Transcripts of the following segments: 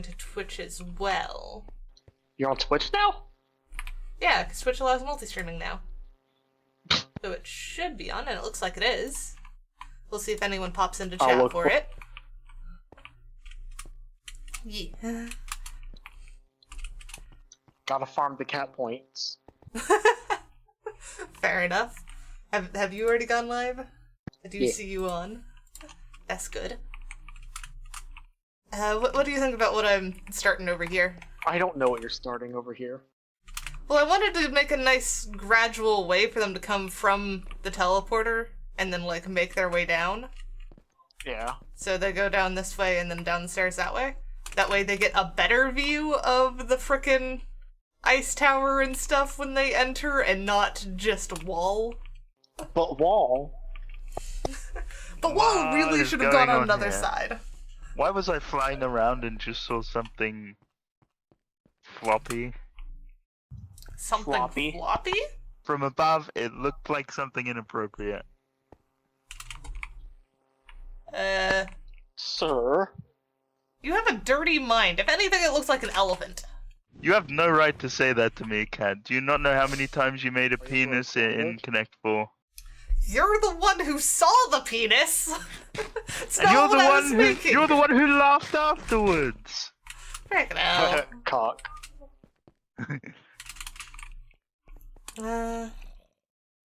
to Twitch as well. You're on Twitch now? Yeah, because Twitch allows multi-streaming now. So it should be on, and it looks like it is. We'll see if anyone pops into chat for it. Yeah. Gotta farm the cat points. Fair enough. Have you already gone live? I do see you on. That's good. What do you think about what I'm starting over here? I don't know what you're starting over here. Well, I wanted to make a nice gradual way for them to come from the teleporter and then, like, make their way down. Yeah. So they go down this way and then down the stairs that way. That way they get a better view of the frickin' ice tower and stuff when they enter and not just wall. But wall? But wall really should have gone on another side. Why was I flying around and just saw something floppy? Something floppy? From above, it looked like something inappropriate. Sir? You have a dirty mind. If anything, it looks like an elephant. You have no right to say that to me, Kat. Do you not know how many times you made a penis in Connect 4? You're the one who saw the penis! It's and not what I was thinking. You're the one who laughed afterwards! Frick no. Cock.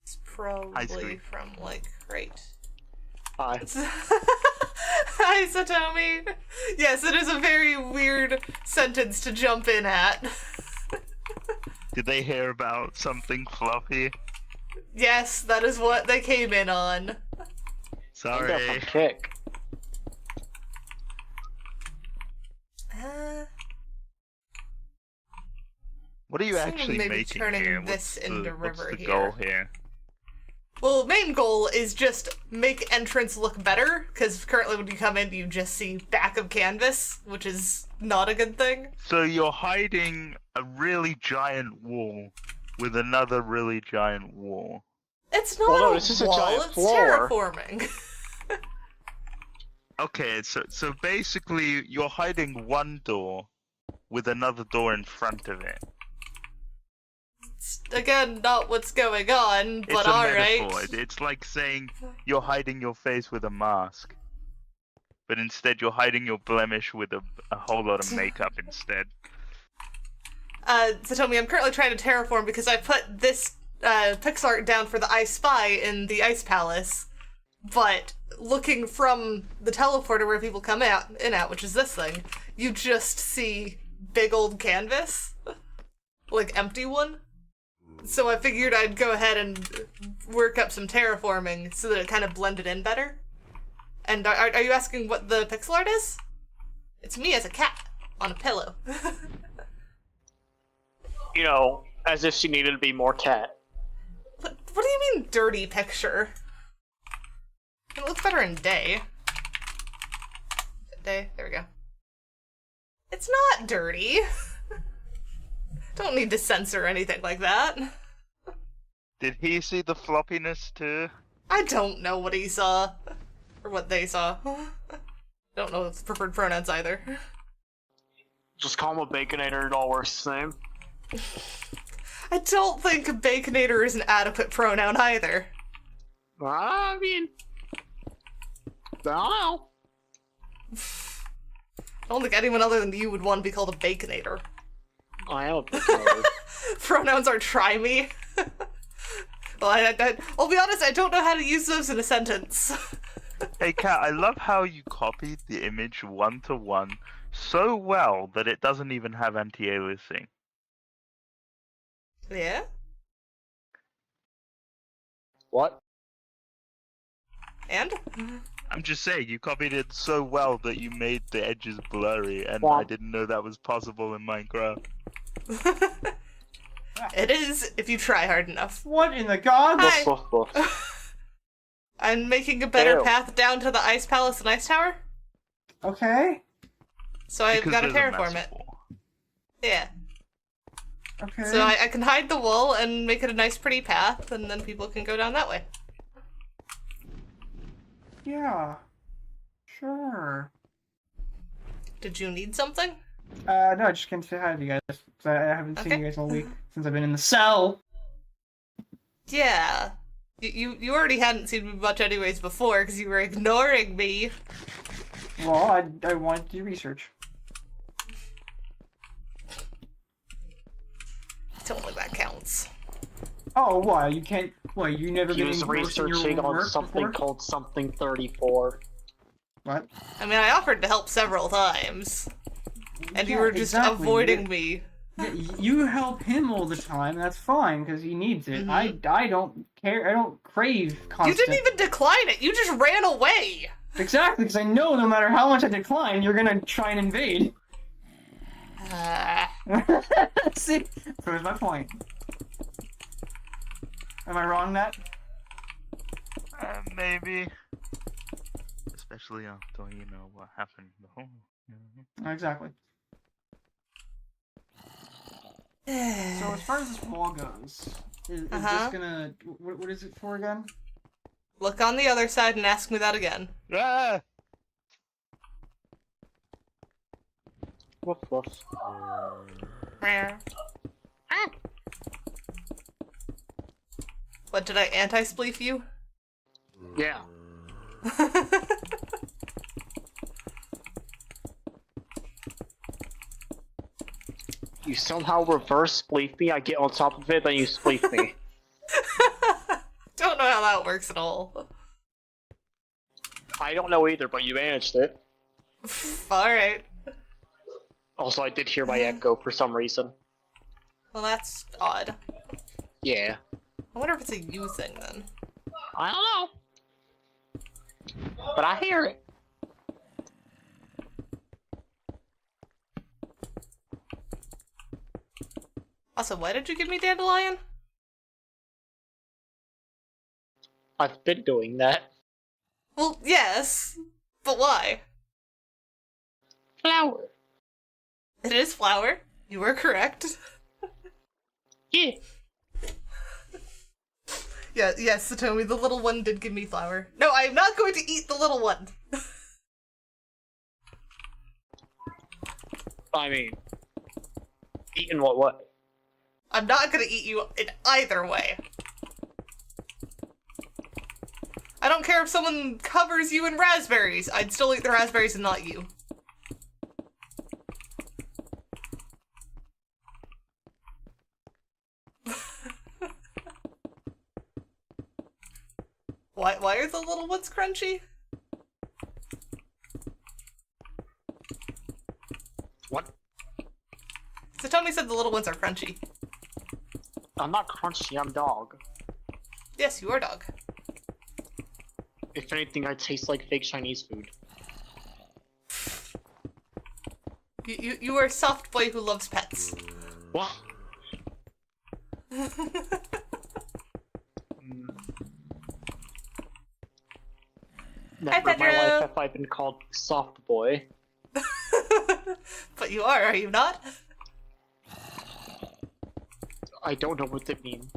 It's probably from, like, right. Hi. Hi, Satomi. Yes, it is a very weird sentence to jump in at. Did they hear about something floppy? Yes, that is what they came in on. Sorry. I got a kick. What are you actually maybe making turning here? this into river what's the here. goal here? Well, main goal is just make entrance look better, because currently when you come in, you just see back of canvas, which is not a good thing. So you're hiding a really giant wall with another really giant wall. It's not this is a wall, giant it's floor. terraforming. Okay, so basically you're hiding one door with another door in front of it. It's, again, not what's going on, but It's a alright. metaphor. It's like saying you're hiding your face with a mask. But instead you're hiding your blemish with a whole lot of makeup instead. Satomi, I'm currently trying to terraform because I put this pixel art down for the I Spy in the Ice Palace, but looking from the teleporter where people come in out, which is this thing, you just see big old canvas, like empty one. So I figured I'd go ahead and work up some terraforming so that it kind of blended in better. And are you asking what the pixel art is? It's me as a cat on a pillow. You know, as if she needed to be more cat. What do you mean, dirty picture? It looks better in day. Day, there we go. It's not dirty. Don't need to censor anything like that. Did he see the floppiness too? I don't know what he saw. Or what they saw. Don't know the preferred pronouns either. Just call him a baconator, it all works the same. I don't think baconator is an adequate pronoun either. I mean... I don't know. I don't think anyone other than you would want to be called a baconator. I am a baconator. Pronouns are try me. Well, I'll be honest, I don't know how to use those in a sentence. Hey Kat, I love how you copied the image one-to-one so well that it doesn't even have anti-aliasing. Yeah? What? And? I'm just saying, you copied it so well that you made the edges blurry, and I didn't know that was possible in Minecraft. It is, if you try hard enough. What in the gods? Hi. I'm making a better path down to the Ice Palace and Ice Tower. Okay. So I've got to terraform it. Yeah. Okay. So I can hide the wall and make it a nice pretty path, and then people can go down that way. Yeah. Sure. Did you need something? No, I just came to say hi to you guys. 'Cause I haven't seen you guys all week since I've been in the cell. Yeah. You already hadn't seen me much anyways before because you were ignoring me. Well, I wanted to do research. Don't think that counts. Oh, why? You can't... What, you never He been was engrossed in your researching on work something before? called something 34. What? I mean, I offered to help several times. And you Yeah, were just exactly. avoiding me. Yeah, you help him all the time, that's fine, because he needs it. Mhm. I don't care, I don't crave constant... You didn't even decline it, you just ran away! Exactly, because I know no matter how much I decline, you're gonna try and invade. See? Proves my point. Am I wrong, Matt? Maybe. Especially after you know what happened before. Exactly. So as far as this wall goes, is this gonna... What is it for again? Look on the other side and ask me that again. Ah! Woof woof. What, did I anti-spleef you? Yeah. You somehow reverse spleef me, I get on top of it, then you spleef me. Don't know how that works at all. I don't know either, but you managed it. Alright. Also, I did hear my echo for some reason. Well, that's odd. Yeah. I wonder if it's a you thing, then. I don't know. But I hear it. Also, why did you give me Dandelion? I've been doing that. Well, yes. But why? Flower. It is flower. You were correct. Yeah. Yeah, yes, Satomi, the little one did give me flower. No, I am not going to eat the little one. I mean, eating what? I'm not gonna eat you in either way. I don't care if someone covers you in raspberries. I'd still eat the raspberries and not you. Why are the little ones crunchy? What? Satomi said the little ones are crunchy. I'm not crunchy, I'm dog. Yes, you are dog. If anything, I taste like fake Chinese food. You are a soft boy who loves pets. What? Never in my life have I been called soft boy. But you are you not? I don't know what that means.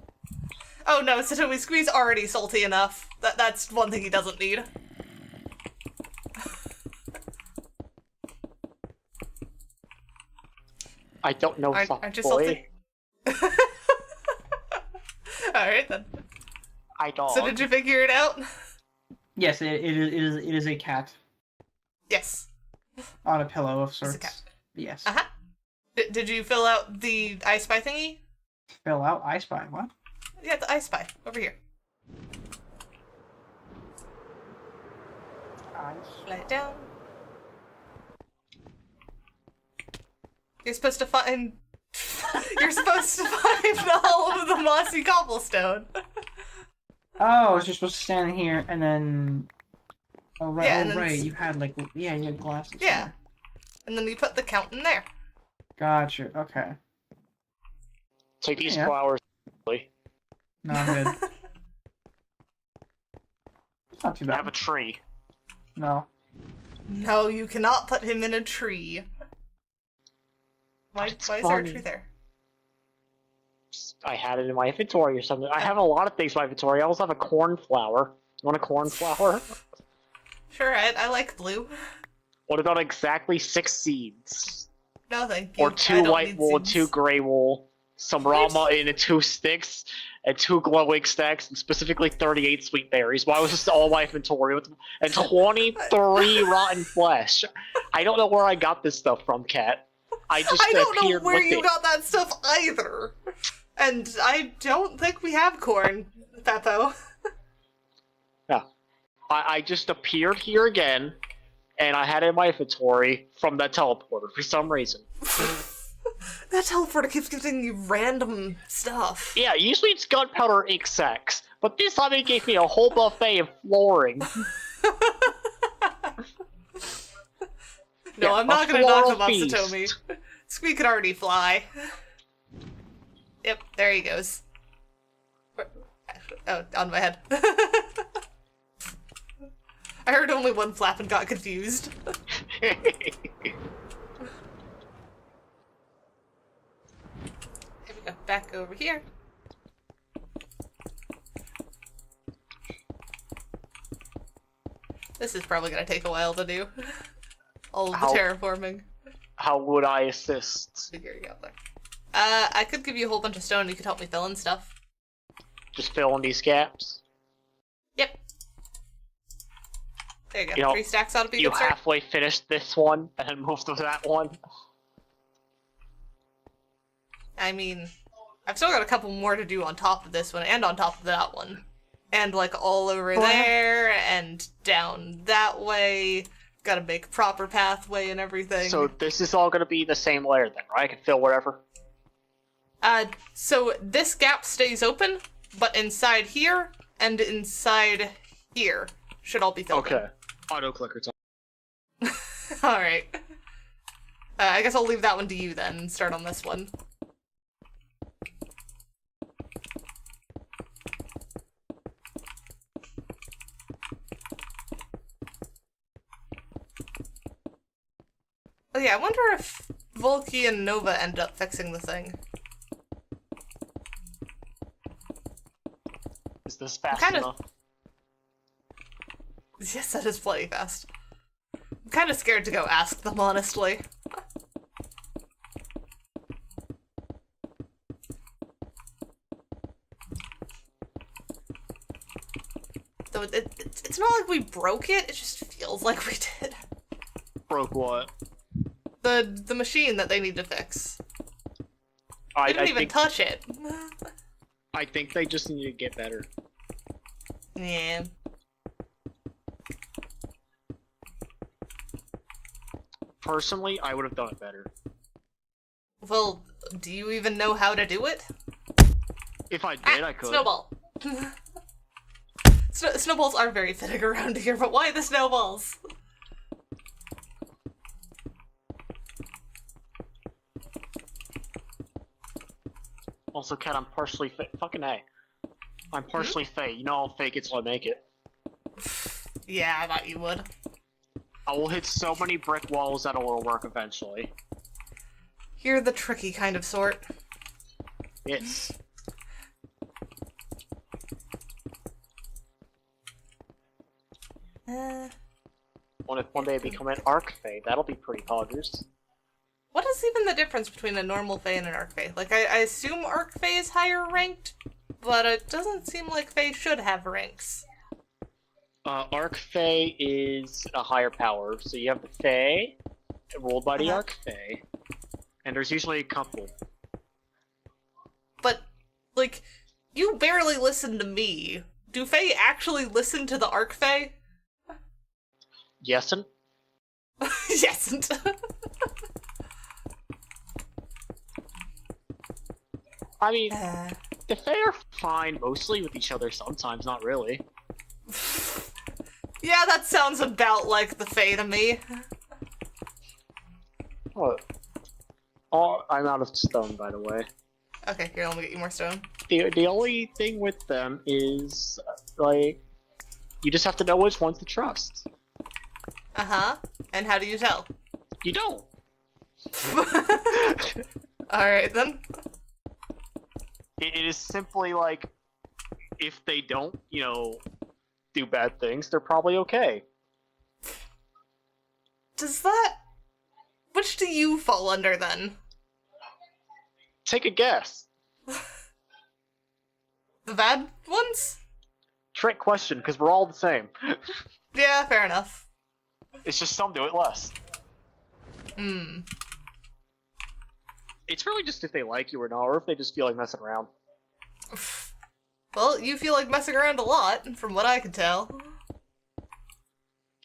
Oh no, Satomi Squee's already salty enough. That's one thing he doesn't need. I don't know soft aren't you boy. salty? Alright then. I don't. So did you figure it out? Yes, it is a cat. Yes. On a pillow of It's sorts. a cat. Yes. Uh-huh. Did you fill out the I Spy thingy? Fill out I Spy, what? Yeah, the I Spy. Over here. Lay it down. You're supposed to find... You're supposed to find all of the mossy cobblestone. Oh, it's just supposed to stand here and then... Oh, right, Yeah, and oh, then right, you had, like, yeah, you had glasses. Yeah. And then you put the count in there. Gotcha, okay. Take these Yeah. flowers. No, I'm good. It's not too I bad. have a tree. No. No, you cannot put him in a tree. Why is there a funny. tree there? I had it in my inventory or something. I have a lot of things in my inventory. I also have a cornflower. You want a cornflower? Sure, I like blue. What about exactly 6 seeds? No, thank you. Or 2 white wool and 2 gray wool, some Rama in 2 sticks, and 2 glowing stacks, and specifically 38 sweet berries. Why was this all my inventory? And 23 rotten flesh. I don't know where I got this stuff from, Cat. I don't know where you it. got that stuff either. And I don't think we have corn, Peppo. Yeah. I just appeared here again, and I had it in my inventory from that teleporter for some reason. That teleporter keeps giving you random stuff. Yeah, usually it's gunpowder XX, but this time it gave me a whole buffet of flooring. No, Yeah, I'm not gonna knock him off feast. Satomi. Squeak can already fly. Yep, there he goes. Oh, on my head. I heard only one flap and got confused. Here we go, back over here. This is probably gonna take a while to do. All of the terraforming. How would I assist? Figure it out there. I could give you a whole bunch of stone and you could help me fill in stuff. Just fill in these gaps? Yep. There you go. 3 stacks ought to be You good start. halfway finished this one, and then move to that one? I mean, I've still got a couple more to do on top of this one, and on top of that one. And, like, all over there, and down that way. Gotta make proper pathway and everything. So this is all gonna be the same layer then, right? I can fill wherever? So this gap stays open, but inside here, and inside here, should all be filled in. Okay. Auto-clicker time. Alright. I guess I'll leave that one to you then, and start on this one. Oh yeah, I wonder if Volky and Nova ended up fixing the thing. Is this fast enough? Yes, that is plenty fast. I'm kind of scared to go ask them, honestly. Though it's not like we broke it, it just feels like we did. Broke what? The machine that they need to fix. They didn't even touch it. I think they just need to get better. Yeah. Personally, I would have done it better. Well, do you even know how to do it? If I did, I could. Snowball. Snowballs are very fitting around here, but why the snowballs? Also, Cat, I'm partially fucking A. I'm partially fake. You know I'll fake it till I make it. Yeah, I thought you would. I will hit so many brick walls that it will work eventually. You're the tricky kind of sort. Yes. One day I become an Arc Fae, that'll be pretty poggers. What is even the difference between a normal Fae and an Arc Fae? Like, I assume Arc Fae is higher ranked, but it doesn't seem like Fae should have ranks. Arc Fae is a higher power, so you have the Fae, ruled by the Arc Fae, and there's usually a couple. But, like, you barely listen to me. Do Fae actually listen to the Arc Fae? Yes'nt? Yes'nt. I mean, the Fae are fine mostly with each other sometimes, not really. Yeah, that sounds about like the Fae to me. What? Oh, I'm out of stone, by the way. Okay, here, let me get you more stone. The only thing with them is, like, you just have to know which ones to trust. Uh-huh. And how do you tell? You don't! Alright, then. It is simply like, if they don't, you know, do bad things, they're probably okay. Does that Which do you fall under, then? Take a guess. The bad ones? Trick question, because we're all the same. Yeah, fair enough. It's just some do it less. Hmm. It's really just if they like you or not, or if they just feel like messing around. Well, you feel like messing around a lot, from what I can tell.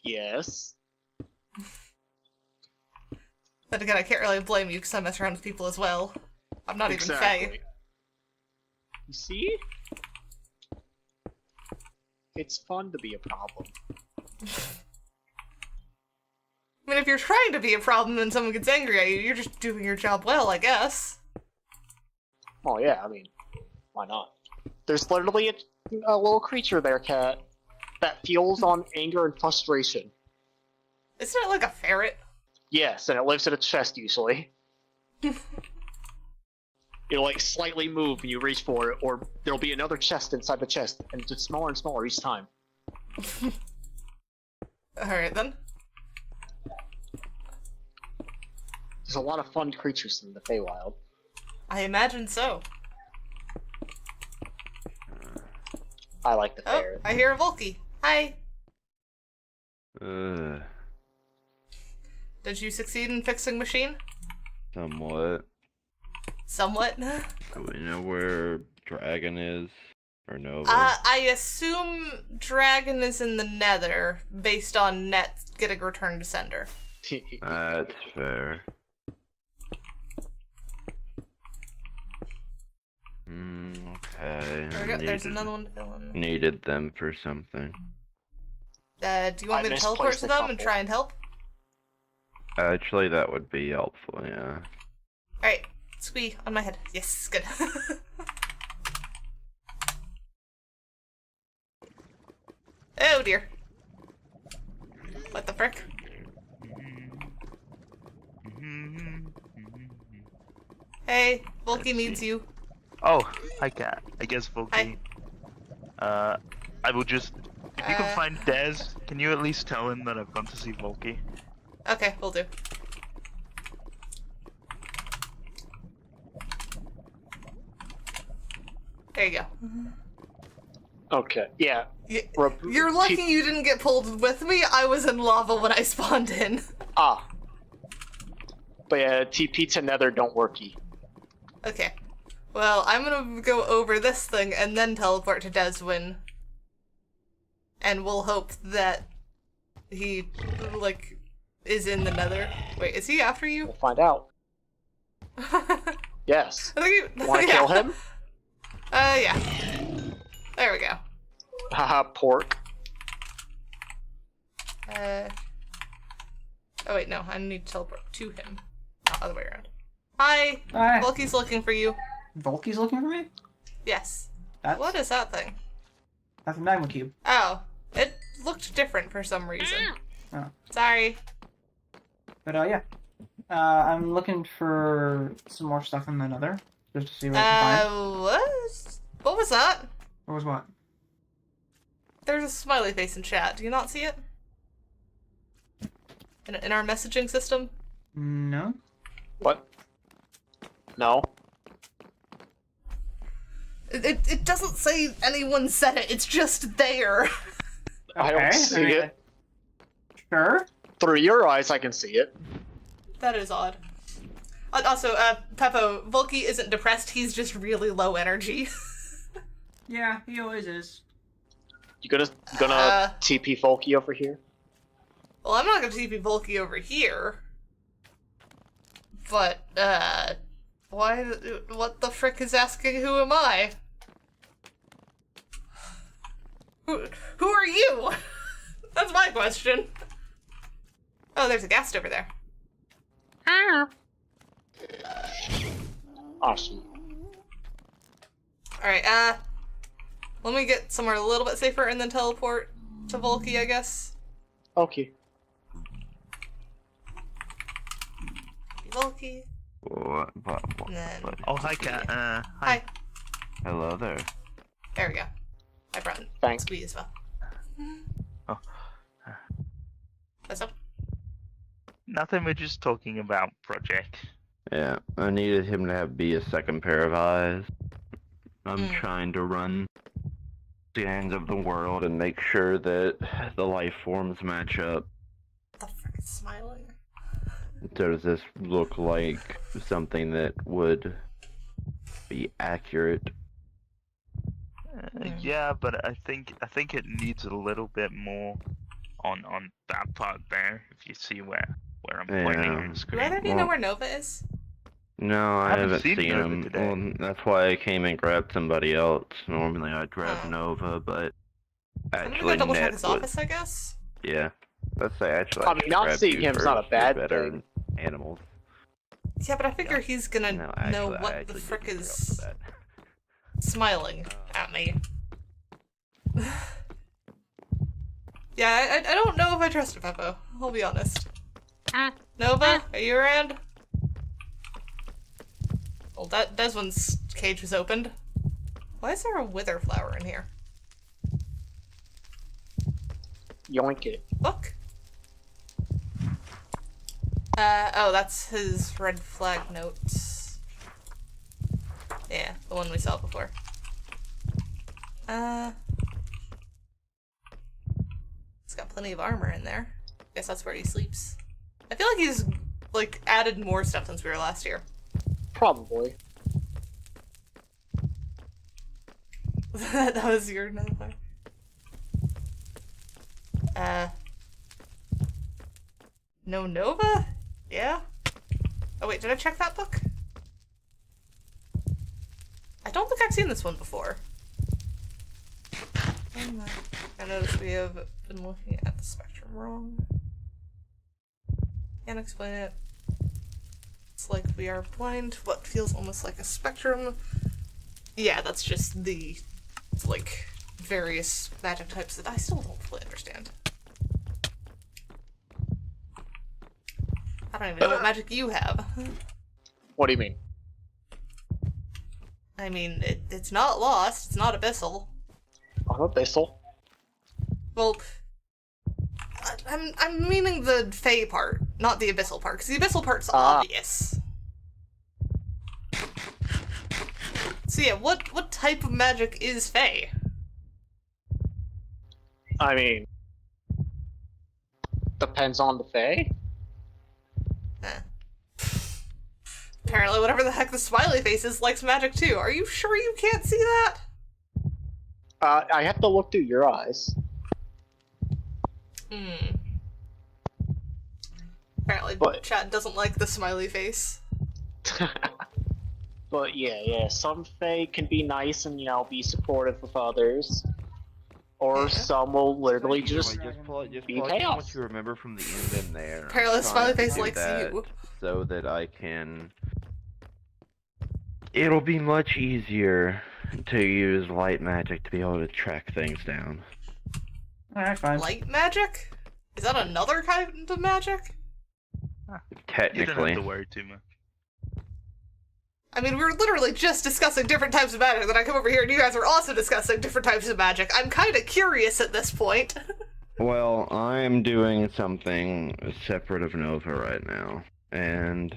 Yes. Then again, I can't really blame you, because I mess around with people as well. I'm not even Faye. You see? It's fun to be a problem. I mean, if you're trying to be a problem and someone gets angry at you, you're just doing your job well, I guess. Oh yeah, I mean, why not? There's literally a little creature there, Cat, that feels on anger and frustration. Isn't it like a ferret? Yes, and it lives in a chest usually. It'll like slightly move when you reach for it, or there'll be another chest inside the chest, and it's smaller and smaller each time. Alright then. There's a lot of fun creatures in the Feywild. I imagine so. I like the Oh, ferret. I hear a Volky. Hi. Did you succeed in fixing machine? Somewhat. Somewhat. Do we know where Dragon is? Or Nova? I assume Dragon is in the Nether, based on Net getting returned to sender. That's fair. Okay. There we go. There's another one to fill in. Needed them for something. Do you want me to teleport misplaced to a them couple. and try and help? Actually, that would be helpful, yeah. Alright, squee on my head. Yes, good. Oh dear. What the frick? Hey, Volky needs you. Oh, hi Cat. I guess Hi. Volky. I will just. If you can find Dez, can you at least tell him that I've gone to see Volky? Okay, will do. There you go. Okay, yeah. You're lucky you didn't get pulled with me. I was in lava when I spawned in. Ah. But yeah, TP to Nether don't worky. Okay. Well, I'm gonna go over this thing and then teleport to Deswyn. And we'll hope that he, like, is in the Nether. Wait, is he after you? We'll find out. Yes. I think he, Wanna kill him? Yeah. There we go. Haha, pork. Oh wait, no, I need to teleport to him. Not other way around. Hi! Hi. Volky's looking for you. Volky's looking for me? Yes. That's, What is that thing? that's a magma cube. Oh, it looked different for some reason. Oh. Sorry. But yeah. I'm looking for some more stuff in the Nether. Just to see what I can find. What was that? What was what? There's a smiley face in chat. Do you not see it? In our messaging system? No? What? No. It doesn't say anyone said it, it's just there. I don't Okay, see it. Sure. Through your eyes, I can see it. That is odd. Also, Peppo, Volky isn't depressed, he's just really low energy. Yeah, he always is. You gonna TP Folky over here? Well, I'm not gonna TP Volky over here. But, why, what the frick is asking who am I? Who are you? That's my question. Oh, there's a ghast over there. Awesome. Alright, let me get somewhere a little bit safer and then teleport to Volky, I guess. Okay. Volky. What? And then... Oh, hi Cat. Hi. Hi. Hello there. There we go. I brought Thanks. Squee as well. Oh. What's up? Nothing, we're just talking about project. Yeah, I needed him to be a second pair of eyes. I'm trying to run scans of the world and make sure that the life forms match up. What the frick is smiling? Does this look like something that would be accurate? Yeah, but I think it needs a little bit more on that part there. If you see where I'm pointing on the Do screen. either of you know where Nova is? No, I haven't seen Nova him. today. Well, that's why I came and grabbed somebody else. Normally I'd grab Nova, but I'm gonna actually go double check Ned his was... office, I guess. Yeah. Let's say actually I mean, not grab seeing you him is not a first. bad You're better thing. animals. Yeah, but I figure he's gonna No, know actually, I what the actually frick didn't is grab smiling at me. Yeah, I don't know if I trust Peppo. I'll be honest. Nova, are you around? Well, Desmond's cage was opened. Why is there a wither flower in here? Yoink it. Book? Oh, that's his red flag notes. Yeah, the one we saw before. He's got plenty of armor in there. Guess that's where he sleeps. I feel like he's, like, added more stuff since we were last here. Probably. That was your Nova. No Nova? Yeah? Oh wait, did I check that book? I don't think I've seen this one before. I noticed we have been looking at the spectrum wrong. Can't explain it. It's like we are blind to what feels almost like a spectrum. Yeah, that's just the, like, various magic types that I still don't fully understand. I don't even know what magic you have. What do you mean? I mean, it's not lost, it's not abyssal. I'm a Bissell. Well, I'm meaning the Fey part, not the abyssal part, because the abyssal part's obvious. So yeah, what type of magic is Fey? I mean, depends on the Fae. Apparently whatever the heck the smiley face is likes magic too. Are you sure you can't see that? I have to look through your eyes. Apparently But- chat doesn't like the smiley face. But yeah, some Fae can be nice and, be supportive of others. Or some will literally just pull be out chaos. what you remember from the end in there. Apparently I'm smiley trying to face do likes that you. So that I can... It'll be much easier to use light magic to be able to track things down. Alright, fine. Light magic? Is that another kind of magic? You don't Technically. have to worry too much. I mean, we were literally just discussing different types of magic, then I come over here and you guys are also discussing different types of magic. I'm kinda curious at this point. Well, I'm doing something separate of Nova right now, and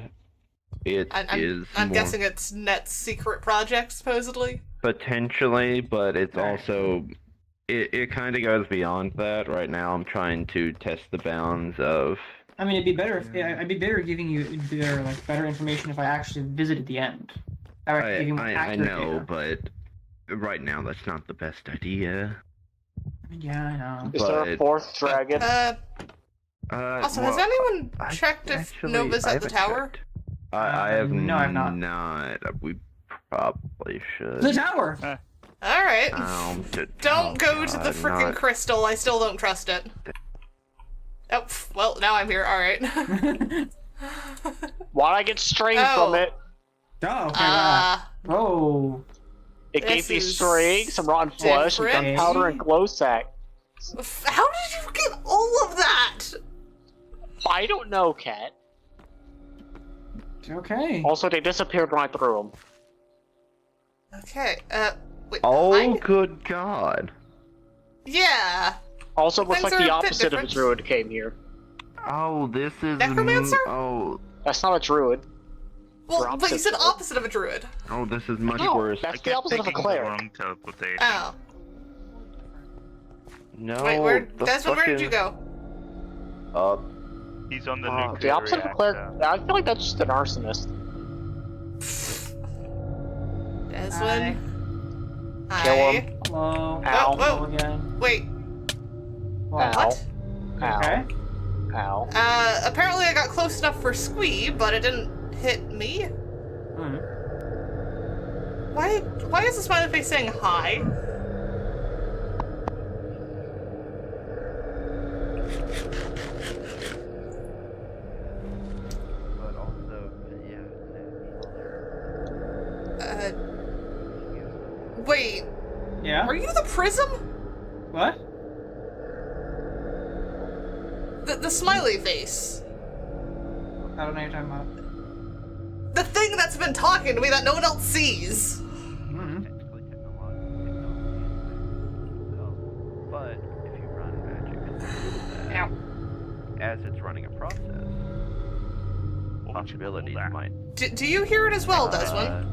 it is I'm more guessing it's Net's secret project, supposedly? potentially, but it's Alright. also it kind of goes beyond that. Right now, I'm trying to test the bounds of. I mean, it'd be better if I'd be better giving you better information if I actually visited the end. That would give you more I accurate know, data. but right now that's not the best idea. I mean, yeah, I know. Is there a But- fourth dragon? Also, has well, anyone I- checked if actually, Nova's I at the haven't tower? checked. I have no, I've not. We probably should. The tower! Alright. Don't Oh, go to the God, frickin' not- crystal, I still don't trust it. Oh, well, now I'm here, alright. Why'd I get string Oh. from it? Oh, okay, wow. Oh. It gave This me is string, some rotten flesh, and different. gunpowder and glow sack. How did you get all of that? I don't know, Cat. Okay. Also, they disappeared when I threw them. Okay, wait, Oh, I- good God. Yeah. Also, it looks Things like are the a bit opposite of a different. druid came here. Oh, this is... Necromancer? Oh, That's not a druid. Well, but you said Opposite. opposite of a druid. oh, this is much No, worse. that's I the kept opposite of a thinking the cleric. wrong teleportation. Oh. No, Wait, where, the Desmond, where did you fucking- go? Up. He's on the Oh, nuclear The opposite of a cleric. reactor. I feel like that's just an arsonist. Desmond? Kill Hi. him. Hello. Ow. Whoa. Hello again. Wait, What? what? Ow. Okay. Ow. Apparently I got close enough for Squee, but it didn't hit me. Hmm. Why is the smiley face saying hi? But also, yeah. Wait, Yeah? are you the prism? What? The smiley face. I don't know what you're talking about. The thing that's been talking to me that no one else sees. Hmm. Technically, but if you run magic through that, as it's running a process, What would you call possibilities that? might. Do you hear it as well, Desmond?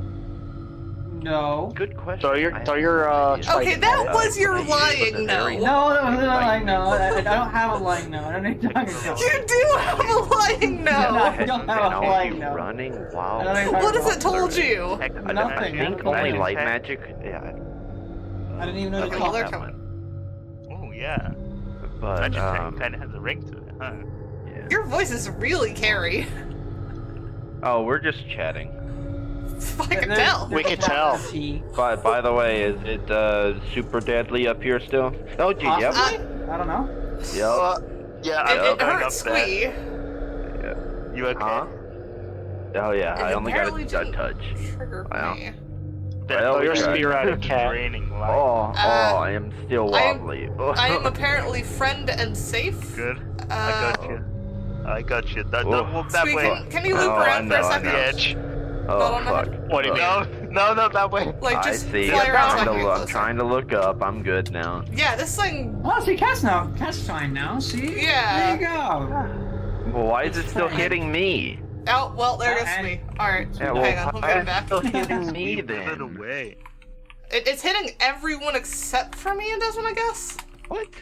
No. Good question. So you're- I so have you're, no idea. Okay, that was your But lying no. No, that was a lying no. I don't have a lying no. I don't know what you're talking about. You do have a lying no! I don't have a Can lying be no. running I don't while. know What has it told you? Heck, I Nothing. think only light magic. Yeah. I didn't even know Okay, to well, call they're that coming. one. Oh yeah. But Magic kind of has a ring to it, huh? yeah. Your voice is really Carrie. Oh, we're just chatting. I can tell. We can tell. Tea. But by the way, is it super deadly up here still? Oh, gee, yep. Possibly? I don't know. Yep. Yeah, It going up hurts there. Squee. You okay? Huh? Oh yeah, And I only got apparently a didn't touch. trigger Wow. me. Well, Oh, you're we tried. spear out of cat. Draining light. Oh, I am still I am- wobbly. I am apparently friend and safe. Good. I got you. I got you. Don't Oh. walk that Squee, way. can you loop Oh, around for a I know, I second? The edge. Oh Not on my fuck. head. What do you mean? No, that way. Like, I just see. fly around so I I'm can get I'm closer. trying to look up. I'm good now. Yeah, this thing. Oh, see, Cat's now. Cat's fine now. See? Yeah. There you go. Well, why is it still fine. hitting me? Oh, well, there goes And- me. Alright, Yeah, well, hang on, we'll why get is it back. it still hitting me Move it then? away. It's hitting everyone except for me and Desmond, I guess? What? There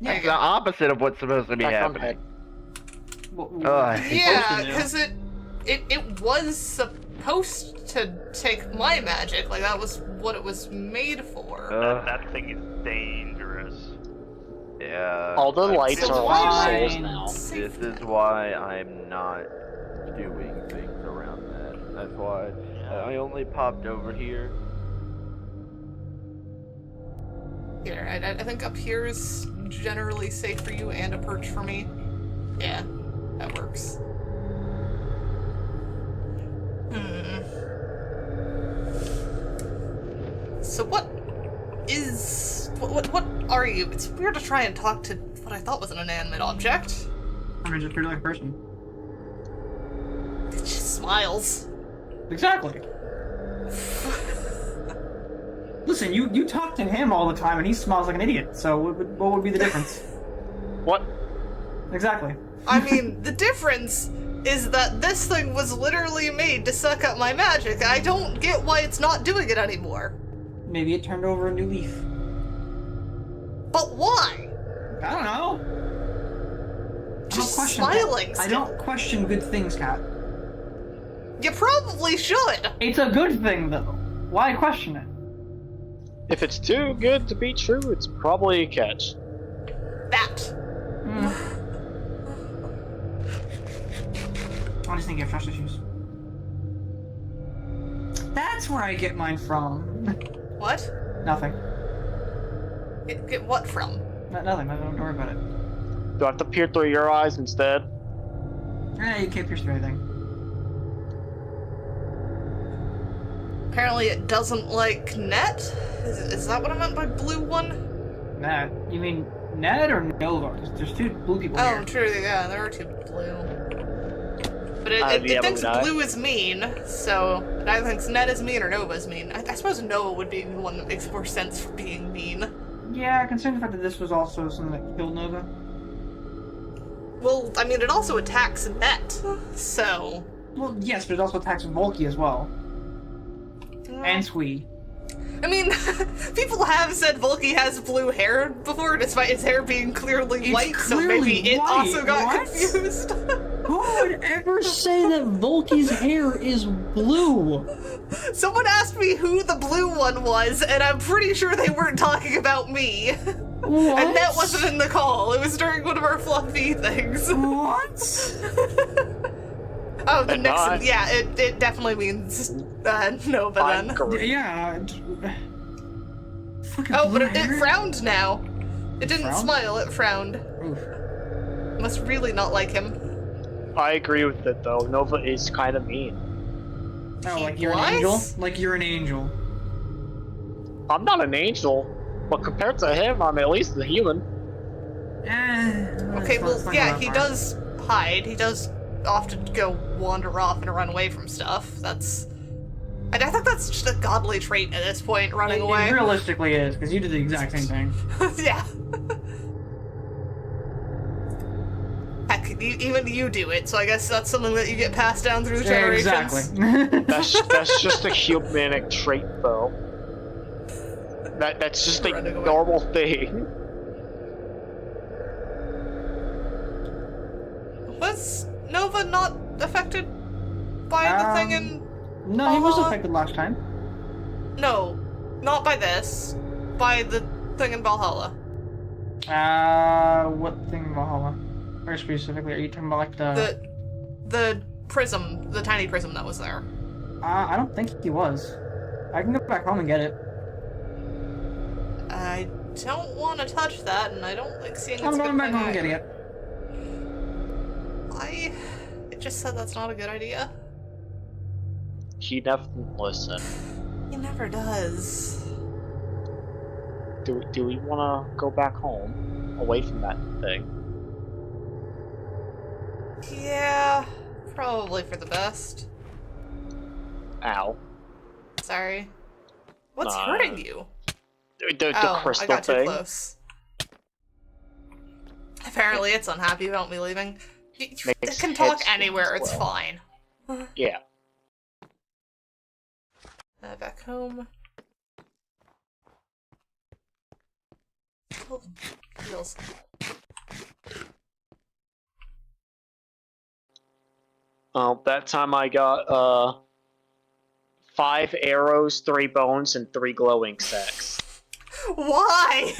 That's you the go. opposite of what's supposed to be Back on happening. What I hate Yeah, supposed to do? because it was supposed to take my magic. Like, that was what it was made for. That thing is dangerous. Yeah. All the lights So are why on am I souls now. safe This is then? why I'm not doing things around that. That's why I only popped over here. Here, I think up here is generally safe for you and a perch for me. Yeah, that works. So what are you? It's weird to try and talk to what I thought was an inanimate object. I mean, just pretty like a person. It just smiles. Exactly. Listen, you talk to him all the time, and he smiles like an idiot. So what would be the difference? What? Exactly. I mean, the difference is that this thing was literally made to suck up my magic. I don't get why it's not doing it anymore. Maybe it turned over a new leaf. But why? I don't know. Just I don't question smiling I still. don't question good things, Kat. You probably should. It's a good thing, though. Why question it? If it's too good to be true, it's probably a catch. That. I just think you have trust issues. That's where I get mine from. What? Nothing. Get what from? Nothing. Don't worry about it. Do I have to peer through your eyes instead? You can't pierce through anything. Apparently it doesn't like net? Is that what I meant by blue one? Ned. You mean Ned or Nova? There's two blue people Oh, here. true, yeah, there are two blue. But Yeah, it thinks but blue is mean, so it either thinks net is mean or Nova is mean. I suppose Nova would be the one that makes more sense for being mean. Yeah, considering the fact that this was also something that killed Nova. Well, I mean, it also attacks Net, so... Well, yes, but it also attacks Volky as well. And Squee. I mean, people have said Volky has blue hair before, despite his hair being clearly It's white, so clearly maybe it white. also got What? confused. Who would ever say that Volky's hair is blue? Someone asked me who the blue one was, and I'm pretty sure they weren't talking about me. What? And that wasn't in the call. It was during one of our fluffy things. What? Oh, the And Nixon. not- Yeah, it definitely means Nova I'm then. correct. Yeah. Fucking Oh, but blue it hair. frowned now. It didn't Frowned? smile, it frowned. Oof. Must really not like him. I agree with it though. Nova is kind of mean. Oh, He like you're was? an angel? Like you're an angel. I'm not an angel, but compared to him, I'm at least a human. Okay, well, yeah, he does hide. He does often go wander off and run away from stuff. That's... I think that's just a godly trait at this point, running away. It realistically is, because you did the exact same thing. Yeah. Heck, even you do it, so I guess that's something that you get passed down through the generations. Exactly. That's just a humanic trait, though. That's just a Running away. normal thing. Was Nova not affected by the thing in... No, he was Valhalla? affected last time. No, not by this. By the thing in Valhalla. What thing in Valhalla? Very specifically, are you talking about like The prism, the tiny prism that was there. I don't think he was. I can go back home and get it. I don't want to touch that, and I don't like seeing I'm it's going good back home and thing getting it. It just said that's not a good idea. He never listen. He never does. Do we want to go back home, away from that thing? Yeah, probably for the best. Ow. Sorry. What's Nah. hurting you? The I crystal got too thing. close. Apparently it's unhappy about me leaving. It Makes can talk heads anywhere, spin as it's well. fine. Yeah. Back home. Oh, feels. That time I got 5 arrows, 3 bones, and 3 glowing sacks. Why?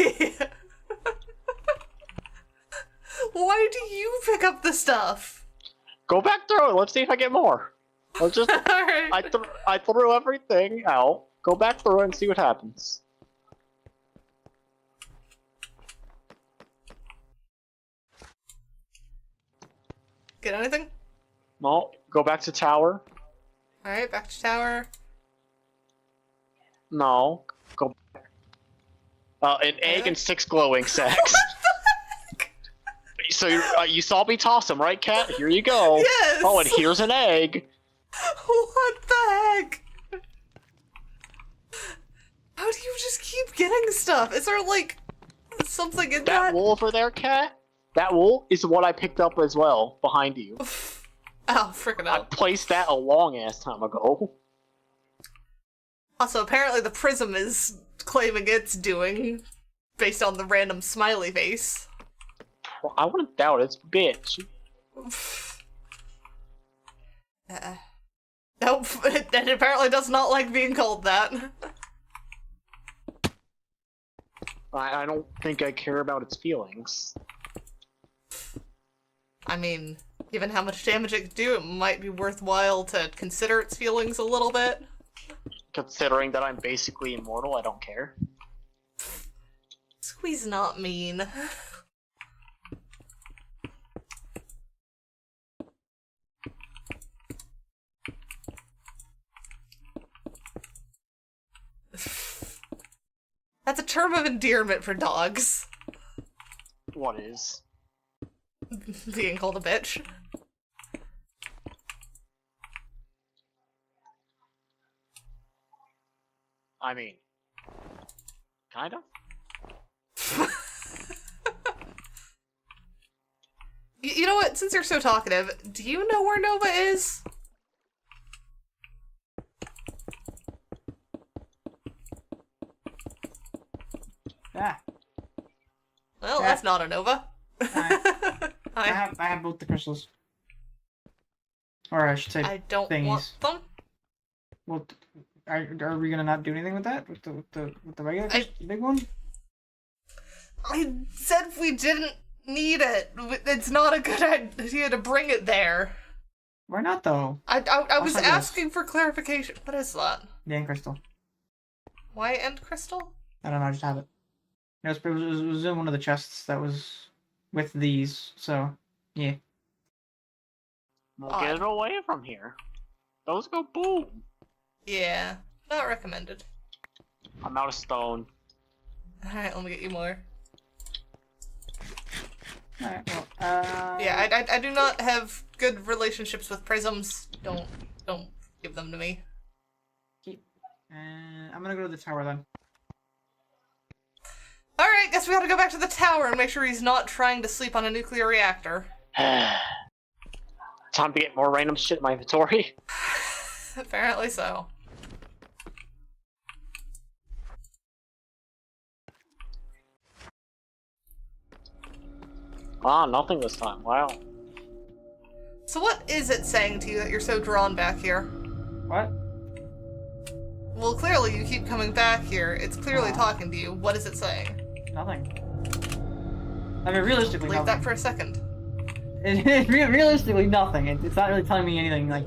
Why do you pick up the stuff? Go back through it. Let's see if I get more. Let's just. Alright. I threw everything out. Go back through it and see what happens. Get anything? No. Go back to tower. Alright, back to tower. No. Go back. An egg and 6 glowing sacks. So you saw me toss them, right, Cat? Here you go. Yes! Oh, and here's an egg. What the heck? How do you just keep getting stuff? Is there like something in That that? wool over there, Cat? That wool is what I picked up as well, behind you. Oh, freaking I out. placed that a long ass time ago. Also, apparently the prism is claiming it's doing based on the random smiley face. I wouldn't doubt it, bitch. Nope, it apparently does not like being called that. I don't think I care about its feelings. I mean, given how much damage it can do, it might be worthwhile to consider its feelings a little bit. Considering that I'm basically immortal, I don't care. Squeeze not mean. That's a term of endearment for dogs. What is? Being called a bitch. I mean, kind of? You know what? Since you're so talkative, do you know where Nova is? Yeah. Well, Yeah. that's not a Nova. I have both the crystals. Or I should say I don't thingies. want them. Well, are we gonna not do anything with that? With the regular big one? I said we didn't need it. It's not a good idea to bring it there. Why not though? I was What's this? asking for clarification. What is that? The end crystal. Why end crystal? I don't know. I just have it. It was in one of the chests that was with these. So yeah. Well, get it away from here. Those go boom. Yeah, not recommended. I'm out of stone. Alright, let me get you more. Alright, well, Yeah, I do not have good relationships with prisms. Don't give them to me. I'm gonna go to the tower then. Alright, guess we gotta go back to the tower and make sure he's not trying to sleep on a nuclear reactor. Time to get more random shit in my inventory. Apparently so. Ah, nothing this time. Wow. So what is it saying to you that you're so drawn back here? What? Well, clearly you keep coming back here. It's clearly talking to you. What is it saying? Nothing. I mean, realistically, Leave nothing. that for a second. Realistically, nothing. It's not really telling me anything like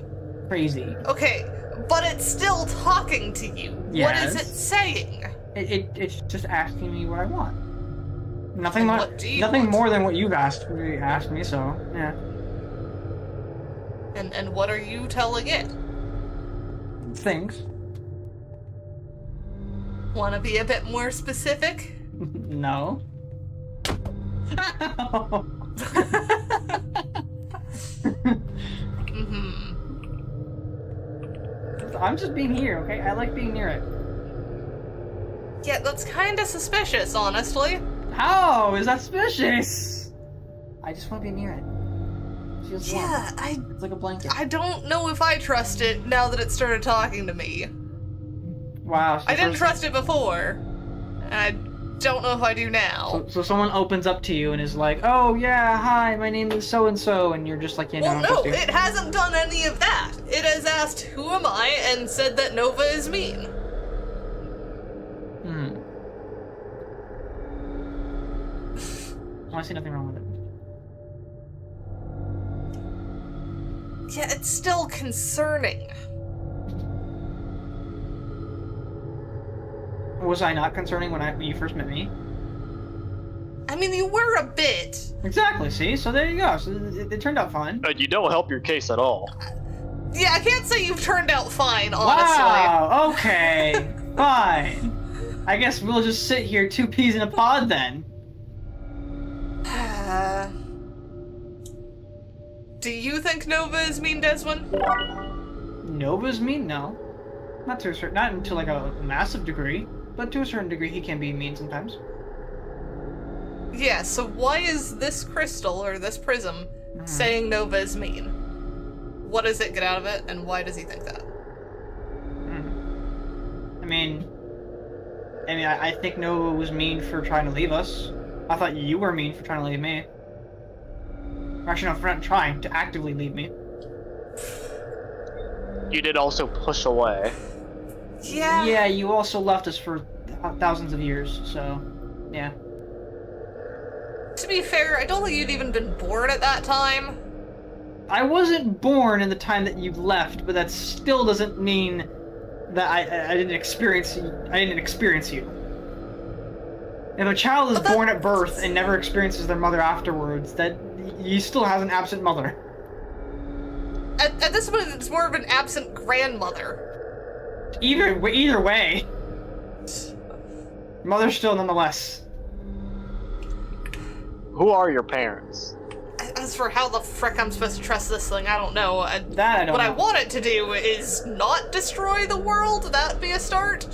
crazy. Okay, but it's still talking to you. What is it Yes. saying? It's just asking me what I want. Nothing And more. what do you Nothing want? more than what you've asked me. So yeah. And what are you telling it? Things. Want to be a bit more specific? No. Mm-hmm. I'm just being here, okay? I like being near it. Yeah, that's kind of suspicious, honestly. How is that suspicious? I just want to be near it. It feels warm. Yeah, It's like a blanket. I don't know if I trust it now that it started talking to me. Wow. So I didn't first- trust it before, and I don't know if I do now. So someone opens up to you and is like, "Oh yeah, hi, my name is so and so," and you're just like, "Yeah, Well, no, no, I'm supposed to." it hasn't done any of that. It has asked, "Who am I?" and said that Nova is mean. I see nothing wrong with it. Yeah, it's still concerning. Was I not concerning when you first met me? I mean, you were a bit. Exactly. See, so there you go. So it turned out fine. You don't help your case at all. Yeah, I can't say you've turned out fine, honestly. Wow. Okay. Fine. I guess we'll just sit here, two peas in a pod, then. Do you think Nova is mean, Desmond? Nova's mean? No. Not to a certain, not to like a massive degree, but to a certain degree, he can be mean sometimes. Yeah, so why is this crystal, or this prism, saying Nova is mean? What does it get out of it, and why does he think that? I mean, I think Nova was mean for trying to leave us. I thought you were mean for trying to leave me. Actually, no, for not trying to actively leave me. You did also push away. Yeah. Yeah, you also left us for thousands of years, so yeah. To be fair, I don't think you'd even been born at that time. I wasn't born in the time that you left, but that still doesn't mean that I didn't experience you. If a child is born at birth and never experiences their mother afterwards, that he still has an absent mother. At this point, it's more of an absent grandmother. Either way, mother still nonetheless. Who are your parents? As for how the frick I'm supposed to trust this thing, I don't know. That I don't What know. I want it to do is not destroy the world. That'd be a start.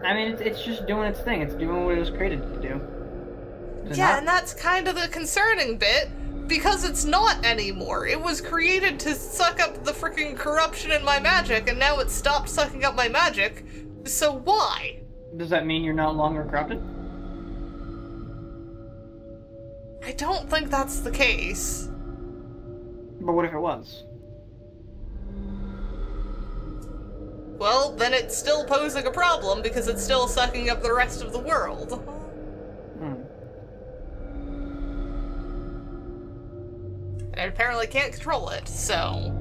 I mean, it's just doing its thing. It's doing what it was created to do. Is it Yeah, not? and that's kind of the concerning bit, Because it's not anymore. It was created to suck up the freaking corruption in my magic, and now it's stopped sucking up my magic. So why? Does that mean you're no longer corrupted? I don't think that's the case. But what if it was? Well, then it's still posing a problem because it's still sucking up the rest of the world. Hmm. And I apparently can't control it, so...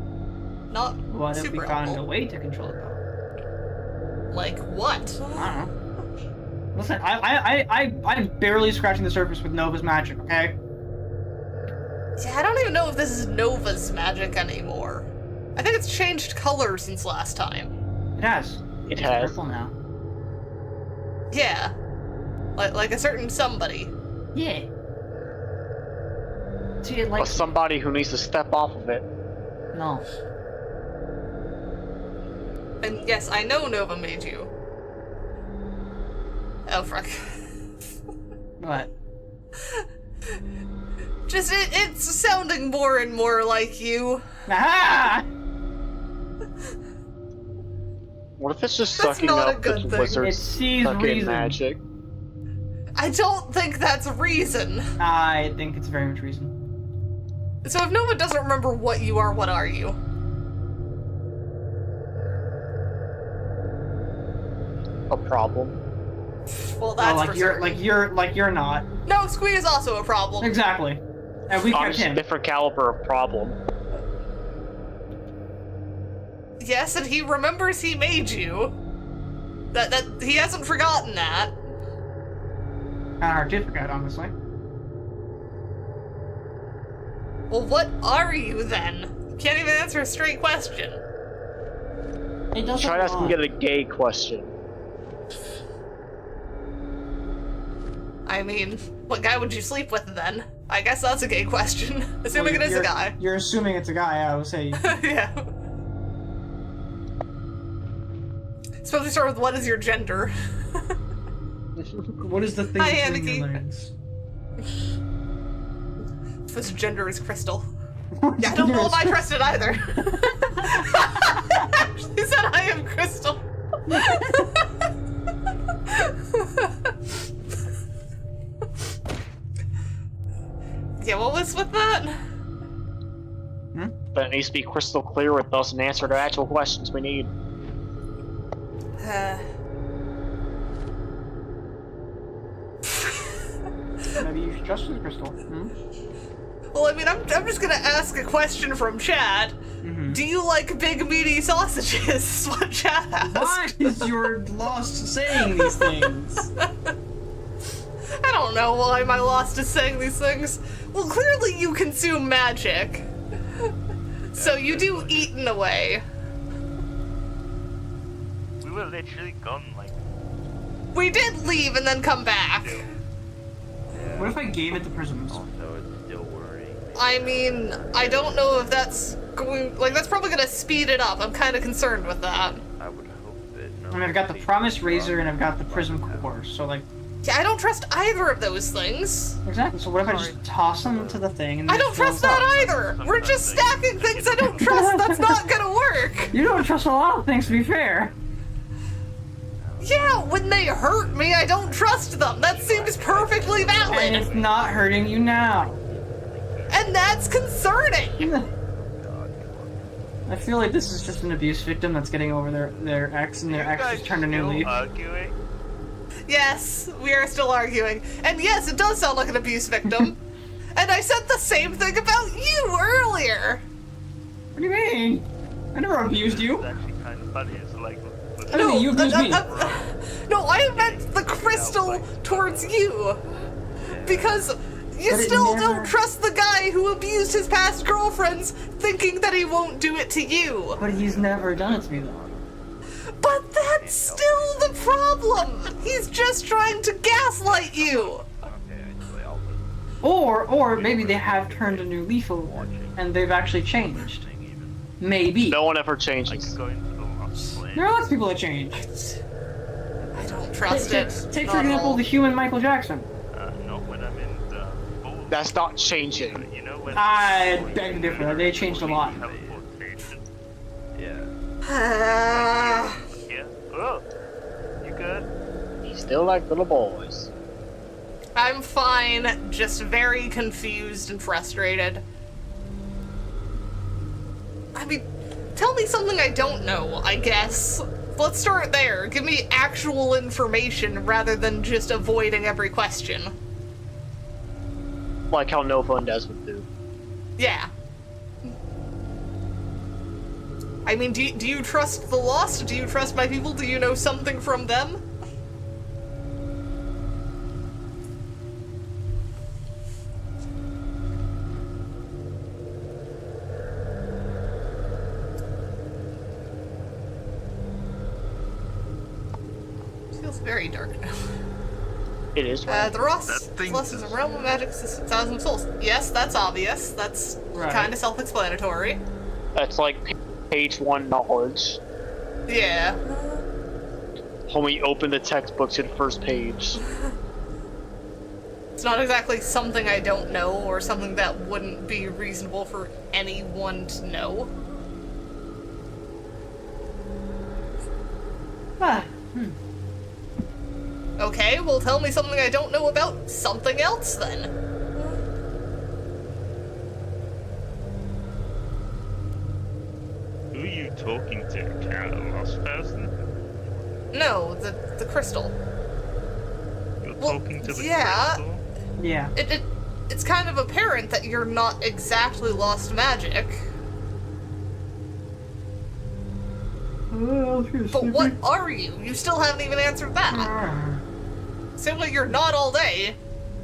Not What if we super found a helpful. way to control it though? Like what? I don't know. Listen, I'm barely scratching the surface with Nova's magic, okay? Yeah, I don't even know if this is Nova's magic anymore. I think it's changed color since last time. It has. It It's has. purple now. Yeah. Like a certain somebody. Yeah. See, it like... Or somebody who needs to step off of it. No. And yes, I know Nova made you. Oh, fuck. What? Just, it's sounding more and more like you. Aha! What if it's just That's sucking not a up good the thing. It wizard's sees fucking reason. magic? I don't think that's reason. I think it's very much reason. So if Nova doesn't remember what you are, what are you? A problem? Well, that's Oh, for certain. you're not. No, Squee is also a problem. Exactly. And we I'm kept just a him. different caliber of problem. Yes, and he remembers he made you. That he hasn't forgotten that. Kinda hard to forget, honestly. Well, what are you then? You can't even answer a straight question. It doesn't Try to ask him lie. get a gay question. I mean, what guy would you sleep with then? I guess that's a gay question. Assuming it is a guy. You're assuming it's a guy, I would say. Yeah. Supposed to start with what is your gender? What is the thing Hi, between your Aniki. legs? Supposed to gender is Crystal. Yeah, I don't know if I trust it either. She said I am Crystal. Yeah, what was with that? But it needs to be crystal clear with us and answer the actual questions we need. Maybe you should trust the crystal. Well, I mean, I'm just gonna ask a question from chat. Do you like big meaty sausages? Is what chat asked. Why is your lost saying these things? I don't know why my lost is saying these things. Well, clearly you consume magic. So you do eat in a way. We were literally gone like. We did leave and then come back. What if I gave it to prisms? Also, it's still worrying me. I mean, I don't know if that's going... Like, that's probably gonna speed it up. I'm kind of concerned with that. I would hope that no I mean, I've got the Promise Razor and I've got the Prism Core, so like... Yeah, I don't trust either of those things. Exactly, so what if I just toss them into the thing and I it don't trust fills up? that either. We're just stacking things I don't trust. That's not gonna work. You don't trust a lot of things, to be fair. Yeah, when they hurt me, I don't trust them. That seems perfectly And valid. it's not hurting you now. And that's concerning. I feel like this is just an abuse victim that's getting over their ex, and their ex has turned a new still leaf. arguing? Yes, we are still arguing. And yes, it does sound like an abuse victim. And I said the same thing about you earlier. What do you mean? I never abused you. It's actually kind of funny. It's like. I don't think you abused me. No, I meant the crystal towards you. Because you But it still never- don't trust the guy who abused his past girlfriends, thinking that he won't do it to you. But he's never done it to me, though. But that's still the problem. He's just trying to gaslight you. Or maybe they have turned a new leaf over, and they've actually changed. Maybe. No one ever Like changes. going to the lost place. There are lots of people that change. I don't trust Take, it. take Not for at example, all. the human Michael Jackson. Not when I'm in the bowl That's not changing. You know when I beg to differ. They changed a lot. teleportation. Yeah. Yeah. Oh, you good? He's still like little boys. I'm fine, just very confused and frustrated. I mean, tell me something I don't know, I guess. Let's start there. Give me actual information rather than just avoiding every question. Like how Nova and Desmond do. Yeah. I mean, do you trust the Lost? Do you trust my people? Do you know something from them? Feels very dark now. It is right. The Ross That thing Plus is a realm of magic system, thousands of souls. Yes, that's obvious. That's Right. kind of self-explanatory. That's like page 1 knowledge. Yeah. When we open the textbook to the first page. It's not exactly something I don't know, or something that wouldn't be reasonable for anyone to know. Okay, well tell me something I don't know about something else then. Who are you talking to, Cat? A lost person? No, the crystal. You're Well, talking to the yeah. crystal? Yeah. It's kind of apparent that you're not exactly lost magic. But what are you? You still haven't even answered that. Simply you're not all day.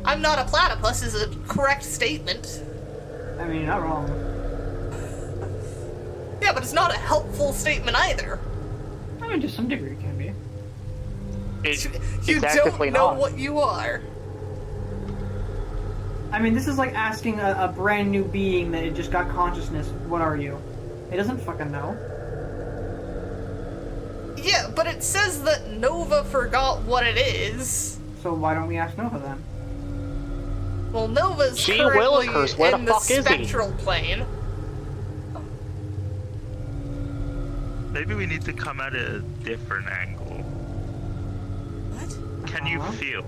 I'm not a platypus is a correct statement. I mean, you're not wrong. Yeah, but it's not a helpful statement either. I mean, to some degree, it can be. You It's don't actively know not. what you are. I mean, this is like asking a brand new being that just got consciousness, what are you? It doesn't fucking know. Yeah, but it says that Nova forgot what it is. So why don't we ask Nova then? Well, Nova's Gee currently willikers, where the in the fuck is he? spectral plane. Maybe we need to come at a different angle. What? Can you feel?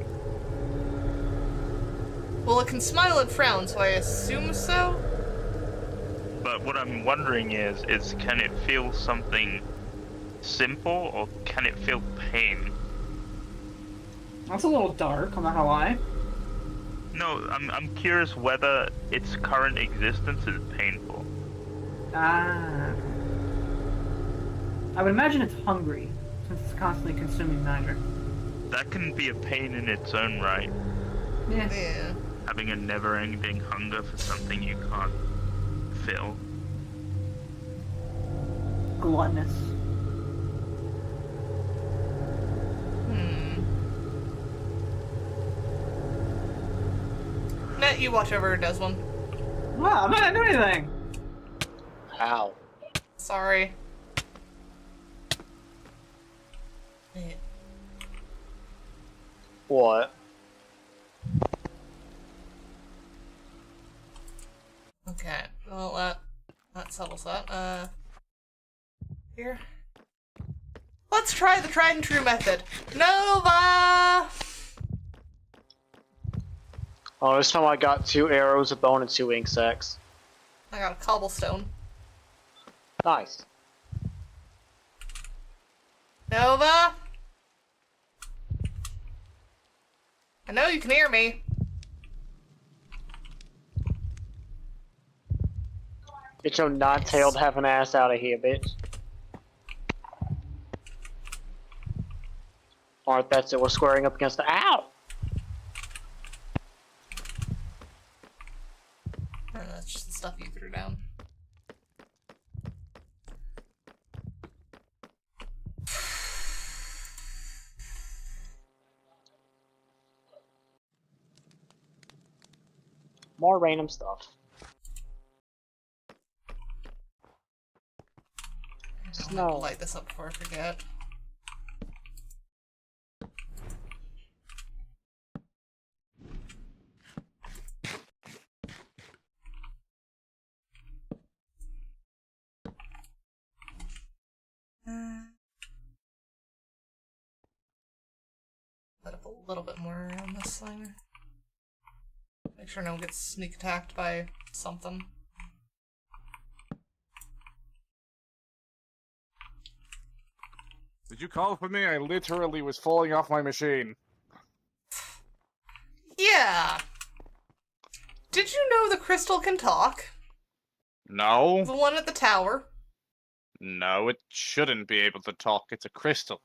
Well, it can smile and frown, so I assume so? But what I'm wondering is can it feel something simple or can it feel pain? That's a little dark, I'm not gonna lie. No, I'm curious whether its current existence is painful. Ah. I would imagine it's hungry, since it's constantly consuming magic. That can be a pain in its own right. Yeah. Yeah. Having a never-ending hunger for something you can't fill. Gluttonous. Net, you watch over Desmond. Wow, I'm not gonna do anything! How? Sorry. What? Okay, well, that settles that. Here. Let's try the tried and true method. Nova! Oh, this time I got 2 arrows, a bone, and 2 ink sacs. I got a cobblestone. Nice. Nova? I know you can hear me. Get your knot-tailed having ass out of here, bitch. Alright, that's it. We're squaring up against the— Ow! That's just the stuff you threw down. More random stuff. I'm gonna light this up before I forget. Put up a little bit more around this thing. Make sure no one gets sneak attacked by something. Did you call for me? I literally was falling off my machine. Yeah. Did you know the crystal can talk? No. The one at the tower? No, it shouldn't be able to talk. It's a crystal.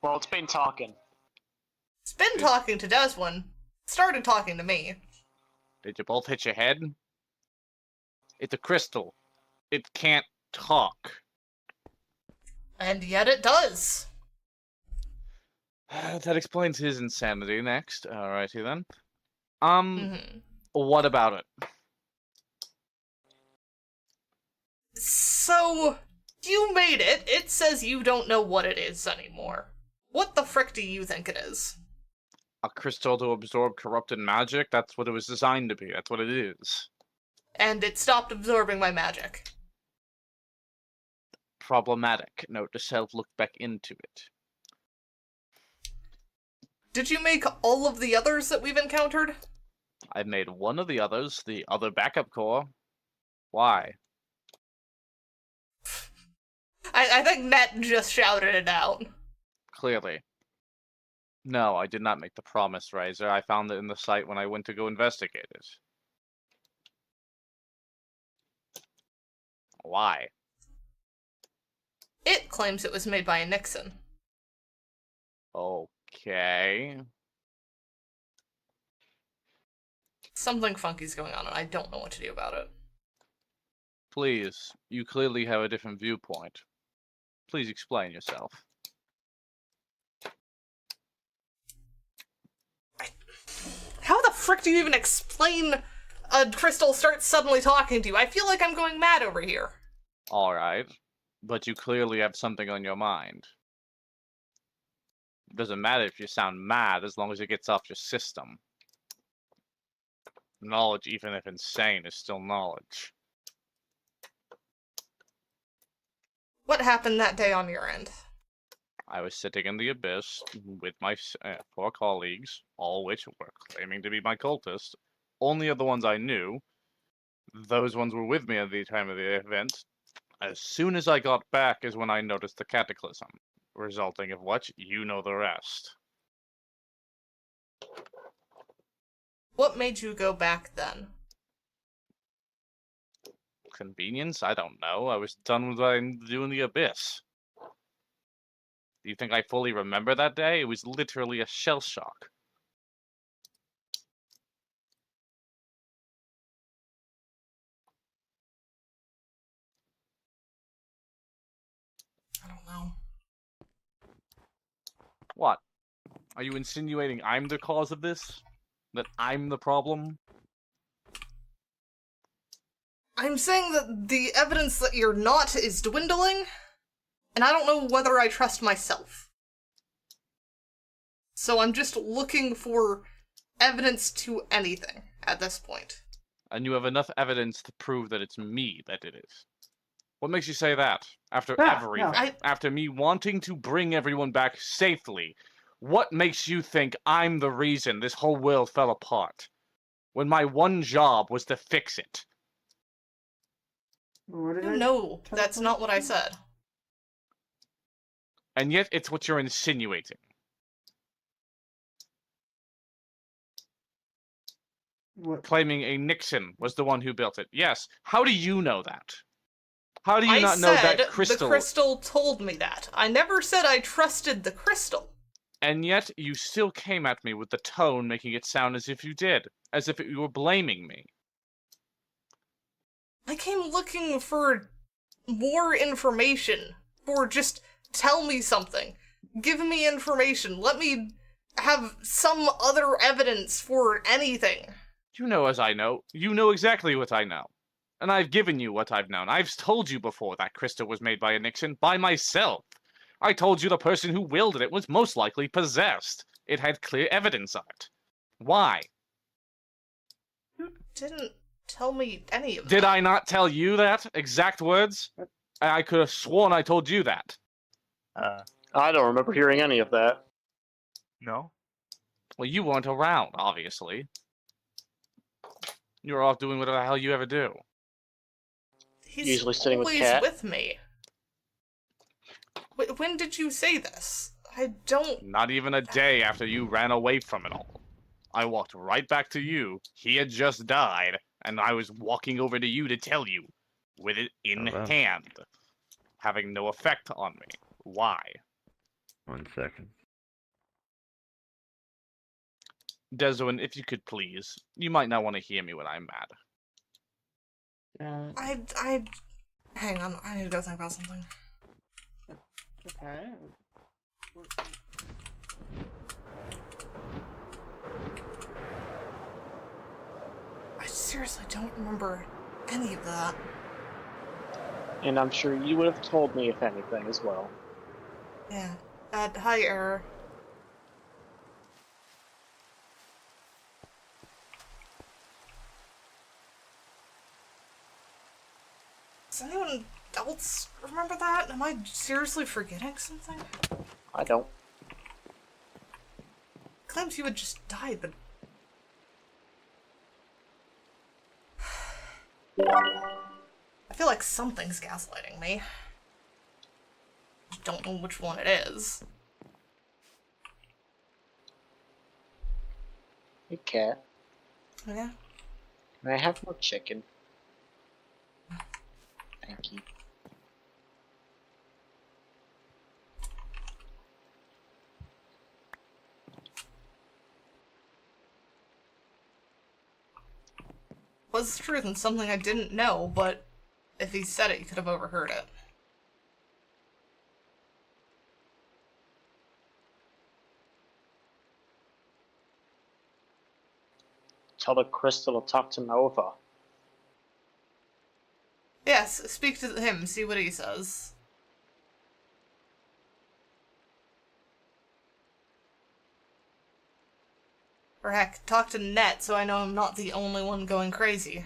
Well, it's been talking. It's been talking to Deswin. Started talking to me. Did you both hit your head? It's a crystal. It can't talk. And yet it does. That explains his insanity next. Alrighty then. Mm-hmm. What about it? So, you made it. It says you don't know what it is anymore. What the frick do you think it is? A crystal to absorb corrupted magic? That's what it was designed to be. That's what it is. And it stopped absorbing my magic. Problematic. Note to self, look back into it. Did you make all of the others that we've encountered? I've made one of the others, the other backup core. Why? I think Net just shouted it out. Clearly. No, I did not make the promise, Razor. I found it in the site when I went to go investigate it. Why? It claims it was made by a Nixon. Okay. Something funky's going on, and I don't know what to do about it. Please, you clearly have a different viewpoint. Please explain yourself. How the frick do you even explain a crystal starts suddenly talking to you? I feel like I'm going mad over here. Alright, but you clearly have something on your mind. It doesn't matter if you sound mad as long as it gets off your system. Knowledge, even if insane, is still knowledge. What happened that day on your end? I was sitting in the abyss with my 4 colleagues, all which were claiming to be my cultists. Only of the ones I knew. Those ones were with me at the time of the event. As soon as I got back is when I noticed the cataclysm, resulting of what? You know the rest. What made you go back then? Convenience? I don't know. I was done with what I do in the abyss. Do you think I fully remember that day? It was literally a shell shock. I don't know. What? Are you insinuating I'm the cause of this? That I'm the problem? I'm saying that the evidence that you're not is dwindling, and I don't know whether I trust myself. So I'm just looking for evidence to anything at this point. And you have enough evidence to prove that it's me that did it. What makes you say that? After everything? no. After me wanting to bring everyone back safely, what makes you think I'm the reason this whole world fell apart? When my one job was to fix it. No, that's not what I said. And yet it's what you're insinuating. What? Claiming a Nixon was the one who built it. Yes. How do you know that? How do you I not know said that crystal? the crystal told me that. I never said I trusted the crystal. And yet you still came at me with the tone making it sound as if you did. As if you were blaming me. I came looking for more information. For just tell me something. Give me information. Let me have some other evidence for anything. You know as I know. You know exactly what I know. And I've given you what I've known. I've told you before that crystal was made by a Nixon by myself. I told you the person who wielded it was most likely possessed. It had clear evidence of it. Why? You didn't tell me any of that. Did I not tell you that? Exact words? I could have sworn I told you that. I don't remember hearing any of that. No? Well, you weren't around, obviously. You were off doing whatever the hell you ever do. He's Usually sitting with always Cat. with me. When did you say this? I don't... Not even a day after you ran away from it all. I walked right back to you. He had just died, and I was walking over to you to tell you, with it in Oh, wow. hand, having no effect on me. Why? 1 second. Deswin, if you could please. You might not want to hear me when I'm mad. Hang on, I need to go think about something. Okay. I seriously don't remember any of that. And I'm sure you would have told me if anything as well. Yeah. Hi, Error. Does anyone else remember that? Am I seriously forgetting something? I don't. Claims you had just died, but... I feel like something's gaslighting me. I don't know which one it is. Hey, Cat. Yeah? Can I have more chicken? Thank you. Was the truth and something I didn't know, but if he said it, you could have overheard it. Tell the crystal to talk to Nova. Yes, speak to him, see what he says. Or heck, talk to Net so I know I'm not the only one going crazy.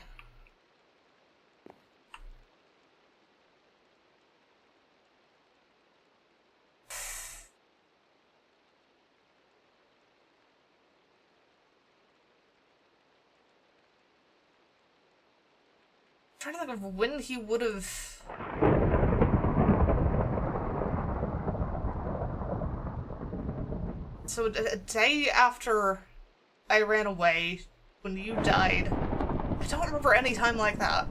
I'm trying to think of when he would have... So a day after I ran away, when you died, I don't remember any time like that.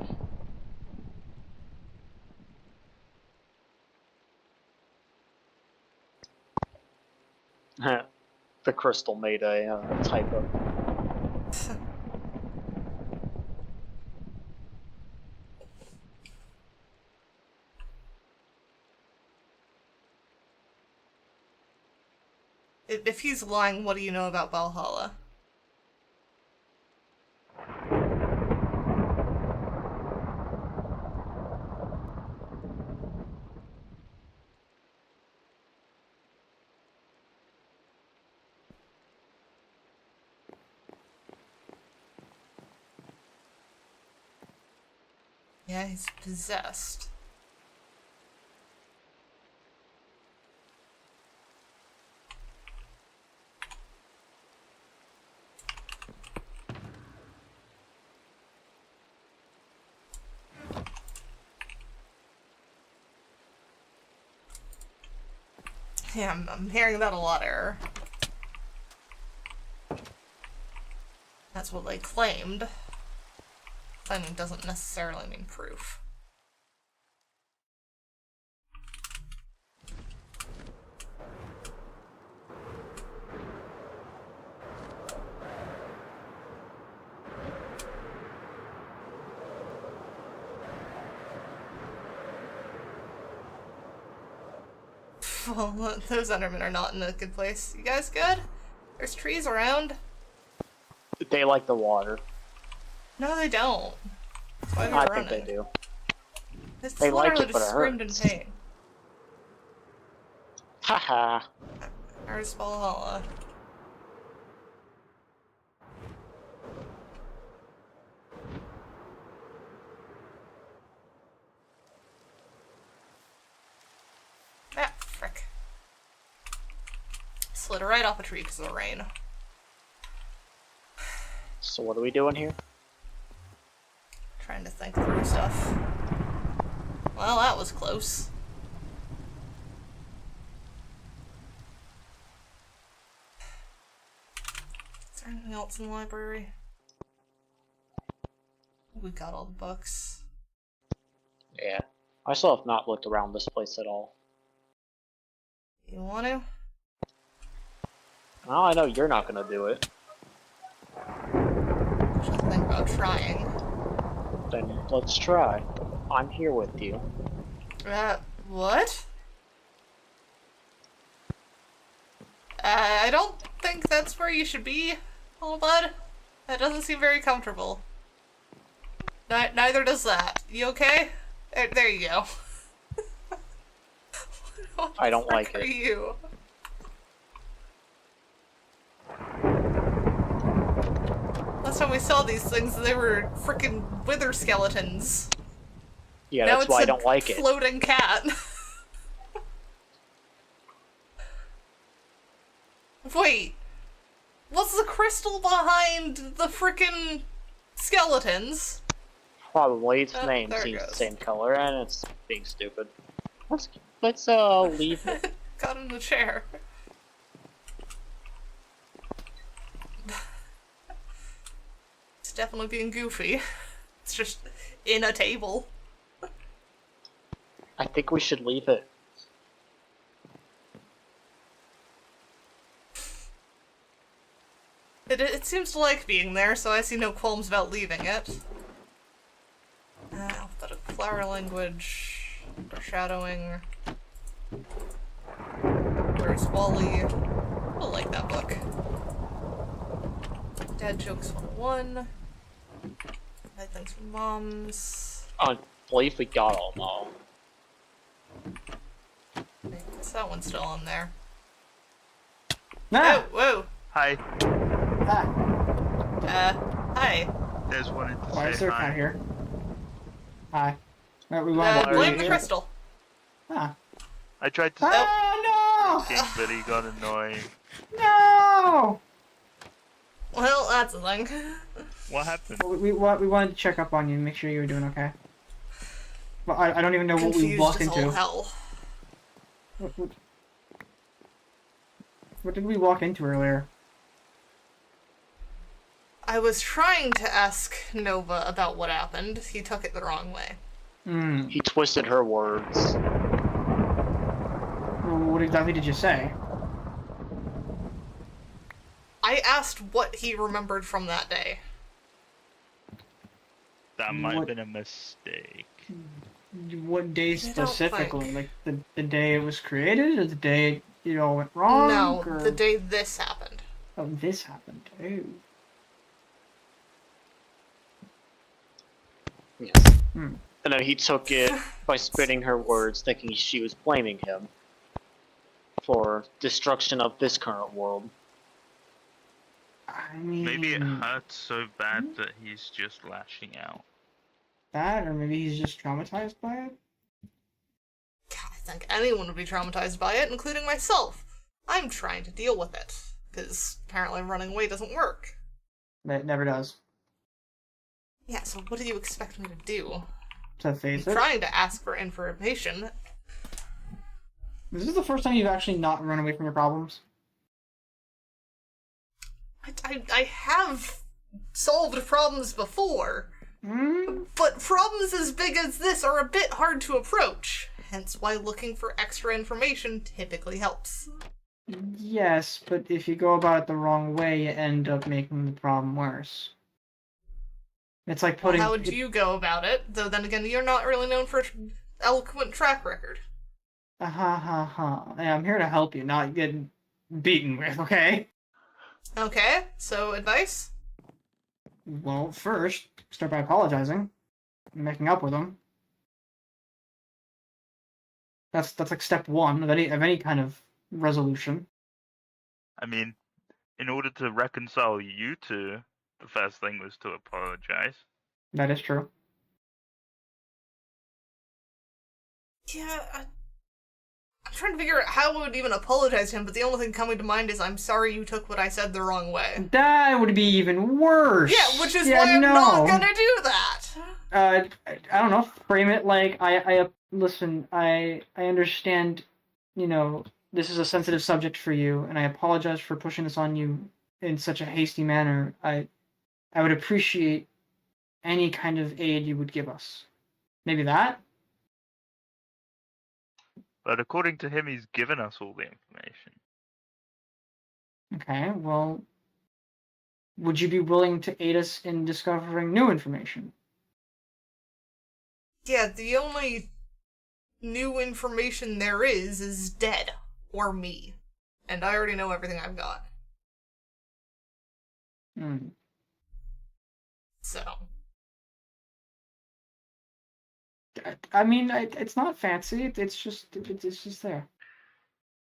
The crystal made a typo. If he's lying, what do you know about Valhalla? Yeah, he's possessed. Yeah, I'm hearing that a lot, Error. That's what they claimed. Claiming doesn't necessarily mean proof. Well, those Endermen are not in a good place. You guys good? There's trees around. They like the water. No, they don't. That's why they're I running. think they do. It's They like literally it, but just it screamed in hurts. pain. Haha. There's Valhalla. Ah, frick. Slid right off a tree because of the rain. So what are we doing here? Trying to think through stuff. Well, that was close. Is there anything else in the library? We got all the books. Yeah. I still have not looked around this place at all. You want to? Well, I know you're not gonna do it. Just think about trying. Then let's try. I'm here with you. What? I don't think that's where you should be, little bud. That doesn't seem very comfortable. Neither does that. You okay? There you go. What I don't the like frick it. Are you? Last time we saw these things, they were frickin' wither skeletons. Yeah, Now that's it's why I a don't like it. floating cat. Wait. What's the crystal behind the frickin' skeletons? Probably its Oh, name there it seems the goes. same color, and it's being stupid. Let's leave it. Got in the chair. It's definitely being goofy. It's just in a table. I think we should leave it. It seems to like being there, so I see no qualms about leaving it. Alphabetical flower language, foreshadowing. Where's Wally? I like that book. Dad Jokes 101. Bad Things from Moms. I believe we got all now. Is that one still on there? Nah. Whoa! Hi. Hi. There's wanted to Why is say there a cat hi. here? Hi. Alright, we want to Blame the crystal. Ah. I tried to stop Oh King, but he got annoying. no! Well, that's a thing. What happened? No! We wanted to check up on you and make sure you were doing okay. But I don't even know what we Confused walked as into. all hell. What did we walk into earlier? I was trying to ask Nova about what happened. He took it the wrong way. Hmm. He twisted her words. What exactly did you say? I asked what he remembered from that day. That might have What- been a mistake. What day I don't specifically? think- Like the day it was created, or the day it all went wrong? No, or... the day this happened. Oh, this happened. Oh. Yes. Hmm. And then he took it by spitting her words, thinking she was blaming him for destruction of this current world. I mean, Maybe it hurts so bad that he's just lashing out. that, or maybe he's just traumatized by it. God, I think anyone would be traumatized by it, including myself. I'm trying to deal with it, because apparently running away doesn't work. It never does. Yeah, so what do you expect me to do? To face I'm it. trying to ask for information. This is the first time you've actually not run away from your problems. I have solved problems before, Hmm? but problems as big as this are a bit hard to approach, hence why looking for extra information typically helps. Yes, but if you go about it the wrong way, you end up making the problem worse. It's like putting. How would you go about it? Though then again, you're not really known for an eloquent track record. Ha ha ha. Hey, I'm here to help you, not get beaten with, okay? Okay, so advice? Well, first, start by apologizing. And making up with them. That's like step one of any kind of resolution. I mean, in order to reconcile you two, the first thing was to apologize. That is true. Yeah, I'm trying to figure out how I would even apologize to him, but the only thing coming to mind is I'm sorry you took what I said the wrong way. That would be even worse. Yeah, which is why I'm not gonna do that. I don't know. Frame it like listen. I understand. You know, this is a sensitive subject for you, and I apologize for pushing this on you in such a hasty manner. I would appreciate any kind of aid you would give us. Maybe that. But according to him, he's given us all the information. Okay, well, would you be willing to aid us in discovering new information? Yeah, the only new information there is dead. Or me. And I already know everything I've got. Hmm. So. I mean, it's not fancy. It's just there.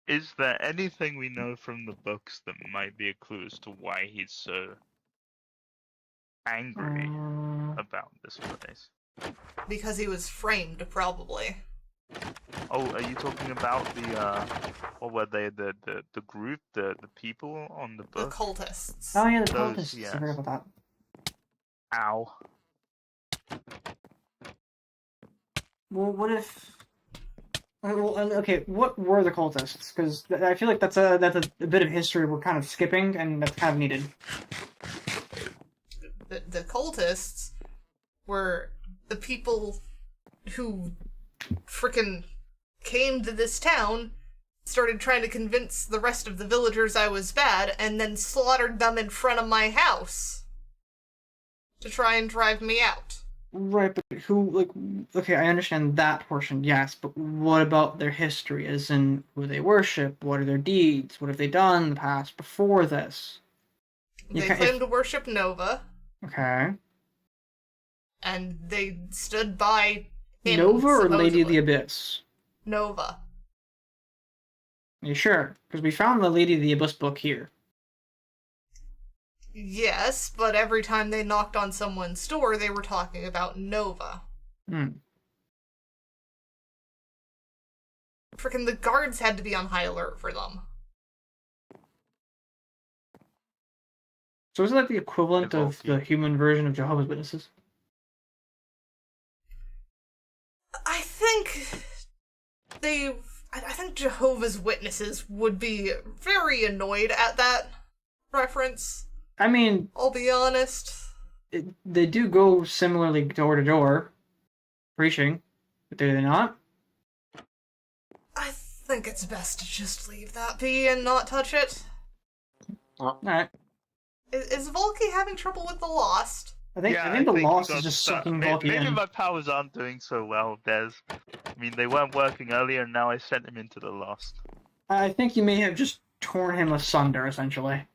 Is there anything we know from the books that might be a clue as to why he's so angry about this place? Because he was framed, probably. Oh, are you talking about the what were they, the group, the people on the book? The cultists. Oh yeah, the Those, cultists. yes. I forgot about that. Ow. Well, what if? Well, okay, what were the cultists? Because I feel like that's a bit of history we're kind of skipping, and that's kind of needed. The cultists were the people who frickin' came to this town, started trying to convince the rest of the villagers I was bad, and then slaughtered them in front of my house to try and drive me out. Right, but who, like, okay, I understand that portion, yes, but what about their history, as in who they worship, what are their deeds, what have they done in the past before this? They claim to worship Nova. Okay. And they stood by him, Nova or supposedly. Lady of the Abyss? Nova. Are you sure? Because we found the Lady of the Abyss book here. Yes, but every time they knocked on someone's door, they were talking about Nova. Frickin' the guards had to be on high alert for them. So is it like the equivalent of the human version of Jehovah's Witnesses? I think I think Jehovah's Witnesses would be very annoyed at that reference. I mean, I'll be honest. They do go similarly door to door, preaching, but do they not? I think it's best to just leave that be and not touch it. Alright. Is Volky having trouble with the Lost? I think the Lost is just sucking Volky maybe in. my powers aren't doing so well, Des. I mean, they weren't working earlier, and now I sent him into the Lost. I think you may have just torn him asunder, essentially.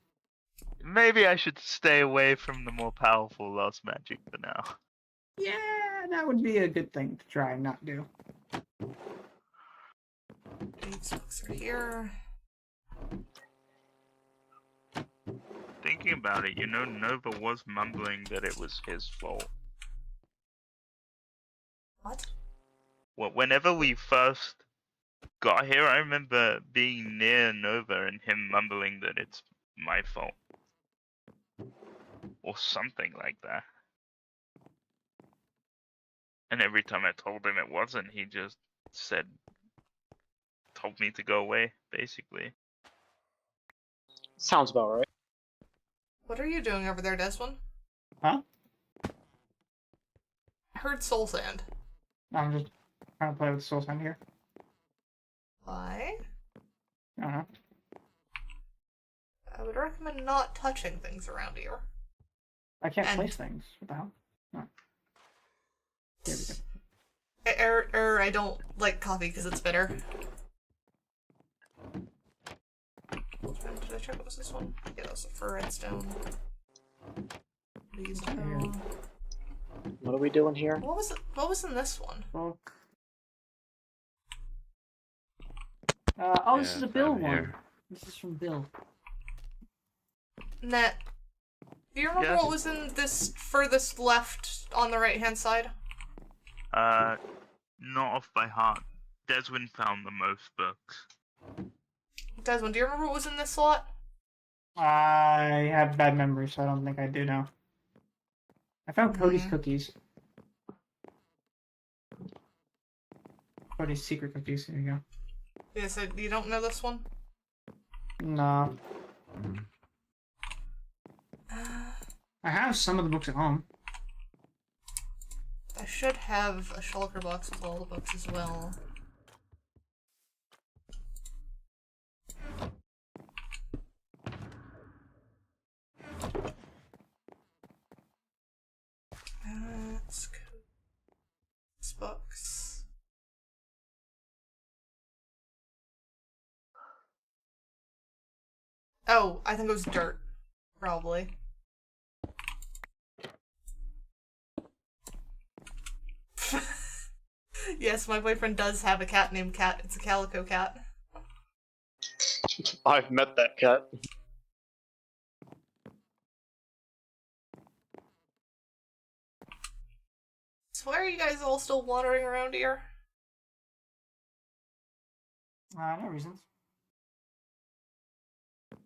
Maybe I should stay away from the more powerful Lost magic for now. Yeah, that would be a good thing to try and not do. These books are here. Thinking about it, you know, Nova was mumbling that it was his fault. What? Well, whenever we first got here, I remember being near Nova and him mumbling that it's my fault. Or something like that. And every time I told him it wasn't, he just told me to go away, basically. Sounds about right. What are you doing over there, Desmond? Huh? I heard soul sand. I'm just trying to play with soul sand here. Why? I don't know. I would recommend not touching things around here. I can't place things. What the hell? No. There we go. I don't like coffee because it's bitter. Did I check what was this one? Yeah, that was a fur redstone. These two. What are we doing here? What was it? What was in this one? Book. This is a Bill one. This is from Bill. Net. Do you remember what was in this furthest left on the right-hand side? Not off by heart. Deswin found the most books. Desmond, do you remember what was in this slot? I have bad memory, so I don't think I do now. I found Cody's cookies. Cody's secret cookies. Here you go. Yeah, so you don't know this one? No. I have some of the books at home. I should have a shulker box with all the books as well. Let's go. This books. Oh, I think it was dirt. Probably. Yes, my boyfriend does have a cat named Cat. It's a calico cat. I've met that cat. So why are you guys all still wandering around here? No reasons.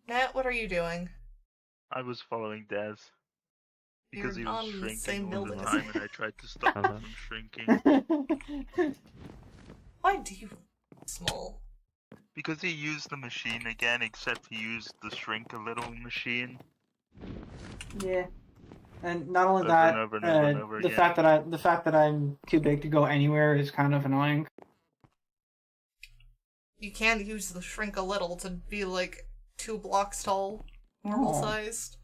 Nat, what are you doing? I was following Des. Because You're he was on the same shrinking all the building as time him. and I tried to stop him from shrinking. Why do you small? Because he used the machine again, except he used the shrink a little machine. Yeah. And not only Over that, and over and over and over the again. fact that I'm too big to go anywhere is kind of annoying. You can use the shrink a little to be like 2 blocks tall, normal Oh. sized.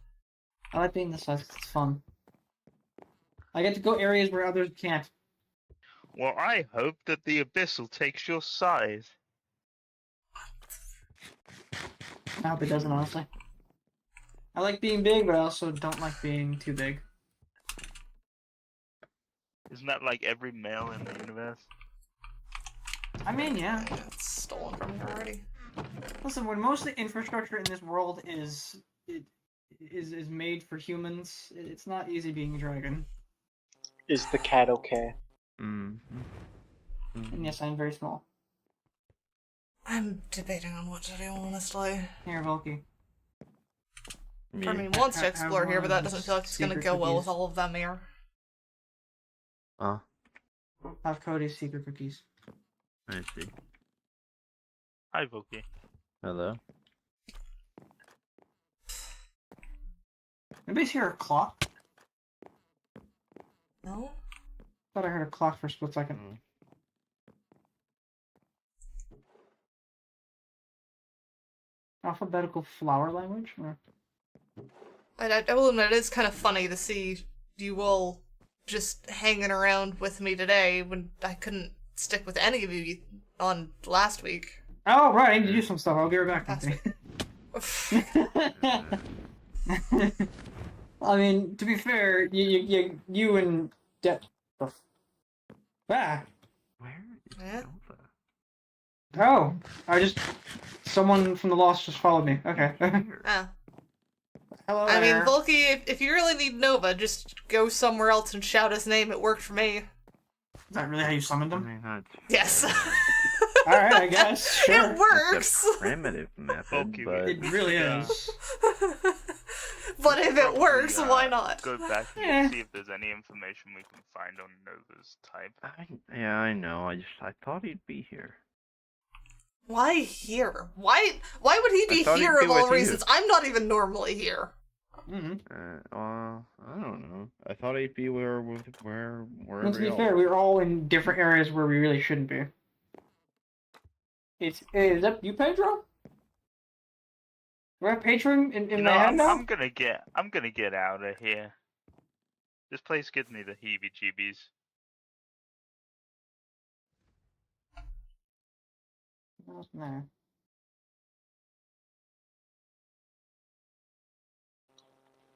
I like being this size 'cause it's fun. I get to go areas where others can't. Well, I hope that the Abyssal takes your size. I hope it doesn't, honestly. I like being big, but I also don't like being too big. Isn't that like every male in the universe? I mean, yeah. I got stolen from you already. Listen, when most of the infrastructure in this world is made for humans, it's not easy being a dragon. Is the cat okay? And yes, I'm very small. I'm debating on what to do, honestly. Here, Volky. I mean, wants to Have explore here, but that one of doesn't feel like it's gonna secret go well with cookies. all of them here. Have Cody's secret cookies. I see. Hi, Volky. Hello? Anybody's hear a clock? No? Thought I heard a clock for a split second. Alphabetical flower language? Or... I will admit, it is kind of funny to see you all just hanging around with me today when I couldn't stick with any of you on last week. Oh, right, I need to do some stuff. I'll be right back. Last Okay. I mean, to be fair, you and Ah. Where is Yeah? Nova? Oh, someone from the Lost just followed me. Okay. Ah. Hello I mean, there. Volky, if you really need Nova, just go somewhere else and shout his name. It worked for me. Is that really how you summoned I him? mean, that's Yes. Alright, I guess. Sure. It works. That's a primitive method, Okay, but It really is. But if it Probably, works, why not? Go back Yeah. and see if there's any information we can find on Nova's type. yeah, I know. I thought he'd be here. Why here? Why would he be thought he'd here be of all with you. reasons? I'm not even normally here. Well, I don't know. I thought he'd be wherever And to be y'all fair, are. we're all in different areas where we really shouldn't be. Is that you, Pedro? We're a patron in You know, Mayhem now? I'm gonna get out of here. This place gives me the heebie-jeebies. No.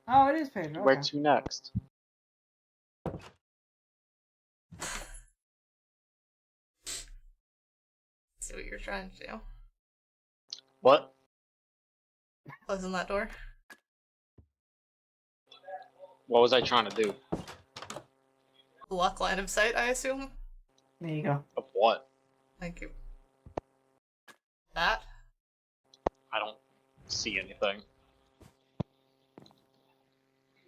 Oh, it is Pedro. Where Okay. to next? See what you're trying to do. What? Closing that door. What was I trying to do? Block line of sight, I assume. There you go. Of what? Thank you. That? I don't see anything.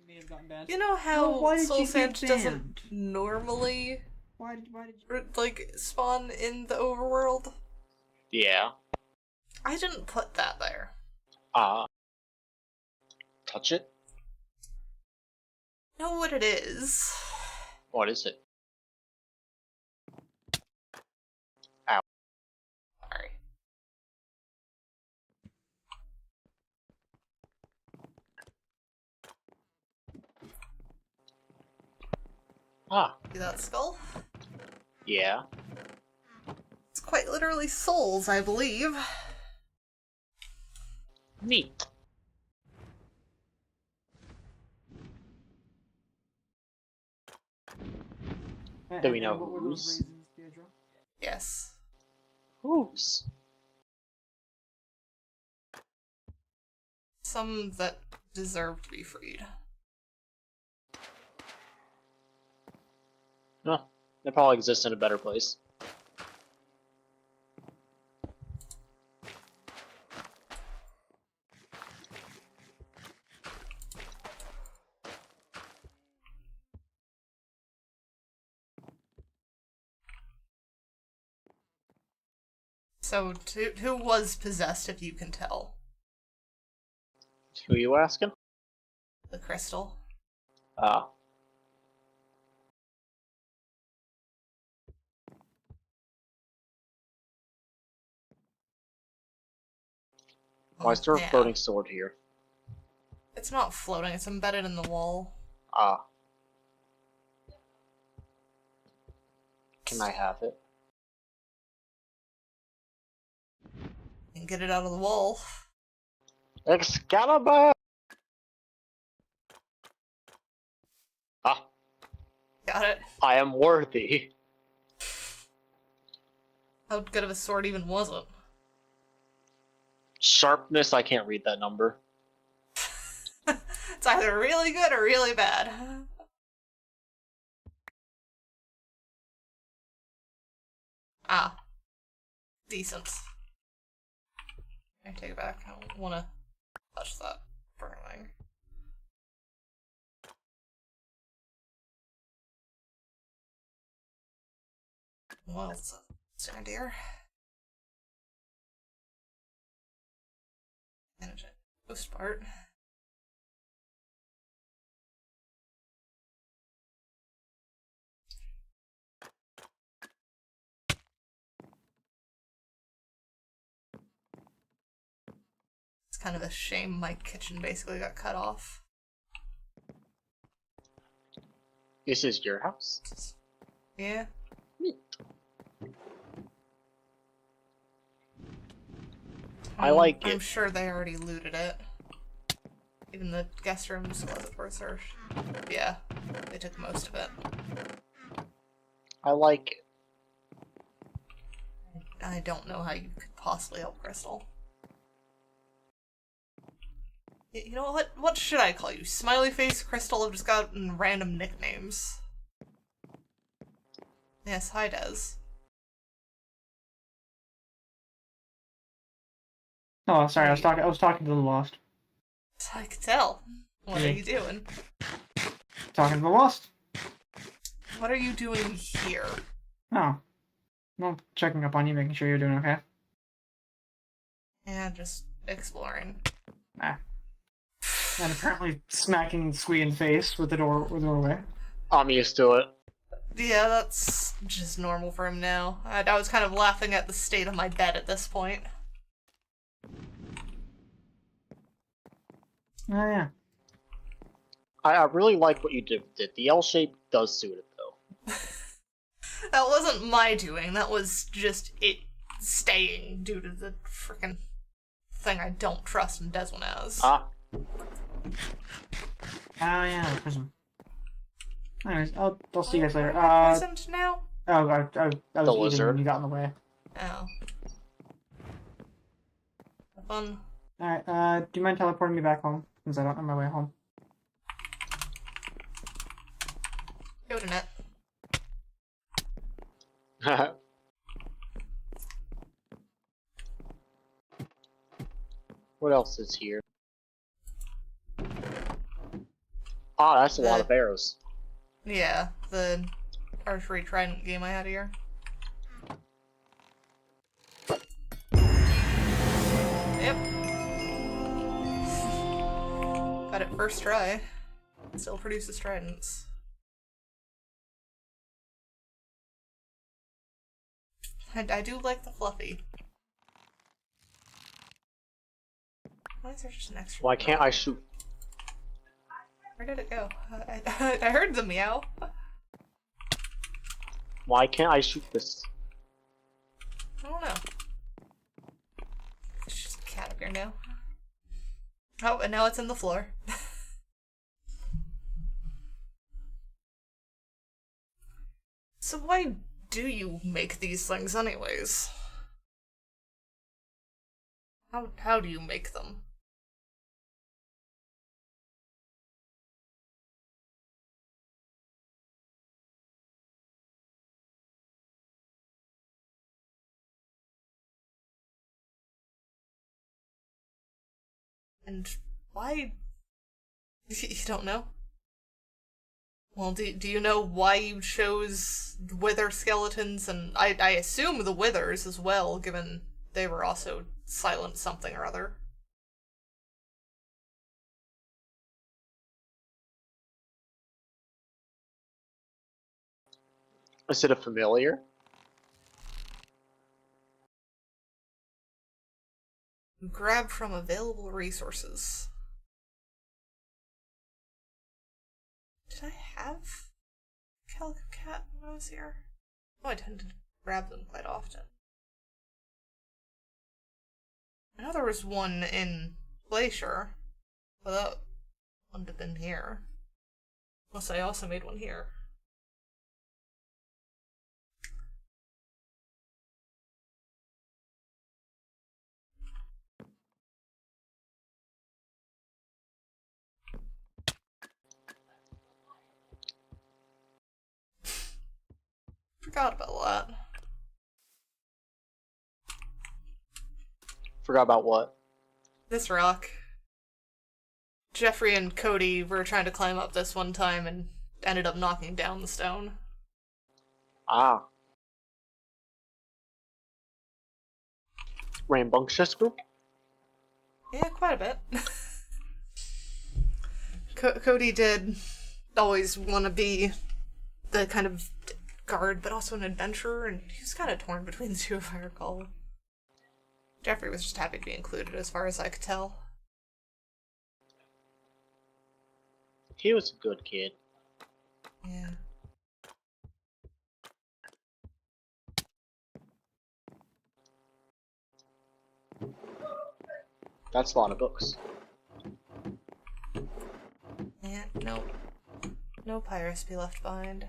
May have gotten banned. You know Well, how why did Soul you Sand get doesn't banned? normally, Why did you... like, spawn in the overworld? Yeah. I didn't put that there. Touch it? Know what it is. What is it? Ow. Sorry. Ah, See that skull? yeah. It's quite literally souls, I believe. Neat. Do we know what were those whose? reasons, Deirdre? Yes. Whose? Some that deserve to be freed. No, they probably exist in a better place. So, who was possessed, if you can tell? Who you asking? The crystal? Ah. Why is there a Yeah. floating sword here? It's not floating, it's embedded in the wall. Ah. Can I have it? And get it out of the wall. Excalibur! Ah, Got it. I am worthy. How good of a sword even was it? Sharpness, I can't read that number. It's either really good or really bad. Ah. Decent. I take it back. I don't want to touch that burning. Well, it's a stand here. Manage it. Post part. It's kind of a shame my kitchen basically got cut off. This is your house? Yeah. I like I'm it. sure they already looted it. Even the guest rooms wasn't worth search. Yeah, they took most of it. I like it. I don't know how you could possibly help Crystal. You know what? What should I call you? Smiley Face, Crystal? I've just gotten random nicknames. Yes, hi Des. Oh, sorry. I was talking to the Lost. I could tell. What are Yeah. you doing? Talking to the Lost. What are you doing here? Oh. Well, checking up on you, making sure you're doing okay. Yeah, just exploring. Nah. And apparently smacking Squee in the face with the doorway. I'm used to it. Yeah, that's just normal for him now. I was kind of laughing at the state of my bed at this point. Oh yeah. I really like what you did. The L shape does suit it though. That wasn't my doing, that was just it staying due to the frickin' thing I don't trust in Desmond as. Ah, Oh yeah, prism. Anyways, I'll see you guys later. Present now? Oh, I was The eating lizard. and you got in the way. Oh. Have fun. Alright, do you mind teleporting me back home? Since I don't know my way home. Go to net. What else is here? Ah, that's a lot of arrows. Yeah, the archery trident game I had here. Yep. Got it first try. Still produces tridents. I do like the fluffy. Why is there just an extra? Why can't I shoot? Where did it go? I heard the meow. Why can't I shoot this? I don't know. There's just a cat up here now. Oh, and now it's in the floor. So why do you make these things anyways? How do you make them? And why? You don't know? Well, do you know why you chose wither skeletons? And I assume the withers as well, given they were also silent something or other. Is it a familiar? Grab from available resources. Did I have Calico Cat when I was here? Oh, I tend to grab them quite often. I know there was one in Glacier, but that wouldn't have been here. Unless I also made one here. Forgot about that. Forgot about what? This rock. Jeffrey and Cody were trying to climb up this one time and ended up knocking down the stone. Ah. Rambunctious group? Yeah, quite a bit. Cody did always want to be the kind of guard, but also an adventurer, and he was kind of torn between the two, if I recall. Jeffrey was just happy to be included, as far as I could tell. He was a good kid. Yeah. That's a lot of books. Yeah, no. No pirates be left behind.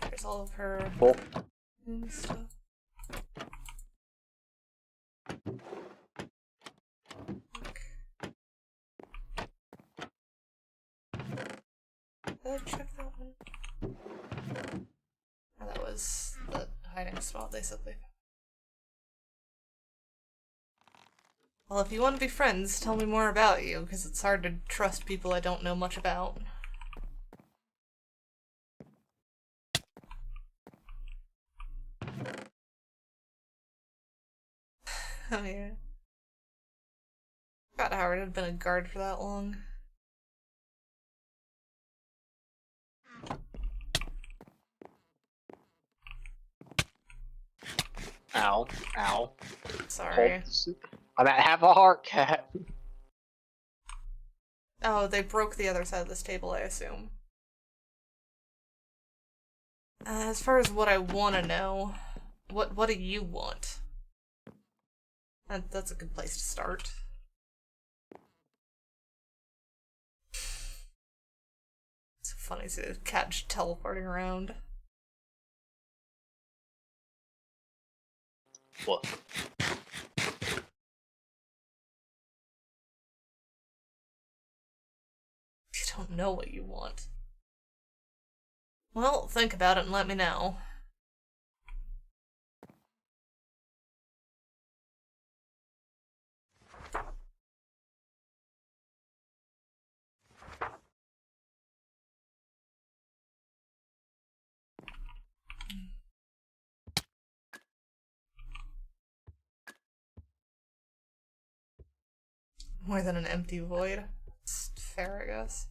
There's all of her Cool. stuff. Did I check that one? Oh, that was the hiding spot they said they found. Well, if you want to be friends, tell me more about you, because it's hard to trust people I don't know much about. Oh yeah. Forgot Howard had been a guard for that long. Ow. Ow. Sorry. I'm at half a heart, cat. Oh, they broke the other side of this table, I assume. As far as what I want to know, what do you want? That's a good place to start. It's so funny to see the cat just teleporting around. What? You don't know what you want. Well, think about it and let me know. More than an empty void. It's fair, I guess.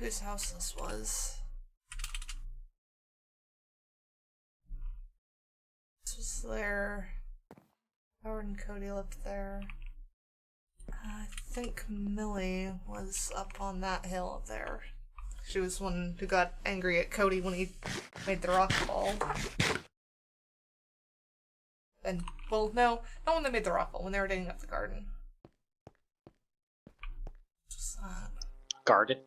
Whose house this was? This was there. Howard and Cody lived there. I think Millie was up on that hill up there. She was one who got angry at Cody when he made the rock fall. And, well, no, not when they made the rock fall, when they were digging up the garden. What's that? Garden?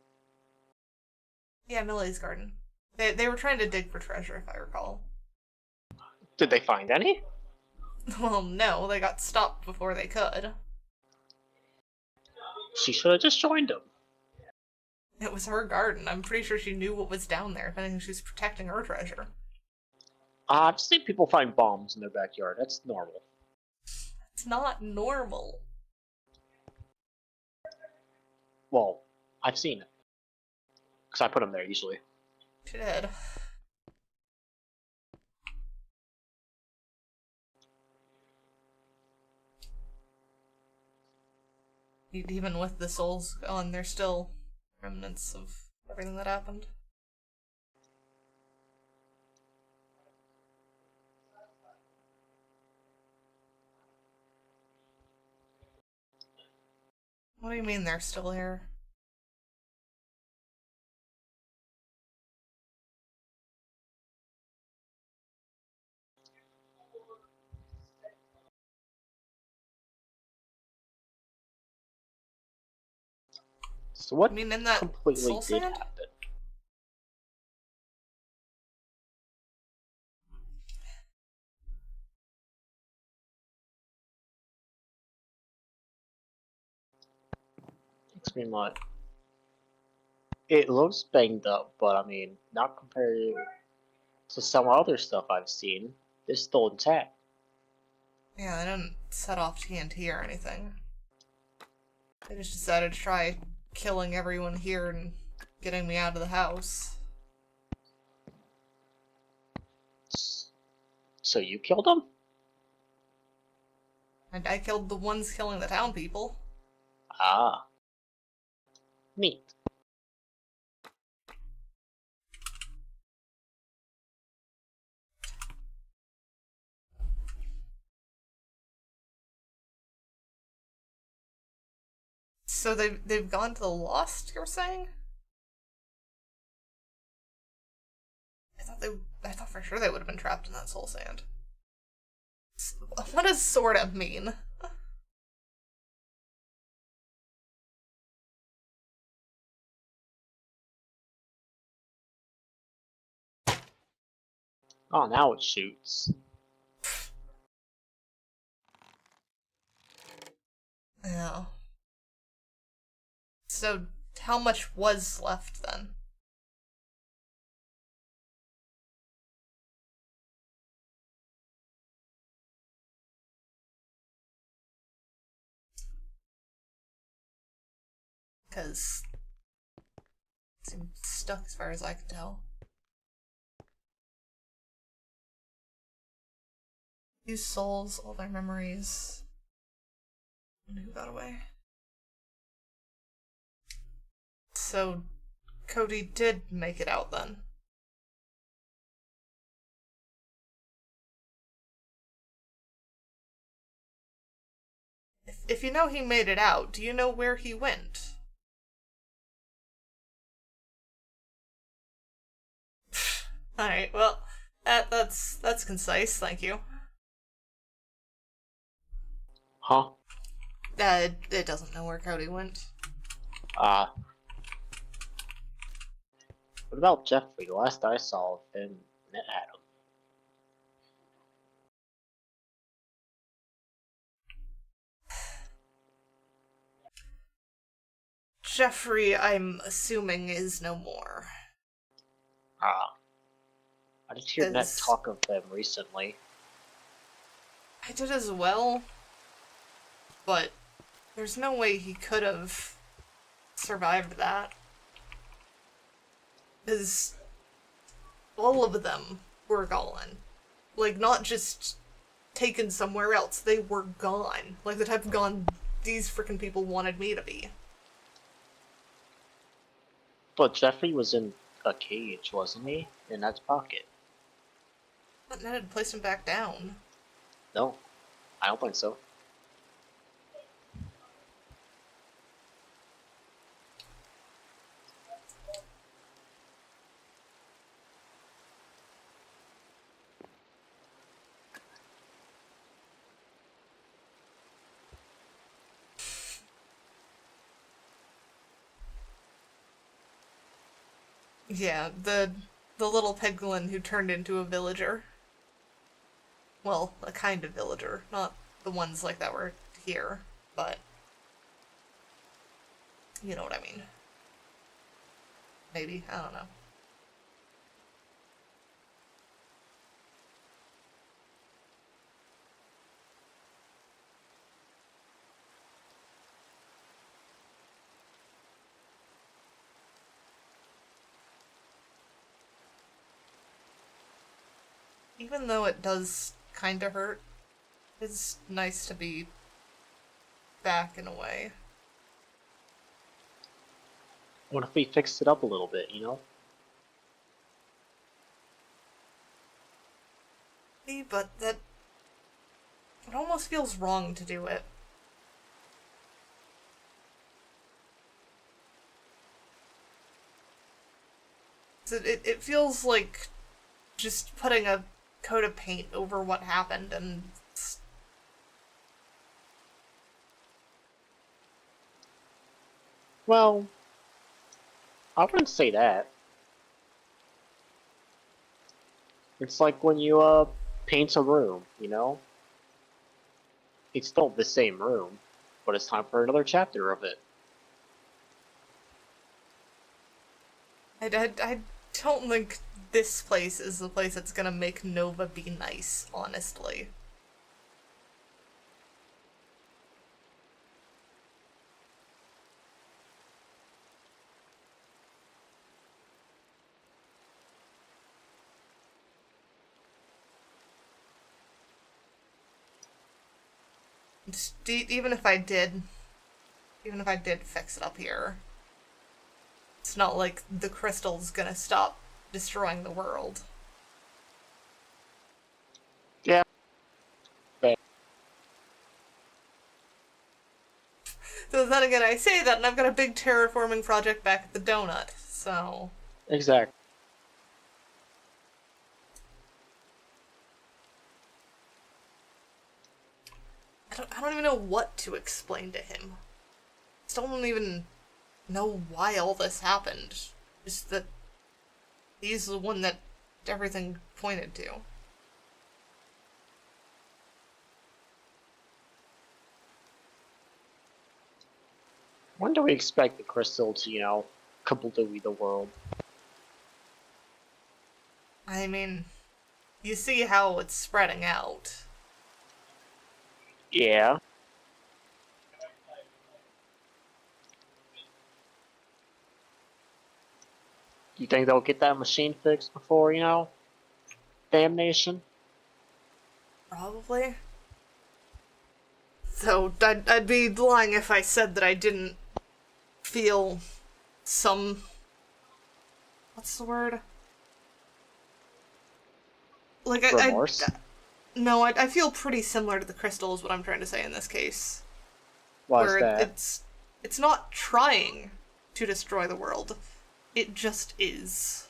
Yeah, Millie's garden. They were trying to dig for treasure, if I recall. Did they find any? Well, no, they got stopped before they could. She should have just joined them. It was her garden. I'm pretty sure she knew what was down there. If anything, she was protecting her treasure. I've seen people find bombs in their backyard. That's normal. It's not normal. Well, I've seen it. Because I put them there usually. She did. Even with the souls gone, there's still remnants of everything that happened. What do you mean they're still here? So what I mean, in that completely soul did sand? happen? Explain what? It looks banged up, but I mean, not compared to some other stuff I've seen. It's still intact. Yeah, they didn't set off TNT or anything. They just decided to try killing everyone here and getting me out of the house. So you killed them? And I killed the ones killing the town people. Ah. Neat. So they've gone to the Lost, you're saying? I thought for sure they would have been trapped in that soul sand. What does sorta mean? Oh, now it shoots. Yeah. So how much was left then? Because it seemed stuck as far as I could tell. These souls, all their memories. And who got away? So Cody did make it out then. If you know he made it out, do you know where he went? Alright, well, that's concise, thank you. Huh? It doesn't know where Cody went. What about Jeffrey? The last I saw of him, Net had him. Jeffrey, I'm assuming, is no more. Ah. I did hear Net Is- talk of them recently. I did as well, but there's no way he could have survived that. Because all of them were gone. Like, not just taken somewhere else, they were gone. Like the type of gone these frickin' people wanted me to be. But Jeffrey was in a cage, wasn't he? In Ned's pocket. But Ned had placed him back down. No, I don't think so. Yeah, the little piglin who turned into a villager. Well, a kind of villager, not the ones like that were here, but you know what I mean. Maybe, I don't know. Even though it does kinda hurt, it's nice to be back in a way. What if we fixed it up a little bit, you know? See, but that... it almost feels wrong to do it. It feels like just putting a coat of paint over what happened and... Well, I wouldn't say that. It's like when you, paint a room, you know? It's still the same room, but it's time for another chapter of it. I don't think this place is the place that's gonna make Nova be nice, honestly. Just, even if I did fix it up here, it's not like the crystal's gonna stop destroying the world. Yeah. Okay. So then again, I say that, and I've got a big terraforming project back at the donut, so... Exactly. I don't even know what to explain to him. Still don't even know why all this happened. Just that he's the one that everything pointed to. When do we expect the crystal to, you know, kablooey the world? I mean, you see how it's spreading out. Yeah. You think they'll get that machine fixed before, you know, damnation? Probably. So, I'd be lying if I said that I didn't feel some... what's the word? Like, Remorse? No, I feel pretty similar to the crystal is what I'm trying to say in this case. Why where is that? it's not trying to destroy the world. It just is.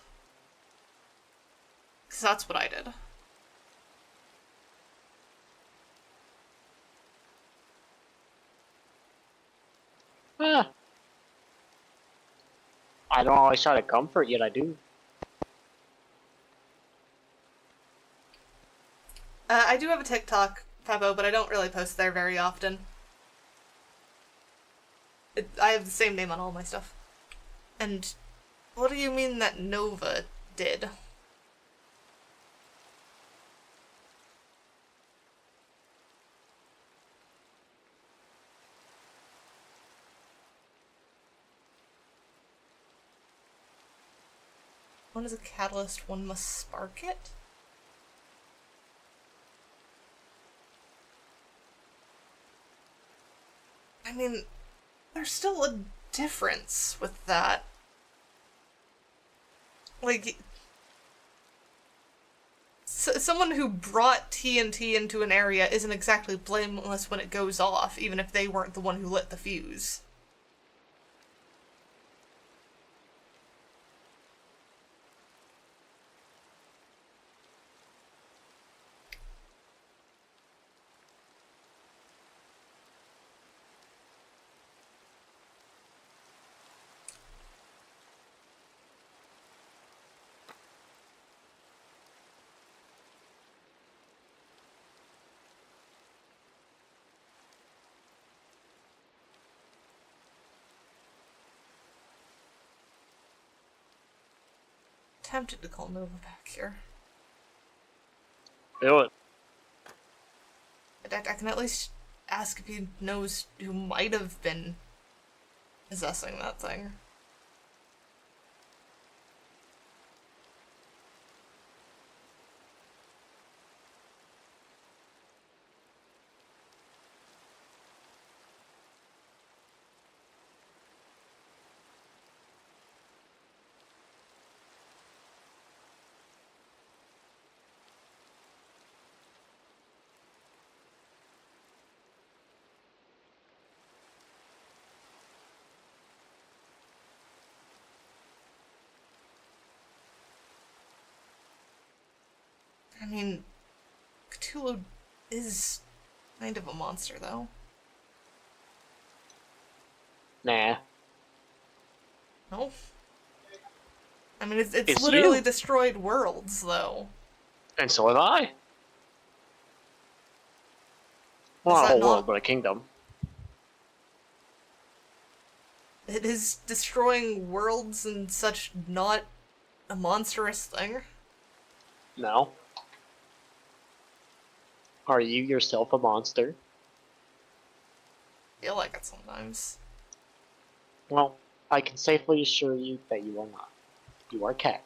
'Cause that's what I did. I don't always try to comfort, yet I do. I do have a TikTok, Peppo, but I don't really post there very often. I have the same name on all my stuff. And what do you mean that Nova did? One is a catalyst, one must spark it? I mean, there's still a difference with that. Like, someone who brought TNT into an area isn't exactly blameless when it goes off, even if they weren't the one who lit the fuse. Tempted to call Nova back here. Do it. I can at least ask if he knows who might have been possessing that thing. I mean, Cthulhu is kind of a monster, though. Nah. No? I mean, it's It's literally you. destroyed worlds, though. And so have I. Well, Is not a that whole not- world, but a kingdom. It is destroying worlds and such not a monstrous thing. No. Are you yourself a monster? I feel like it sometimes. Well, I can safely assure you that you are not. You are Cat.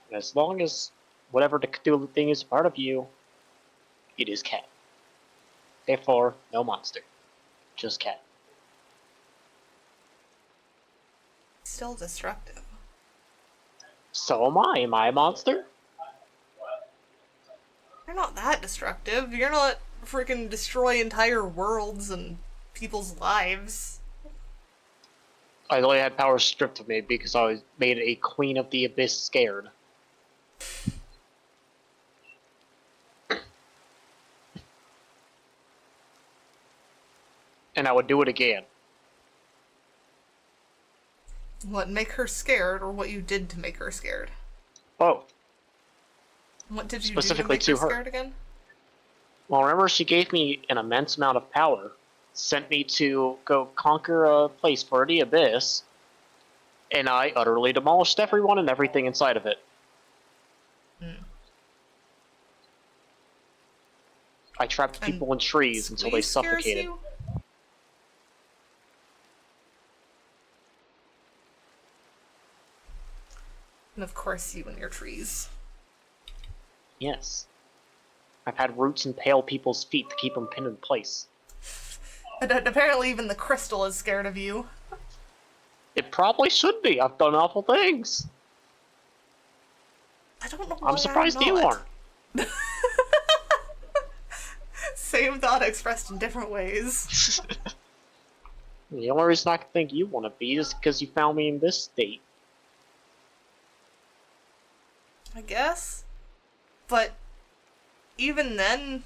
And as long as whatever the Cthulhu thing is part of you, it is Cat. Therefore, no monster. Just Cat. Still destructive. So am I. Am I a monster? You're not that destructive. You're not freaking destroy entire worlds and people's lives. I only had power stripped of me because I was made a queen of the abyss scared. And I would do it again. What, make her scared, or what you did to make her scared? Oh, What did you Specifically do to make her to her. scared again? well, remember she gave me an immense amount of power, sent me to go conquer a place for the abyss, and I utterly demolished everyone and everything inside of it. I trapped And people in trees until they Squeeze scares suffocated. you? And of course you and your trees. Yes. I've had roots impale people's feet to keep them pinned in place. And apparently even the crystal is scared of you. It probably should be. I've done awful things. I don't know why I'm surprised you not. aren't. Same thought expressed in different ways. The only reason I can think you want to be is because you found me in this state. I guess. But even then,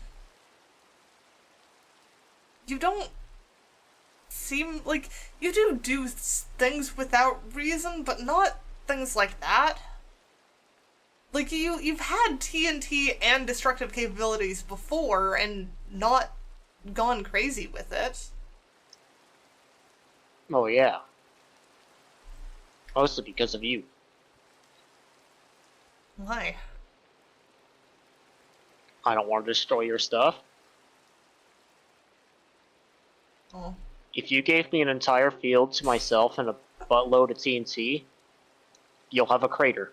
you don't seem like you do things without reason, but not things like that. Like you've had TNT and destructive capabilities before and not gone crazy with it. Oh yeah. Mostly because of you. Why? I don't want to destroy your stuff. Oh. If you gave me an entire field to myself and a buttload of TNT, you'll have a crater.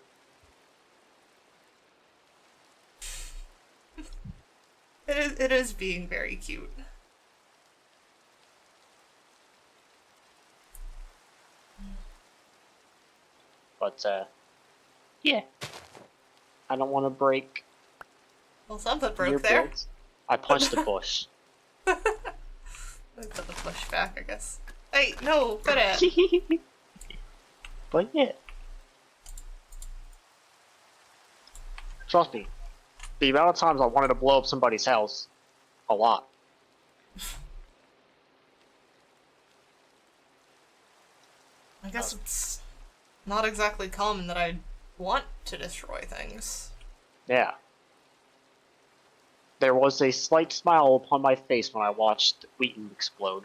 It is being very cute. But, yeah. I don't want to break Well, something your broke there. builds. I punched a bush. I put the push back, I guess. Hey, no, put it. But yeah. Trust me. The amount of times I wanted to blow up somebody's house, a lot. I guess it's not exactly common that I want to destroy things. Yeah. There was a slight smile upon my face when I watched Wheaton explode.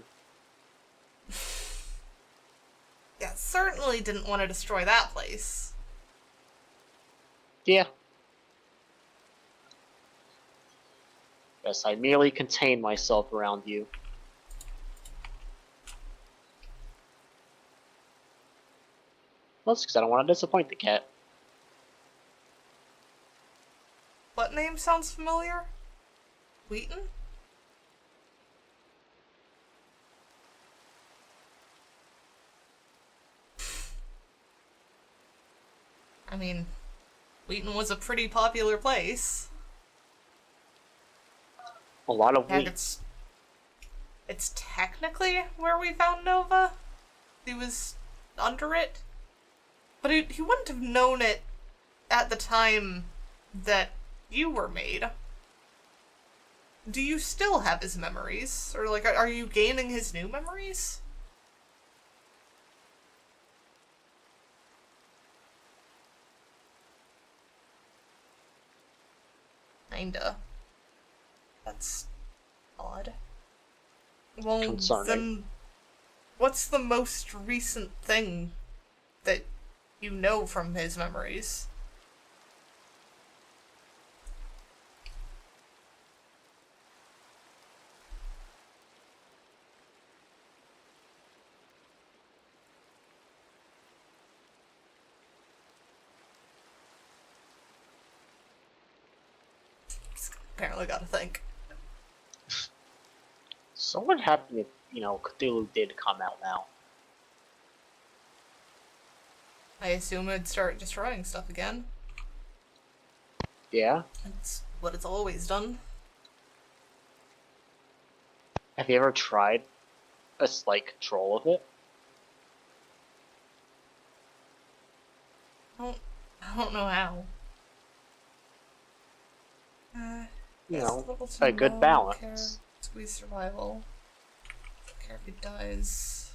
Yeah, certainly didn't want to destroy that place. Yeah. Yes, I merely contained myself around you. Well, that's because I don't want to disappoint the cat. What name sounds familiar? Wheaton? I mean, Wheaton was a pretty popular place. A lot of And wheat. it's technically where we found Nova. He was under it. But he wouldn't have known it at the time that you were made. Do you still have his memories? Or, like, are you gaining his new memories? Kinda. That's odd. Well, Concerning. then what's the most recent thing that you know from his memories? Apparently gotta think. So what happened if, Cthulhu did come out now? I assume it'd start destroying stuff again. Yeah? That's what it's always done. Have you ever tried a slight control of it? I don't know how. A good balance. Squeeze survival. Care if he dies.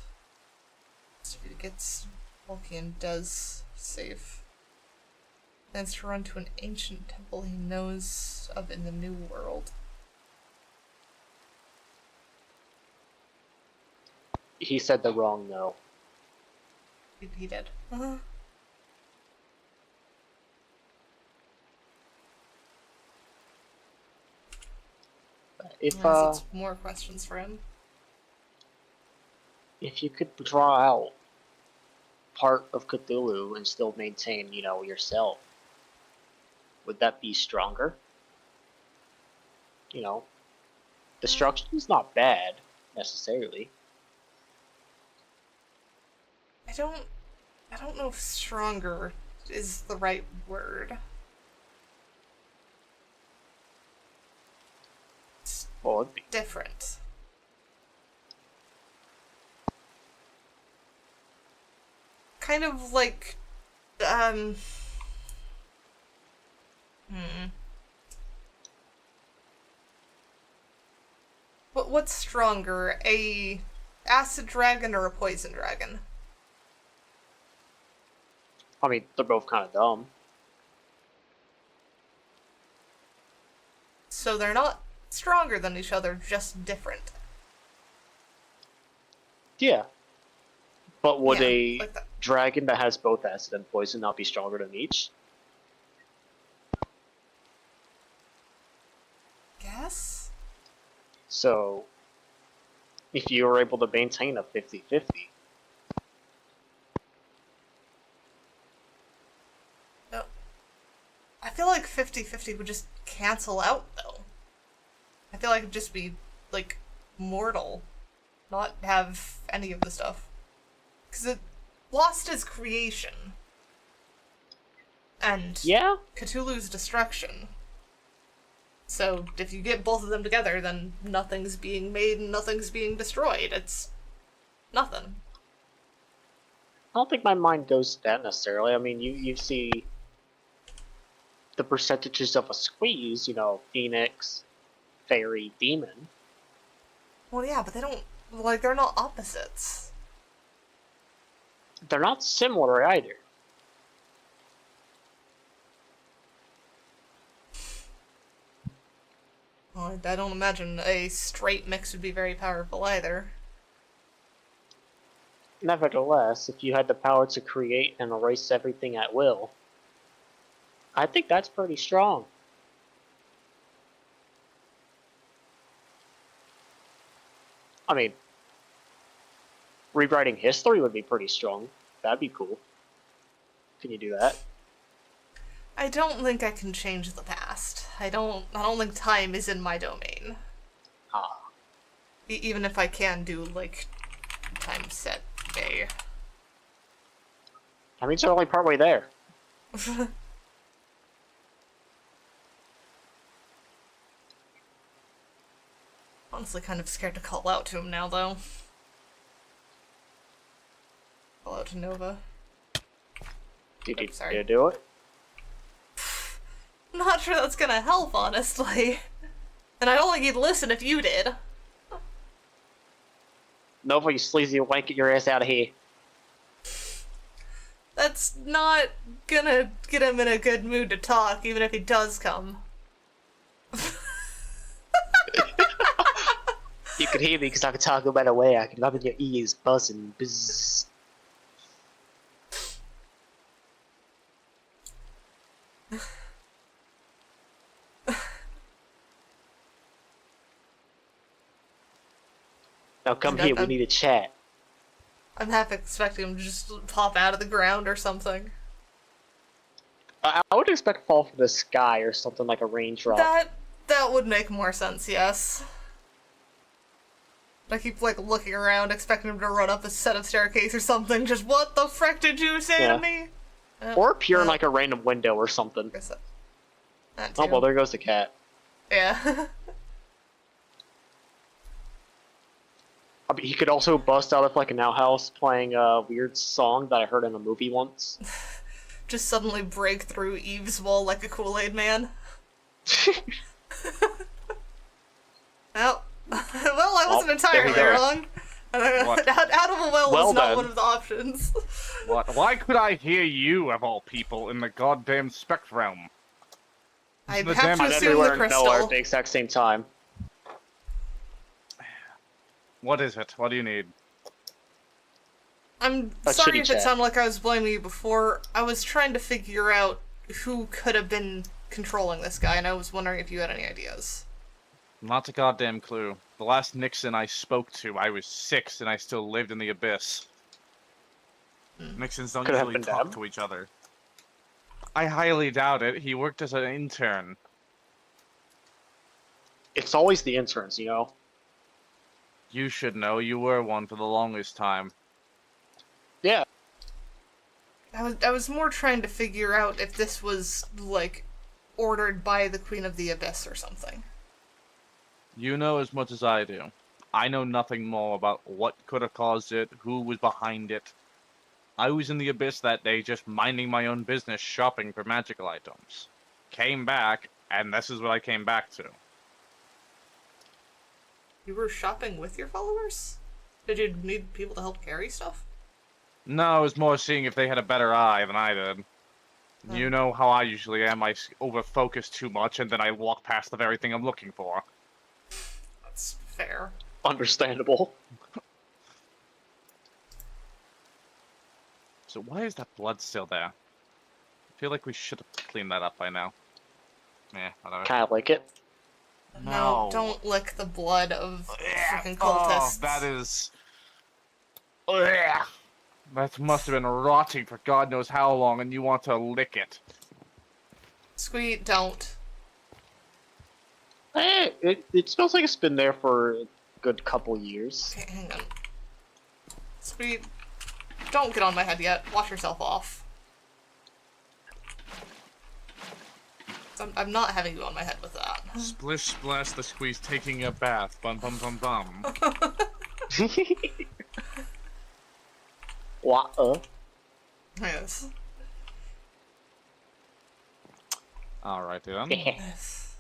So if he gets bulky and does save. Plans to run to an ancient temple he knows of in the new world. He said the wrong no. He did. Unless it's more questions for him. If you could draw out part of Cthulhu and still maintain, yourself, would that be stronger? Destruction's not bad, necessarily. I don't know if stronger is the right word. It's Well, it'd be different. Kind of like, What's stronger, a acid dragon or a poison dragon? I mean, they're both kind of dumb. So they're not stronger than each other, just different. Yeah. But would Yeah, a like that. dragon that has both acid and poison not be stronger than each? Guess? So, if you were able to maintain a 50-50, No. I feel like 50-50 would just cancel out, though. I feel like it'd just be, like, mortal. Not have any of the stuff. Because it lost its creation. And yeah? Cthulhu's destruction. So if you get both of them together, then nothing's being made and nothing's being destroyed. It's nothing. I don't think my mind goes to that necessarily. I mean, you see the percentages of a squeeze, you know, Phoenix, Fairy, Demon. Well, yeah, but they don't, like, they're not opposites. They're not similar either. Well, I don't imagine a straight mix would be very powerful either. Nevertheless, if you had the power to create and erase everything at will, I think that's pretty strong. I mean, rewriting history would be pretty strong. That'd be cool. Can you do that? I don't think I can change the past. I don't think time is in my domain. Ah. Even if I can do, like, time set A. That means you're only partway there. Honestly kind of scared to call out to him now, though. Call out to Nova. Did you sorry. do it? Not sure that's gonna help, honestly. And I don't think he'd listen if you did. Nova, you sleazy wank, get your ass out of here. That's not gonna get him in a good mood to talk, even if he does come. You could hear me because I could talk no matter where. I can rub in your ears, buzzing, buzz. Now come here, we need to chat. I'm half expecting him to just pop out of the ground or something. I would expect fall from the sky or something like a raindrop. That would make more sense, yes. I keep, like, looking around, expecting him to run up a set of staircase or something. Just, what the frick did you say to me? Or appear in, like, a random window or something. That Oh, too. well, there goes the cat. Yeah. I mean, he could also bust out of, like, an outhouse playing a weird song that I heard in a movie once. Just suddenly break through Eve's wall like a Kool-Aid man. Well, I wasn't entirely wrong. Out of a well Well was not then. one of the options. What? Why could I hear you, of all people, in the goddamn spectrum? I'd The have damn- to assume Everywhere the and nowhere at crystal. the exact same time. What is it? What do you need? I'm A sorry shitty if it chat. sounded like I was blaming you before. I was trying to figure out who could have been controlling this guy, and I was wondering if you had any ideas. Not a goddamn clue. The last Nixon I spoke to, I was 6 and I still lived in the abyss. Nixons don't Could have usually been talk Deb. to each other. I highly doubt it. He worked as an intern. It's always the interns, you know? You should know. You were one for the longest time. Yeah. I was more trying to figure out if this was, like, ordered by the Queen of the Abyss or something. You know as much as I do. I know nothing more about what could have caused it, who was behind it. I was in the abyss that day just minding my own business shopping for magical items. Came back, and this is what I came back to. You were shopping with your followers? Did you need people to help carry stuff? No, it was more seeing if they had a better eye than I did. Oh. You know how I usually am. I over-focus too much, and then I walk past the very thing I'm looking for. Fair. Understandable. So why is that blood still there? I feel like we should have cleaned that up by now. Yeah, whatever. Kind of like it. No, No. don't lick the blood of freaking Oh, cultists. that is... Ugh. That must have been rotting for God knows how long, and you want to lick it. Squeak, don't. It smells like it's been there for a good couple years. Okay, hang on. Squeak, don't get on my head yet. Wash yourself off. I'm not having you on my head with that. Splish splash the squeeze taking a bath. Bum bum bum bum. What? Yes. Alrighty then. Yes.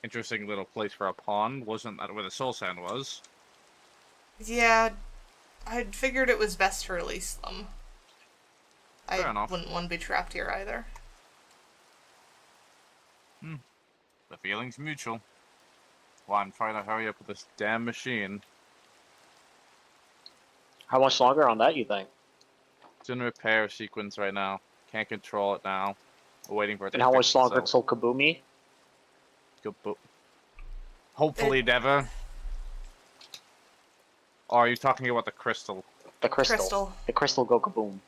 Interesting little place for a pond. Wasn't that where the soul sand was? Yeah, I figured it was best to release them. Fair I enough. wouldn't want to be trapped here either. The feeling's mutual. Well, I'm trying to hurry up with this damn machine. How much longer on that, you think? It's in repair sequence right now. Can't control it now. We're waiting for it to And how fix much longer itself. till Kaboomy? Hopefully never. Or are you talking about the crystal? The crystal. The crystal go kaboom.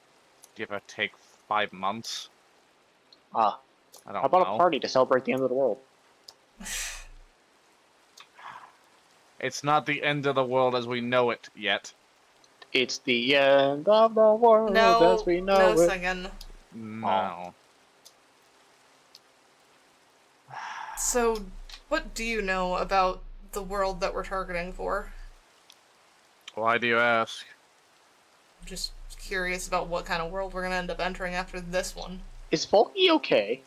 Give or take 5 months? Ah. I don't How about know. a party to celebrate the end of the world? It's not the end of the world as we know it yet. It's the end of the world No, as we know no it. singing. No. So, what do you know about the world that we're targeting for? Why do you ask? I'm just curious about what kind of world we're gonna end up entering after this one. Is Volky okay?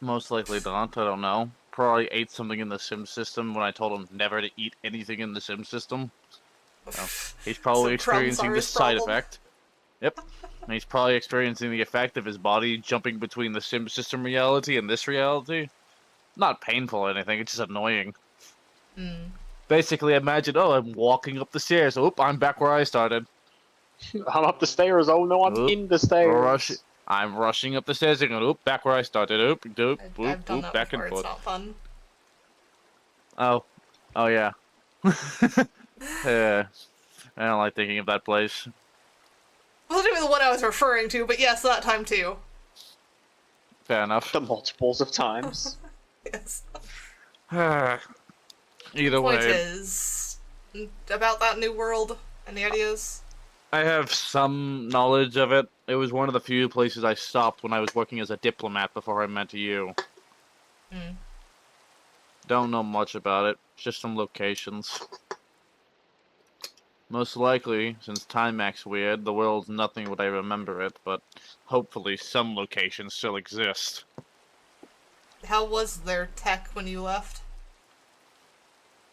Most likely not, I don't know. Probably ate something in the sim system when I told him never to eat anything in the sim system. So, he's probably So crumbs experiencing are this his side problem. effect. Yep. And he's probably experiencing the effect of his body jumping between the sim system reality and this reality. Not painful or anything, it's just annoying. Hmm. Basically, imagine, oh, I'm walking up the stairs. Oop, I'm back where I started. I'm up the stairs. Oh no, I'm Oop. in the stairs. I'm rushing up the stairs again. Oop, back where I started. Oop, doop, I've oop, done oop, that back before, and it's forth. not fun. Oh yeah. Yeah. I don't like thinking of that place. Wasn't even the one I was referring to, but yes, that time too. Fair enough. The multiples of times. Yes. Either Point way, is, about that new world, any ideas? I have some knowledge of it. It was one of the few places I stopped when I was working as a diplomat before I met you. Hmm. Don't know much about it, just some locations. Most likely, since Time Mac's weird, the world's nothing what I remember it, but hopefully some locations still exist. How was their tech when you left?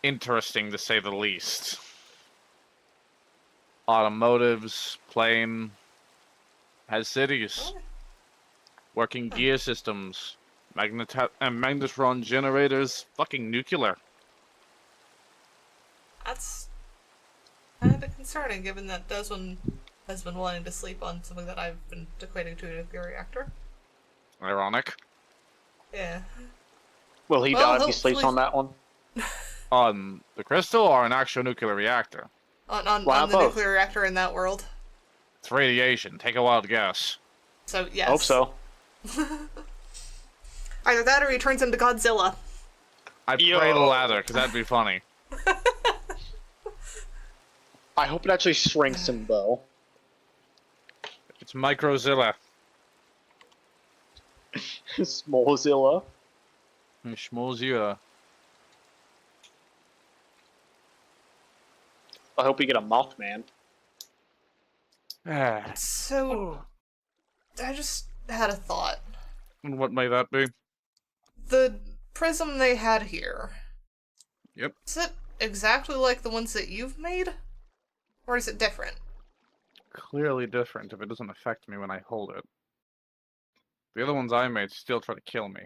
Interesting to say the least. Automotives, plane, has cities, working gear systems, magnetron generators, fucking nuclear. That's kind of concerning, given that Desmond has been wanting to sleep on something that I've been equating to a nuclear reactor. Ironic. Yeah. Will he Well, die if he sleeps on that one? On the crystal or an actual nuclear reactor? On Why the both? nuclear reactor in that world. It's radiation. Take a wild guess. So, yes. Hope so. Either that or he turns into Godzilla. I'd Yo. pray the latter, because that'd be funny. I hope it actually shrinks him though. It's Microzilla. Smallzilla. Schmozilla. I hope we get a Mothman. Ah, So, I just had a thought. and what may that be? The prism they had here. Yep. Is it exactly like the ones that you've made? Or is it different? Clearly different if it doesn't affect me when I hold it. The other ones I made still try to kill me.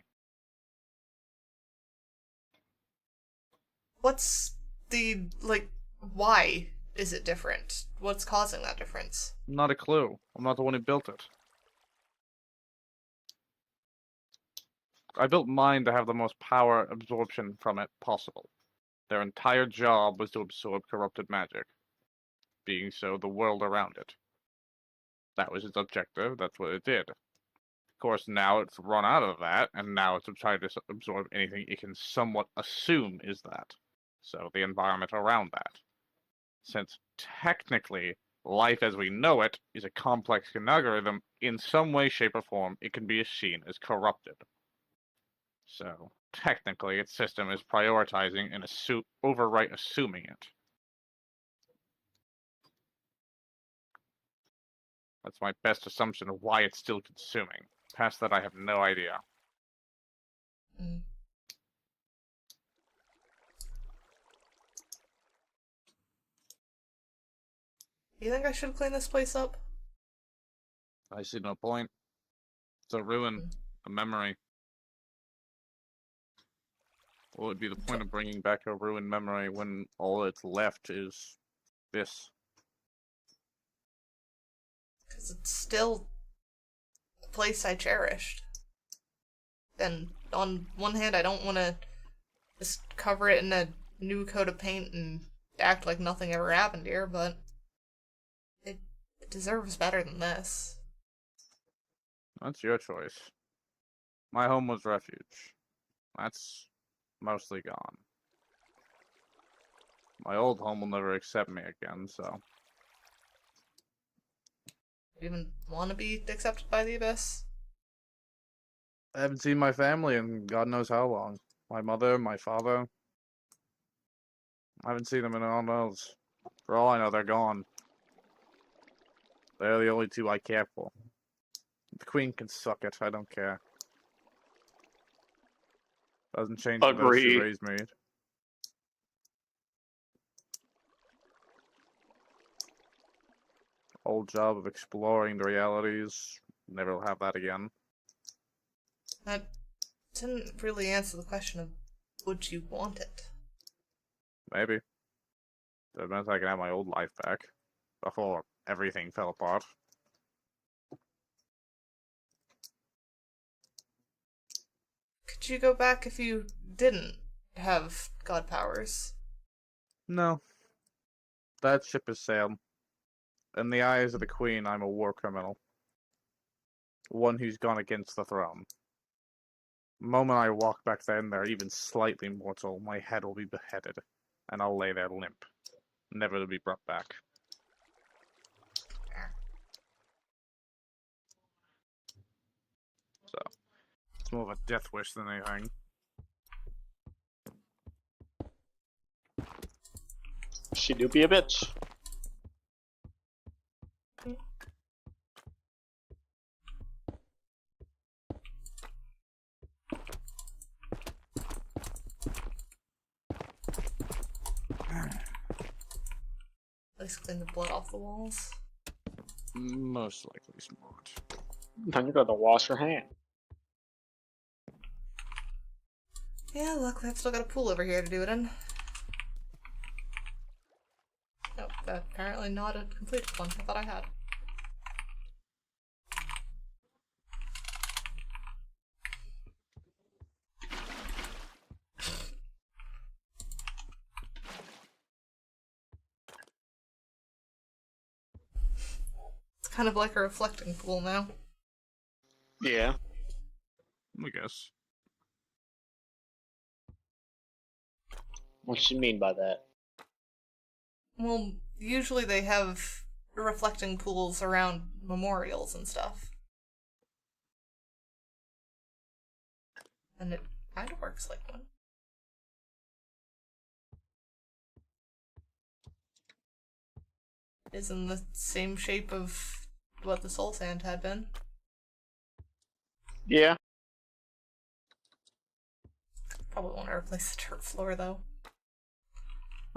What's the, like, why is it different? What's causing that difference? Not a clue. I'm not the one who built it. I built mine to have the most power absorption from it possible. Their entire job was to absorb corrupted magic. Being so, the world around it. That was its objective, that's what it did. Of course, now it's run out of that, and now it's trying to absorb anything it can somewhat assume is that. So, the environment around that. Since, technically, life as we know it is a complex algorithm, in some way, shape, or form, it can be seen as corrupted. So, technically, its system is prioritizing and overwrite assuming it. That's my best assumption of why it's still consuming. Past that, I have no idea. Mm. You think I should clean this place up? I see no point. It's a ruin, a memory. What would be the point of bringing back a ruined memory when all that's left is this? Because it's still a place I cherished. And on one hand, I don't want to just cover it in a new coat of paint and act like nothing ever happened here, but it deserves better than this. That's your choice. My home was refuge. That's mostly gone. My old home will never accept me again, so... You even want to be accepted by the Abyss? I haven't seen my family in God knows how long. My mother, my father. I haven't seen them in all knows. For all I know, they're gone. They're the only two I care for. The Queen can suck it, I don't care. Doesn't change the way she Agreed. raised me. Old job of exploring the realities. Never will have that again. That didn't really answer the question of would you want it? Maybe. That meant I can have my old life back. Before everything fell apart. Could you go back if you didn't have god powers? No. That ship has sailed. In the eyes of the Queen, I'm a war criminal. One who's gone against the throne. The moment I walk back there even slightly mortal, my head will be beheaded, and I'll lay there limp, never to be brought back. So, it's more of a death wish than anything. She do be a bitch. At least clean the blood off the walls. Most likely smart. Then you gotta wash your hand. Yeah, luckily I've still got a pool over here to do it in. Nope, that's apparently not a completed one. I thought I had. It's kind of like a reflecting pool now. Yeah. I guess. What you mean by that? Well, usually they have reflecting pools around memorials and stuff. And it kind of works like one. It is in the same shape of what the soul sand had been. Yeah. Probably want to replace the dirt floor though.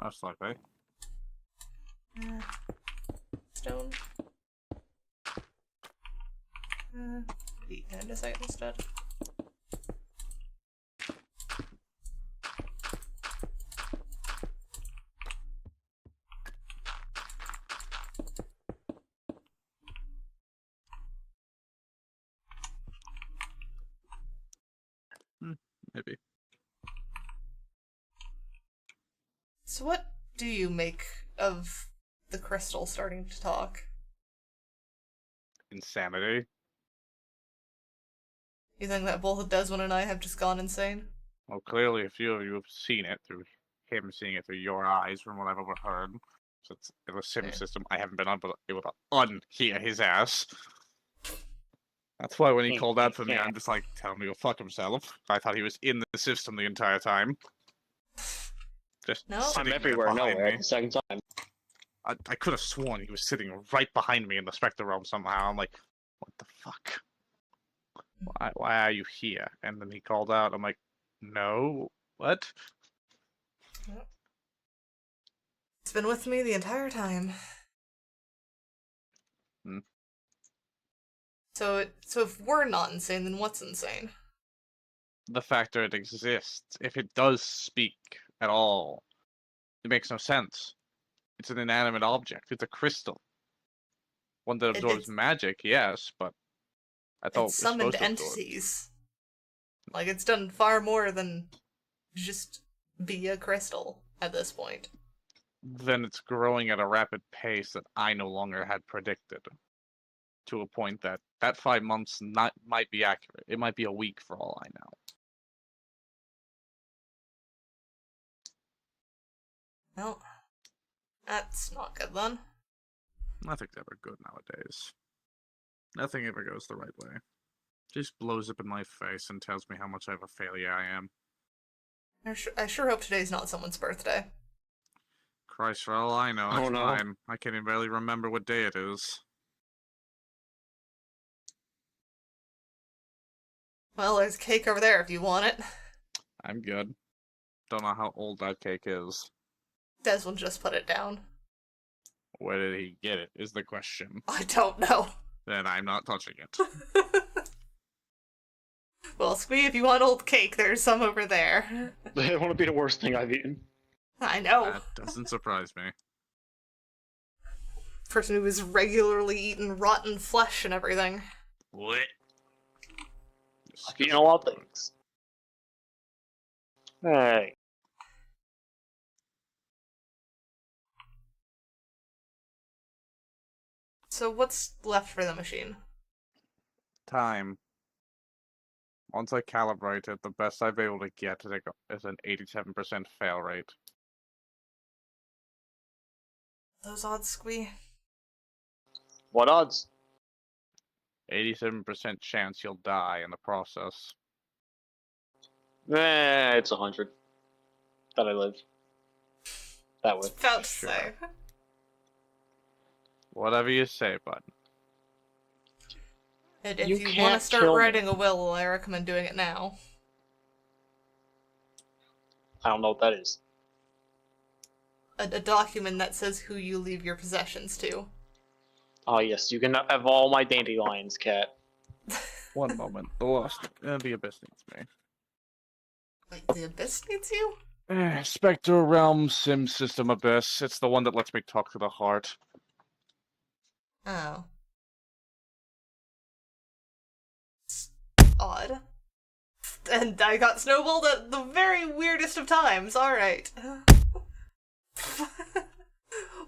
Most likely. Stone. Wheat andesite instead. So what do you make of the crystal starting to talk? Insanity. You think that both Desmond and I have just gone insane? Well, clearly a few of you have seen it through him seeing it through your eyes, from what I've overheard. So it's in the sim Yeah. system. I haven't been able to unhear his ass. That's why when he called out for me, I'm just like, tell him to go fuck himself. I thought he was in the system the entire time. Just No. I'm sitting there everywhere, behind nowhere me. at the same time. I could have sworn he was sitting right behind me in the Spectre realm somehow. I'm like, what the fuck? Why are you here? And then he called out. I'm like, no, what? It's been with me the entire time. Hmm. So if we're not insane, then what's insane? The fact that it exists. If it does speak at all, it makes no sense. It's an inanimate object. It's a crystal. One that absorbs it's- magic, yes, but I thought it It's was supposed summoned to absorb. entities. Like, it's done far more than just be a crystal at this point. Then it's growing at a rapid pace that I no longer had predicted. To a point that 5 months might be accurate. It might be a week for all I know. Well, that's not good then. Nothing's ever good nowadays. Nothing ever goes the right way. Just blows up in my face and tells me how much of a failure I am. I sure hope today's not someone's birthday. Christ, for all I know, Oh, it's no. fine. I can't even barely remember what day it is. Well, there's cake over there if you want it. I'm good. Don't know how old that cake is. Desmond just put it down. Where did he get it, is the question. I don't know. Then I'm not touching it. Well, Squee, if you want old cake, there's some over there. It wouldn't be the worst thing I've eaten. I know. That doesn't surprise me. Person who is regularly eating rotten flesh and everything. What? I've eaten a lot of things. Hey. So what's left for the machine? Time. Once I calibrate it, the best I've been able to get is an 87% fail rate. Those odds, Squee? What odds? 87% chance you'll die in the process. It's 100. That I live. That way. About to Sure. say. Whatever you say, bud. And if You you want to can't start kill me. writing a will, I recommend doing it now. I don't know what that is. A document that says who you leave your possessions to. Oh yes, you can have all my dandelions, cat. One moment. The Abyss needs me. Wait, the Abyss needs you? Spectre Realm Sim System Abyss. It's the one that lets me talk to the heart. Oh. Odd. And I got snowballed at the very weirdest of times. Alright.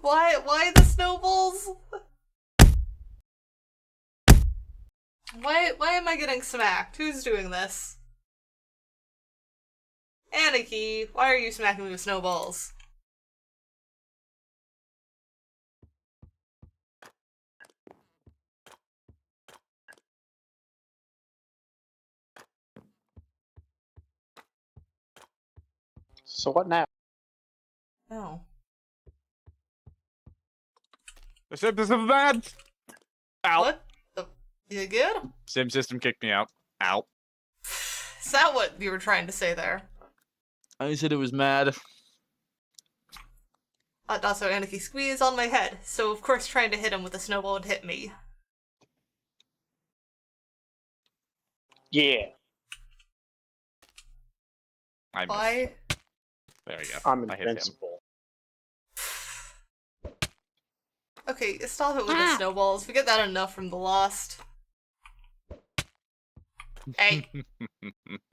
Why the snowballs? Why am I getting smacked? Who's doing this? Anarchy, why are you smacking me with snowballs? So what now? Oh. The Sim System bad! Ow. What? You good? Sim System kicked me out. Ow. Is that what you were trying to say there? I said it was mad. Also, Anarchy Squee is on my head, so of course trying to hit him with a snowball would hit me. Yeah, I missed. Why? There we go. I'm I hit him. invincible. Okay, stop it with the snowballs. We get that enough from the Lost. Hey,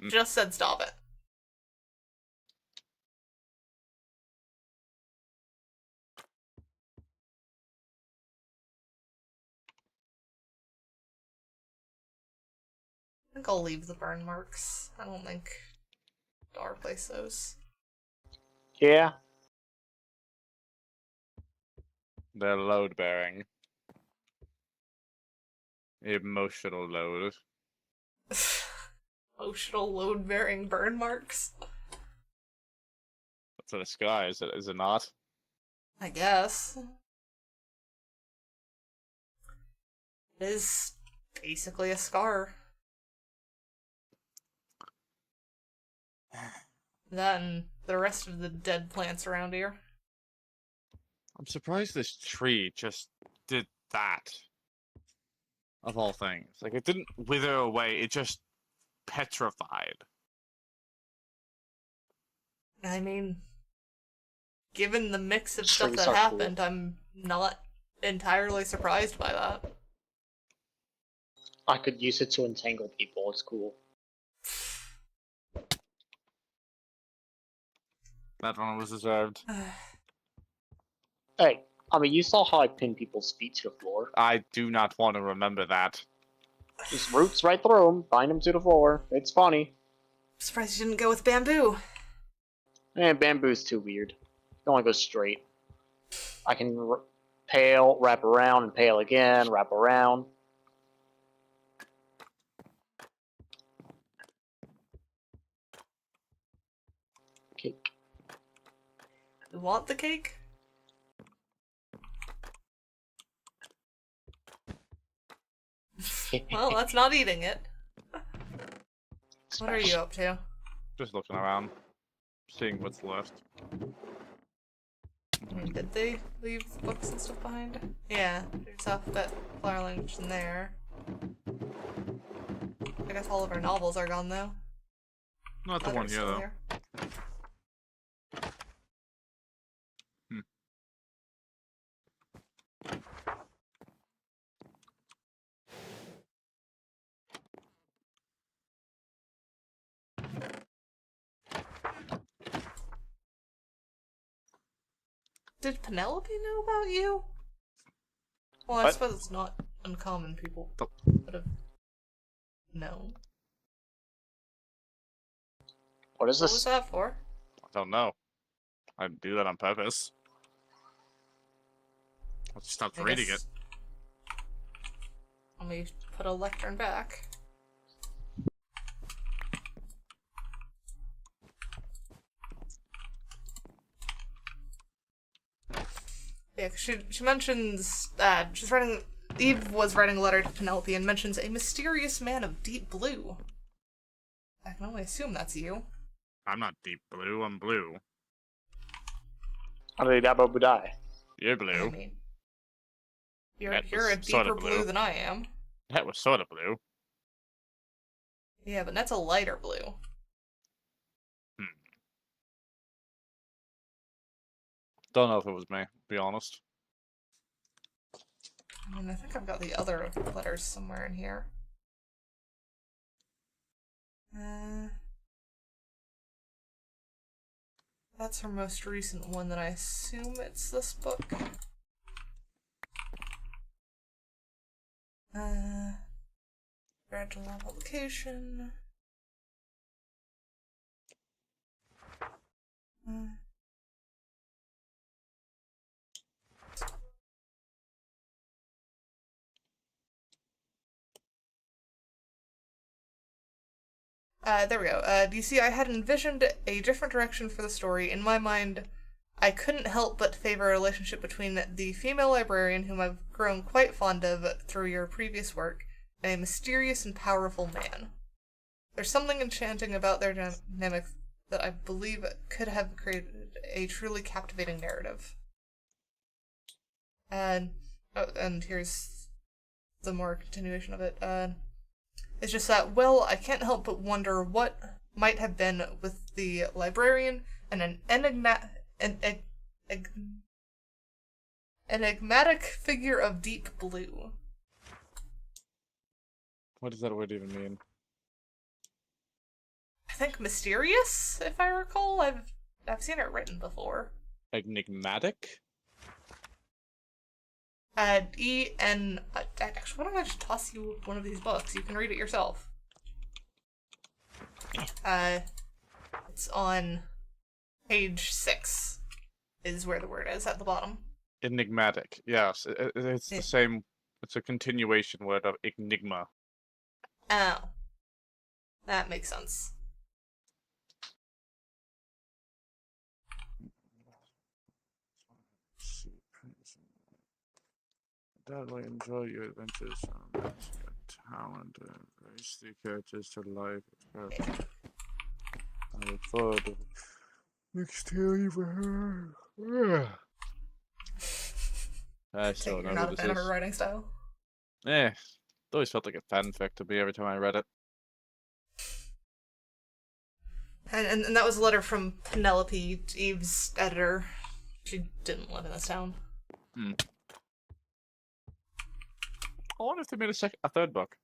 just said stop it. think I'll leave the burn marks. I don't think I'll replace those. Yeah. They're load bearing. Emotional load. Emotional load-bearing burn marks? That's a sky, is it not? I guess. It is basically a scar. That and the rest of the dead plants around here. I'm surprised this tree just did that. Of all things. Like, it didn't wither away, it just petrified. I mean, given the mix of stuff Trees that are happened, cool. I'm not entirely surprised by that. I could use it to entangle people. It's cool. That one was deserved. Hey, I mean, you saw how I pinned people's feet to the floor. I do not want to remember that. Just roots right through them, bind them to the floor. It's funny. Surprised you didn't go with bamboo. Bamboo's too weird. You only go straight. I can pale, wrap around, and pale again, wrap around. Cake. You want the cake? Well, that's not eating it. What are you up to? Just looking around. Seeing what's left. I mean, did they leave the books and stuff behind? Yeah, there's alphabet, flower language in there. I guess all of our novels are gone though. Not the one Letters here, still though. here. Did Penelope know about you? Well, I What? suppose it's not uncommon. People would have known. What is What was this? that for? I don't know. I didn't do that on purpose. I just stopped I reading it. guess- Let me put a lectern back. Yeah, 'cause she mentions she's writing. Eve was writing a letter to Penelope and mentions a mysterious man of deep blue. I can only assume that's you. I'm not deep blue, I'm blue. Adidabo Budai. You're I blue. mean, you're That a was sorta deeper blue blue. than I am. That was sort of blue. Yeah, but that's a lighter blue. Don't know if it was me, to be honest. I mean, I think I've got the other letters somewhere in here. That's her most recent one, that I assume it's this book. Gradual publication. There we go. Do you see, I had envisioned a different direction for the story. In my mind, I couldn't help but favor a relationship between the female librarian, whom I've grown quite fond of through your previous work, and a mysterious and powerful man. There's something enchanting about their dynamic that I believe could have created a truly captivating narrative. And here's the more continuation of it. It's just that, well, I can't help but wonder what might have been with the librarian and an enigmatic figure of deep blue. What does that word even mean? I think mysterious, if I recall. I've seen it written before. Enigmatic? Actually, why don't I just toss you one of these books? You can read it yourself. It's on page 6 is where the word is at the bottom. Enigmatic. Yes, it's the same. It's a continuation word of enigma. Oh. That makes sense. Deadly enjoy your adventures and your talent and raise the characters to life. I look forward to mctv for her. I Take still it know you're not who a this fan of her is. writing style. It always felt like a fanfic to me every time I read it. And that was a letter from Penelope, Eve's editor. She didn't live in this town. I wonder if they made a third book.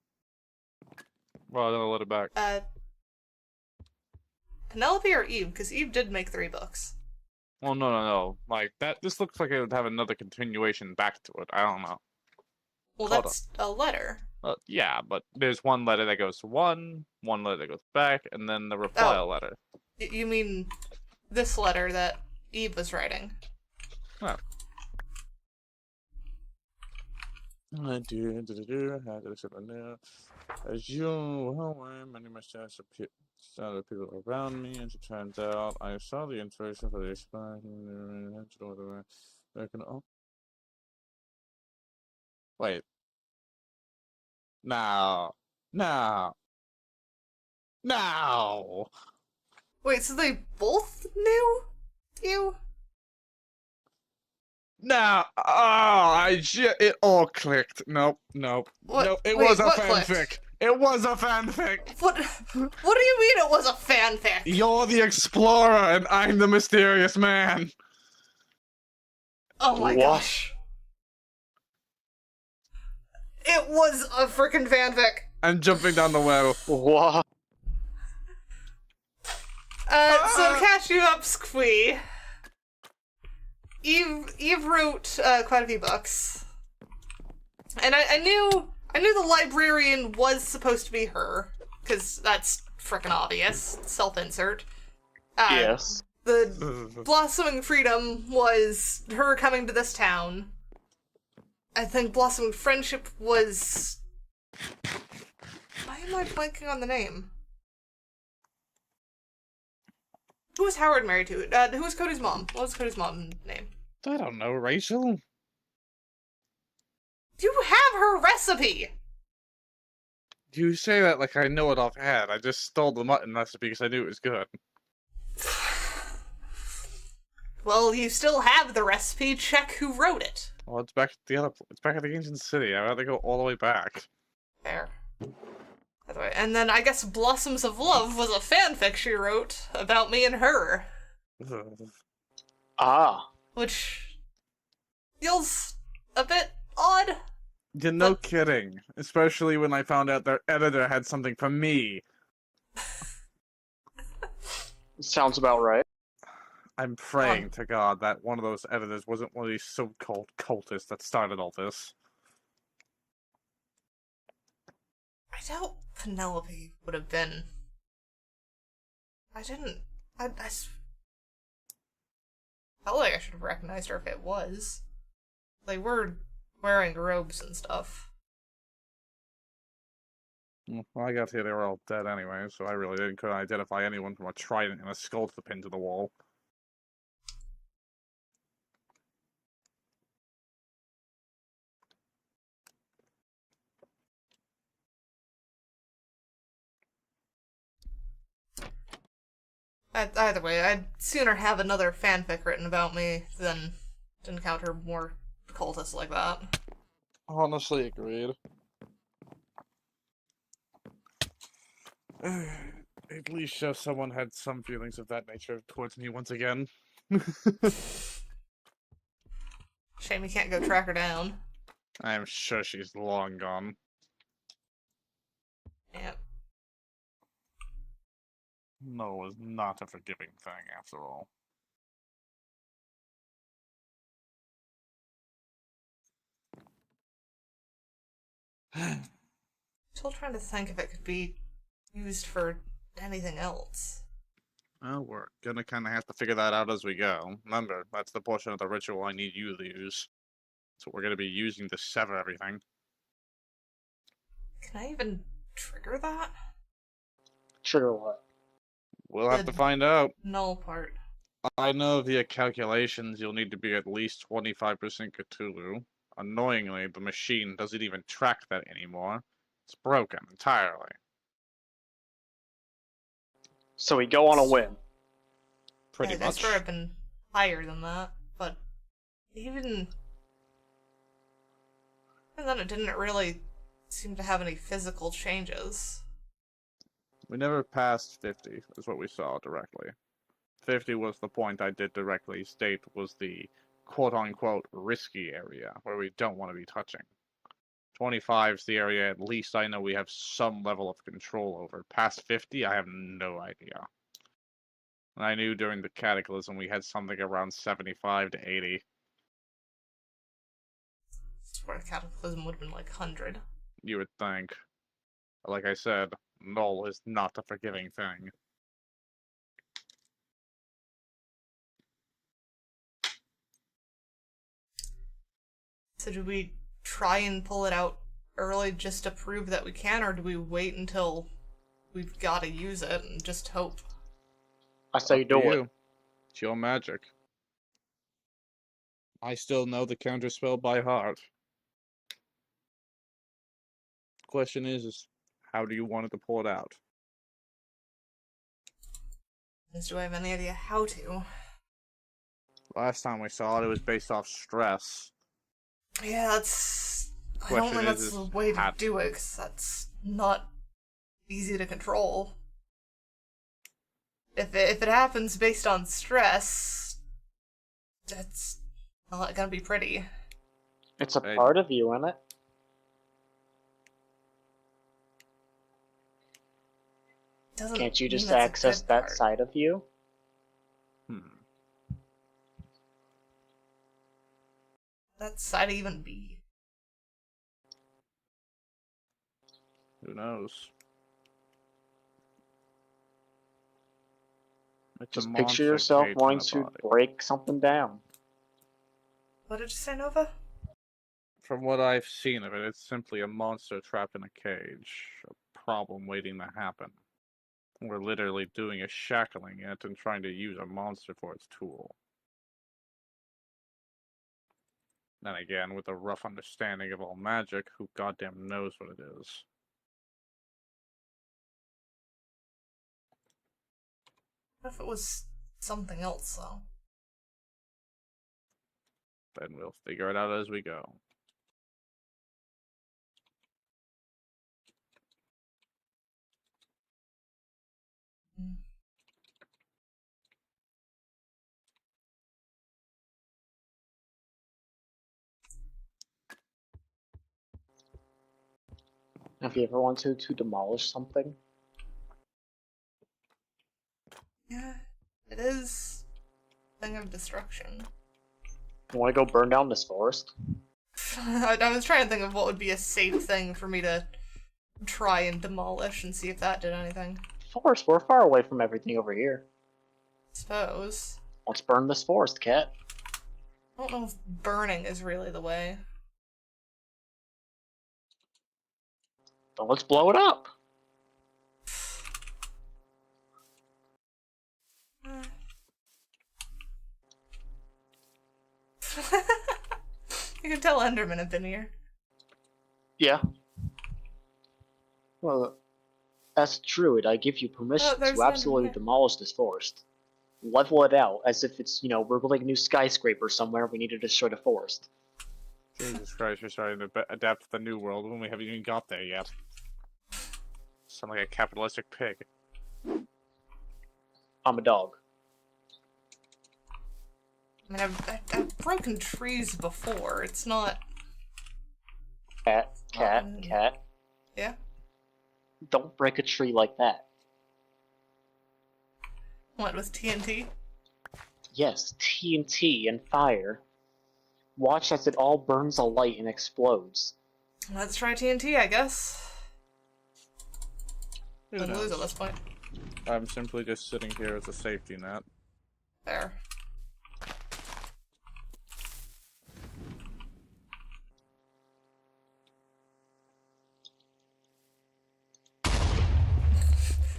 Well, then I'll let it back. Penelope or Eve? Because Eve did make 3 books. Well, no. Like, this looks like it would have another continuation back to it. I don't know. Well, Hold that's a letter. Yeah, but there's one letter that goes to one letter that goes back, and then the reply letter. You mean this letter that Eve was writing? Oh. As you, many mustaches started people around me, and it turns out I saw the inspiration for the experiment. Wait. No. Wait, so they both knew you? No. Oh, it all clicked. Nope. What? It Wait, was a what fanfic. clicked? It was a fanfic. What do you mean it was a fanfic? You're the explorer, and I'm the mysterious man. Oh my gosh. It was a freaking fanfic. I'm jumping down the well. What? So to catch you up, Squee. Eve wrote quite a few books. And I knew the librarian was supposed to be her, because that's frickin' obvious. Self-insert. Yes. The Blossoming Freedom was her coming to this town. I think Blossoming Friendship was... Why am I blanking on the name? Who was Howard married to? Who was Cody's mom? What was Cody's mom's name? I don't know, Rachel. You have her recipe! You say that like I know it offhand. I just stole the mutton recipe because I knew it was good. Well, you still have the recipe. Check who wrote it. Well, it's back at it's back at the ancient city. I'd rather go all the way back. There. By the way, and then I guess Blossoms of Love was a fanfic she wrote about me and her. Ah. Which feels a bit odd. You're no kidding. Especially when I found out their editor had something for me. Sounds about right. I'm praying to God that one of those editors wasn't one of these so-called cultists that started all this. I doubt Penelope would have been. I felt like I should have recognized her if it was. They were wearing robes and stuff. Well, I got here, they were all dead anyway, so I really couldn't identify anyone from a trident and a skull to pin to the wall. Either way, I'd sooner have another fanfic written about me than encounter more cultists like that. Honestly agreed. At least show someone had some feelings of that nature towards me once again. Shame you can't go track her down. I'm sure she's long gone. Yep. No, is not a forgiving thing, after all. Still trying to think if it could be used for anything else. Well, we're gonna kind of have to figure that out as we go. Remember, that's the portion of the ritual I need you to use. So we're gonna be using to sever everything. Can I even trigger that? Trigger what? We'll have to find out. Null part. I know via calculations you'll need to be at least 25% Cthulhu. Annoyingly, the machine doesn't even track that anymore. It's broken entirely. So we go on a whim. Pretty I much. swear I've been higher than that, but even then it didn't really seem to have any physical changes. We never passed 50, is what we saw directly. 50 was the point I did directly state was the quote-unquote risky area, where we don't want to be touching. 25 is the area at least I know we have some level of control over. Past 50, I have no idea. And I knew during the Cataclysm we had something around 75 to 80. I swear the Cataclysm would have been like 100. You would think. But like I said, null is not a forgiving thing. So do we try and pull it out early just to prove that we can, or do we wait until we've got to use it and just hope? I say you do it. It's your magic. I still know the counterspell by heart. Question is how do you want it to pull it out? Do I have any idea how to? Last time we saw it, it was based off stress. Yeah, that's... I don't Question think that's is the way to how- do it, because that's not easy to control. If it happens based on stress, that's not gonna be pretty. It's a Hey. part of you, isn't it? Doesn't Can't you mean just that's a access good that part. side of you? That side even be? Who knows? It's a Just picture monster yourself caged in wanting a to body. break something down. What did you say, Nova? From what I've seen of it, it's simply a monster trapped in a cage. A problem waiting to happen. We're literally doing is shackling it and trying to use a monster for its tool. Then again, with a rough understanding of all magic, who goddamn knows what it is? What if it was something else, though? Then we'll figure it out as we go. Hmm. Have you ever wanted to demolish something? Yeah, it is a thing of destruction. You want to go burn down this forest? I was trying to think of what would be a safe thing for me to try and demolish and see if that did anything. Forest? We're far away from everything over here. Suppose. Let's burn this forest, Cat. I don't know if burning is really the way. Then let's blow it up. You can tell Enderman have been here. Yeah. Well, as a druid, I give you permission there's to absolutely Enderman. demolish this forest. Level it out, as if it's, we're building a new skyscraper somewhere, we need to destroy the forest. Jesus Christ, you're starting to adapt to the new world when we haven't even got there yet. Sound like a capitalistic pig. I'm a dog. I mean, I've broken trees before. It's not... Cat, Um, cat. Yeah? Don't break a tree like that. What, with TNT? Yes, TNT and fire. Watch as it all burns alight and explodes. Let's try TNT, I guess. Who We'll lose knows? at this point. I'm simply just sitting here as a safety net. There.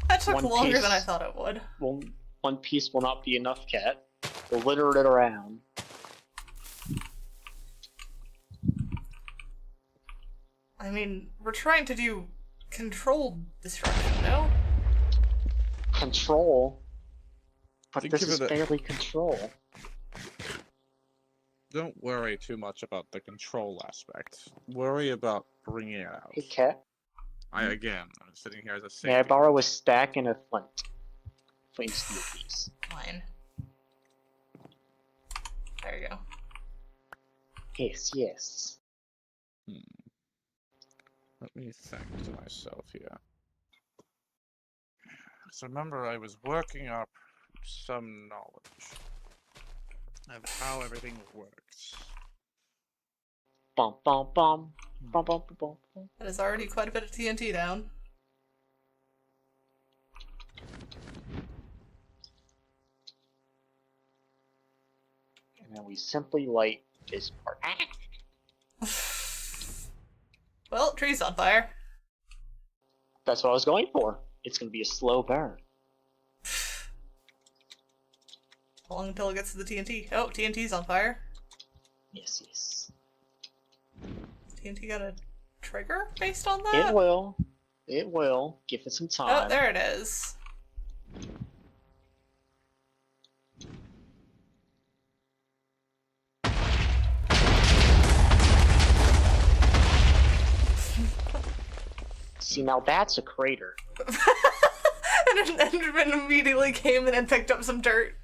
That took One longer piece. than I thought it would. Well, one piece will not be enough, Cat. We'll litter it around. I mean, we're trying to do controlled destruction, no? Control? But Think this of is it- barely control. Don't worry too much about the control aspect. Worry about bringing it out. Hey, Cat. I'm sitting here as a safety May I net. borrow a stack and a flint? Flint steel piece. Fine. There you go. Yes, yes. Let me think to myself here. So remember, I was working up some knowledge of how everything works. Bum bum bum. Bum bum bum bum. Bum. That is already quite a bit of TNT down. And then we simply light this part. Well, tree's on fire. That's what I was going for. It's gonna be a slow burn. How long until it gets to the TNT? Oh, TNT's on fire. Yes, yes. TNT got a trigger based on that? It will. It will. Give it some time. Oh, there it is. See, now that's a crater. And an Enderman immediately came in and picked up some dirt.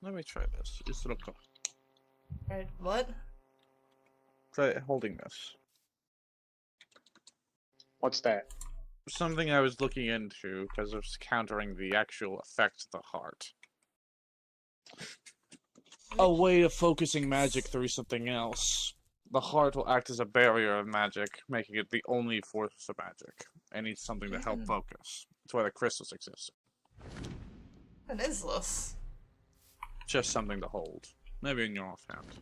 Let me try this. Just look. Right, what? Try holding this. What's that? Something I was looking into because of countering the actual effects of the heart. A way of focusing magic through something else. The heart will act as a barrier of magic, making it the only force of magic. It needs something to help focus. That's why the crystals exist. What is this? Just something to hold. Maybe in your offhand.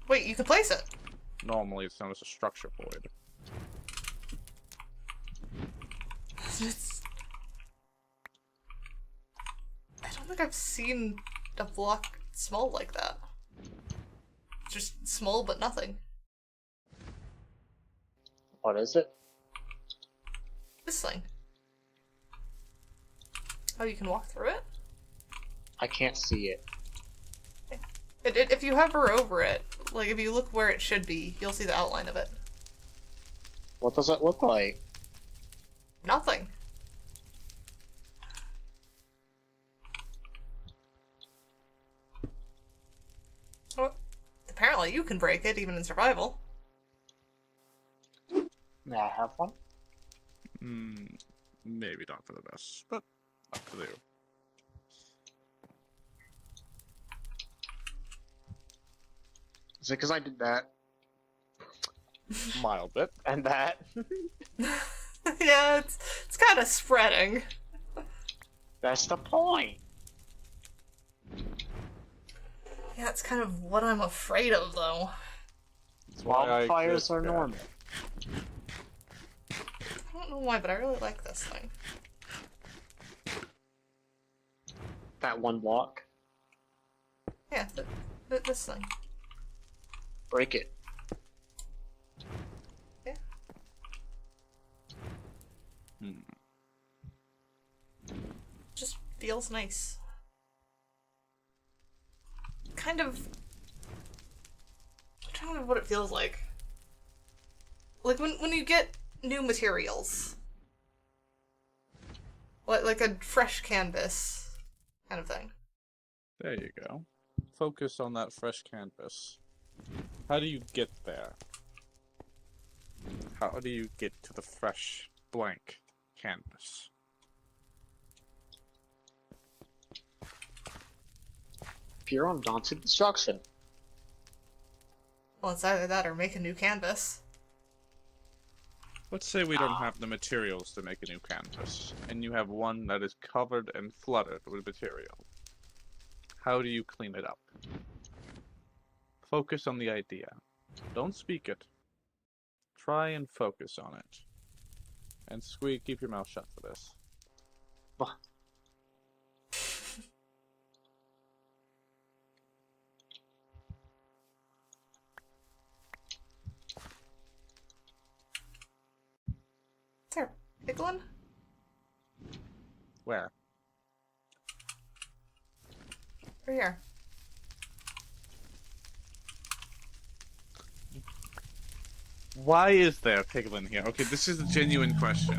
Wait, you can place it. Normally it's known as a structure void. It's... I don't think I've seen a block small like that. Just small but nothing. What is it? This thing. Oh, you can walk through it? I can't see it. If you hover over it, like if you look where it should be, you'll see the outline of it. What does it look like? Nothing. Well, apparently you can break it even in survival. May I have one? Maybe not for the best, but up to you. Is it because I did that? Mild bit. And that? Yeah, it's kind of spreading. That's the point. Yeah, it's kind of what I'm afraid of, though. That's why I Wildfires get are bad. normal. I don't know why, but I really like this thing. That one block. Yeah, this thing. Break it. Yeah. Just feels nice. Kind of... I'm trying to remember what it feels like. Like when you get new materials. Like a fresh canvas kind of thing. There you go. Focus on that fresh canvas. How do you get there? How do you get to the fresh, blank canvas? Pure undaunted destruction. Well, it's either that or make a new canvas. Let's say we don't have the materials to make a new canvas, and you have one that is covered and flooded with material. How do you clean it up? Focus on the idea. Don't speak it. Try and focus on it. And Squeak, keep your mouth shut for this. Is there a big one? Where? Over here. Why is there a piglin here? Okay, this is a genuine question.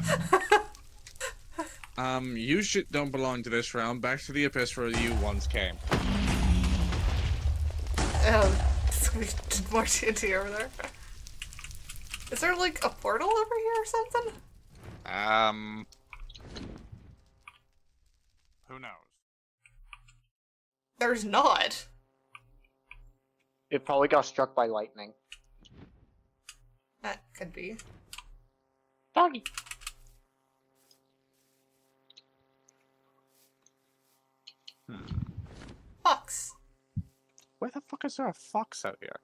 You don't belong to this realm. Back to the abyss where you once came. Squeak did more TNT over there. Is there like a portal over here or something? Who knows? There's not. It probably got struck by lightning. That could be. Doggy. Fox. Where the fuck is there a fox out here?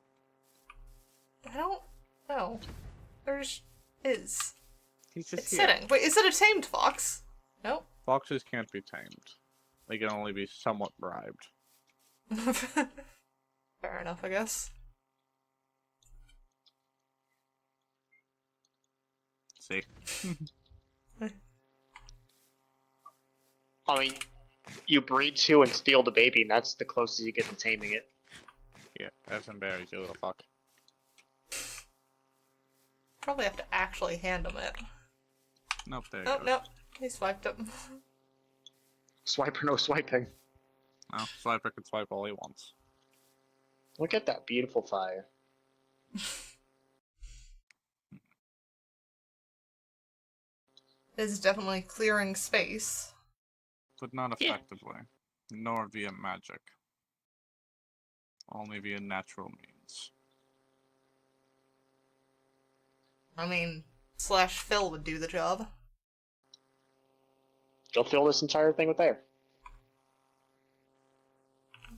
I don't know. There's is. He's just It's here. sitting. Wait, is it a tamed fox? Nope. Foxes can't be tamed. They can only be somewhat bribed. Fair enough, I guess. See? I mean, you breed two and steal the baby, and that's the closest you get to taming it. Yeah, have some berries, you little fuck. Probably have to actually hand him it. Nope, there you Oh, go. nope. He swiped him. Swipe or no swiping. Oh, Swiper can swipe all he wants. Look at that beautiful fire. It is definitely clearing space. But not Yeah. effectively. Nor via magic. Only via natural means. I mean, slash Phil would do the job. You'll fill this entire thing with air.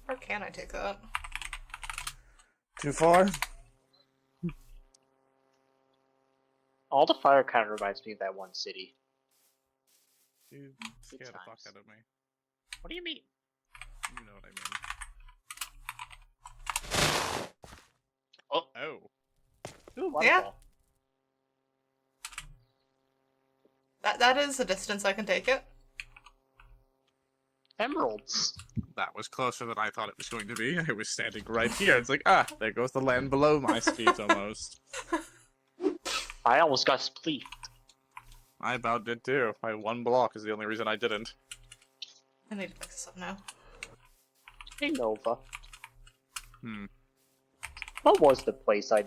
Where can I take that? Too far? All the fire kind of reminds me of that one city. You scared the fuck times. out of me. What do you mean? You know what I mean. Oh. Oh. Ooh, Yeah. waterfall. That is a distance I can take it. Emeralds. That was closer than I thought it was going to be. I was standing right here. It's like, ah, there goes the land below my speeds almost. I almost got spleefed. I about did too. My one block is the only reason I didn't. I need to fix this up now. Hey, Nova. Hmm. What was the place I,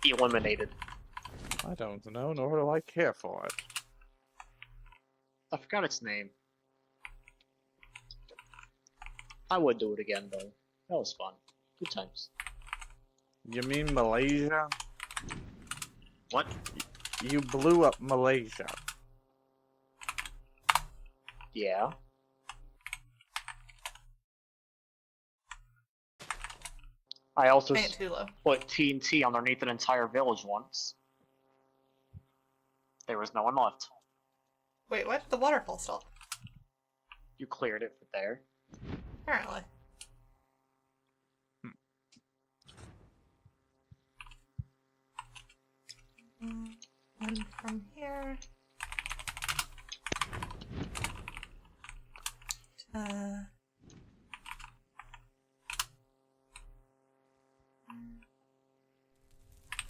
eliminated? I don't know, nor do I care for it. I forgot its name. I would do it again, though. That was fun. Good times. You mean Malaysia? What? You blew up Malaysia. Yeah. I also Ain't too low. put TNT underneath an entire village once. There was no one left. Wait, what? The waterfall stop. You cleared it from there. Apparently. One from here. There.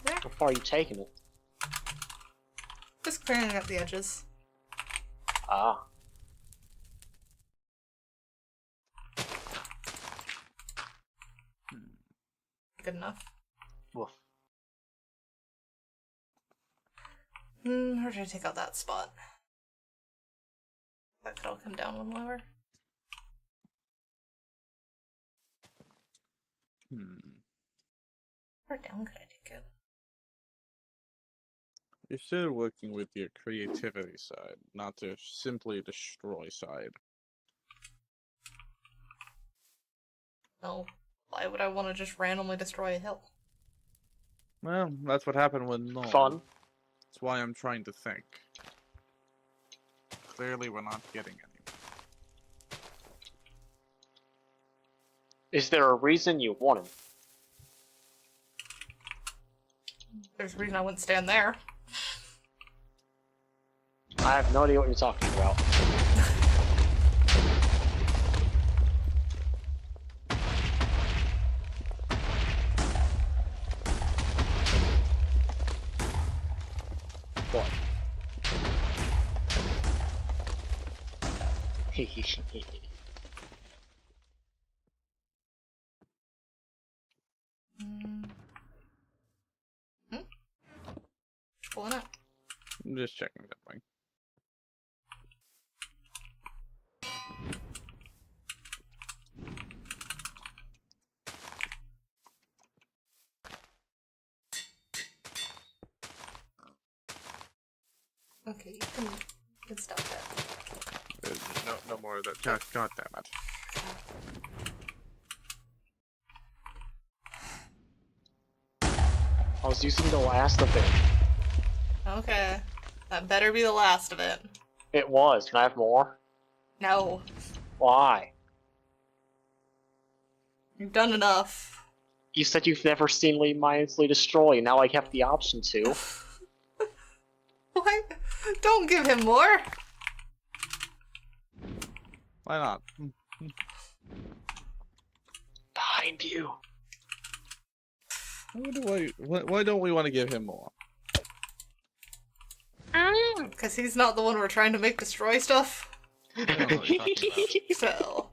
How far are you taking it? Just clearing up the edges. Ah. Good enough. Woof. Where did I take out that spot? That could all come down one lower. Hmm. Where down could I take it? You're still working with your creativity side, not to simply destroy side. No. Why would I want to just randomly destroy a hill? Well, that's what happened with Null. Fun. That's why I'm trying to think. Clearly, we're not getting anywhere. Is there a reason you want him? There's a reason I wouldn't stand there. I have no idea what you're talking about. What? Pulling up. I'm just checking something. Okay, you can stop that. No more of that. God damn it. I was using the last of it. Okay. That better be the last of it. It was. Can I have more? No. Why? You've done enough. You said you've never seen Lee mindlessly destroy. Now I have the option to. Why? Don't give him more. Why not? Behind you. Why don't we want to give him more? Because he's not the one we're trying to make destroy stuff. I don't know what you're talking about. So.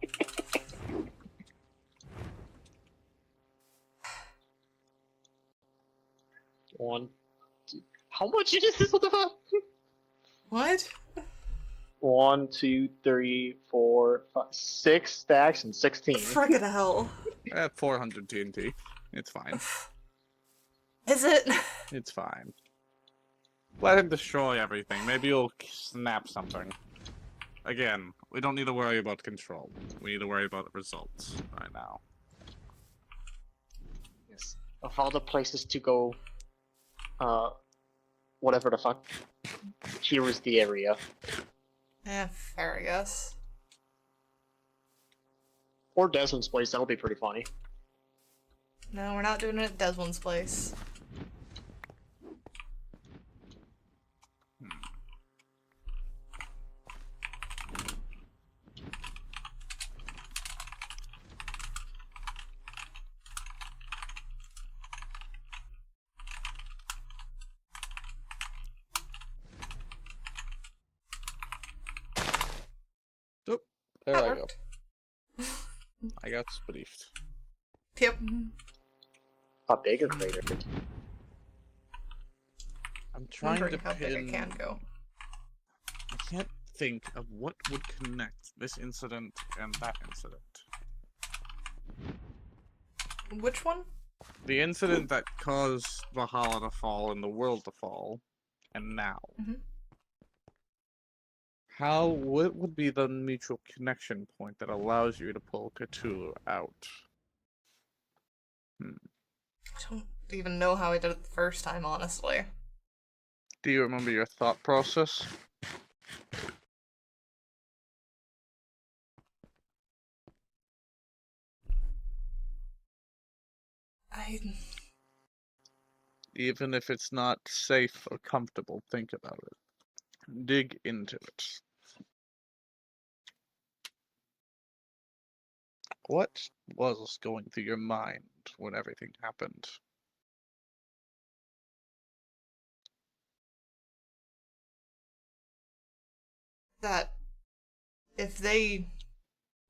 One, two. How much is this? What the fuck? What? 1, 2, 3, 4, 5, 6 stacks and 16. Friggin' hell. I have 400 TNT. It's fine. Is it? It's fine. Let him destroy everything. Maybe he'll snap something. Again, we don't need to worry about control. We need to worry about results right now. Yes. Of all the places to go, whatever the fuck, here is the area. Yeah, fair, I guess. Or Desmond's place, that'll be pretty funny. No, we're not doing it at Desmond's place. Oop, there That I go. worked. I got spliefed. Yep. A bigger crater. I'm trying to Wondering how big pin... it can go. I can't think of what would connect this incident and that incident. Which one? The incident that caused Valhalla to fall and the world to fall, and now. Mhm. What would be the mutual connection point that allows you to pull Cthulhu out? I don't even know how I did it the first time, honestly. Do you remember your thought process? Even if it's not safe or comfortable, think about it. Dig into it. What was going through your mind when everything happened? That if they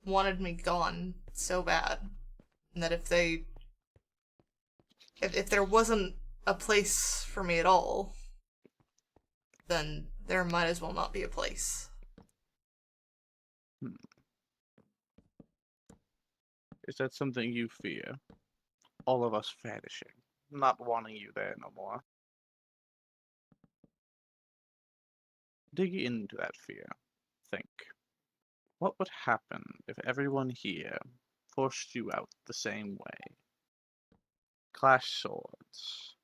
wanted me gone so bad, and that if there wasn't a place for me at all, then there might as well not be a place. Is that something you fear? All of us vanishing, not wanting you there no more. dig into that fear. Think. What would happen if everyone here forced you out the same way? Clashed swords.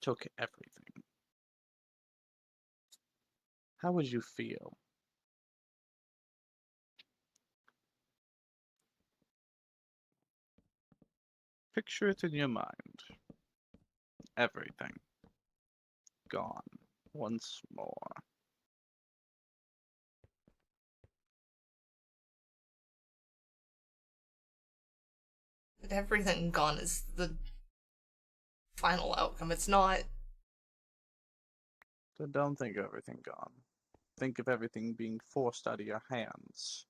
Took everything. How would you feel? Picture it in your mind. Everything. Gone. Once more. But everything gone is the final outcome. It's not. Then don't think of everything gone. Think of everything being forced out of your hands.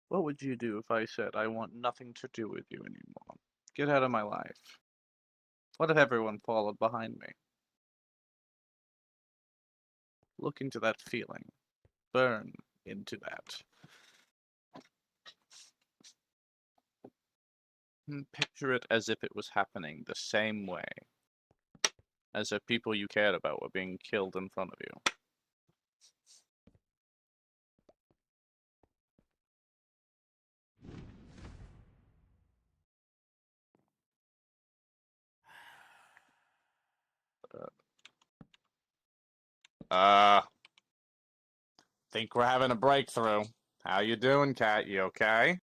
What would you do if I said, I want nothing to do with you anymore? Get out of my life. What if everyone followed behind me? Look into that feeling. Burn into that. And picture it as if it was happening the same way. As if people you cared about were being killed in front of you. Think we're having a breakthrough. How you doing, Cat? You okay?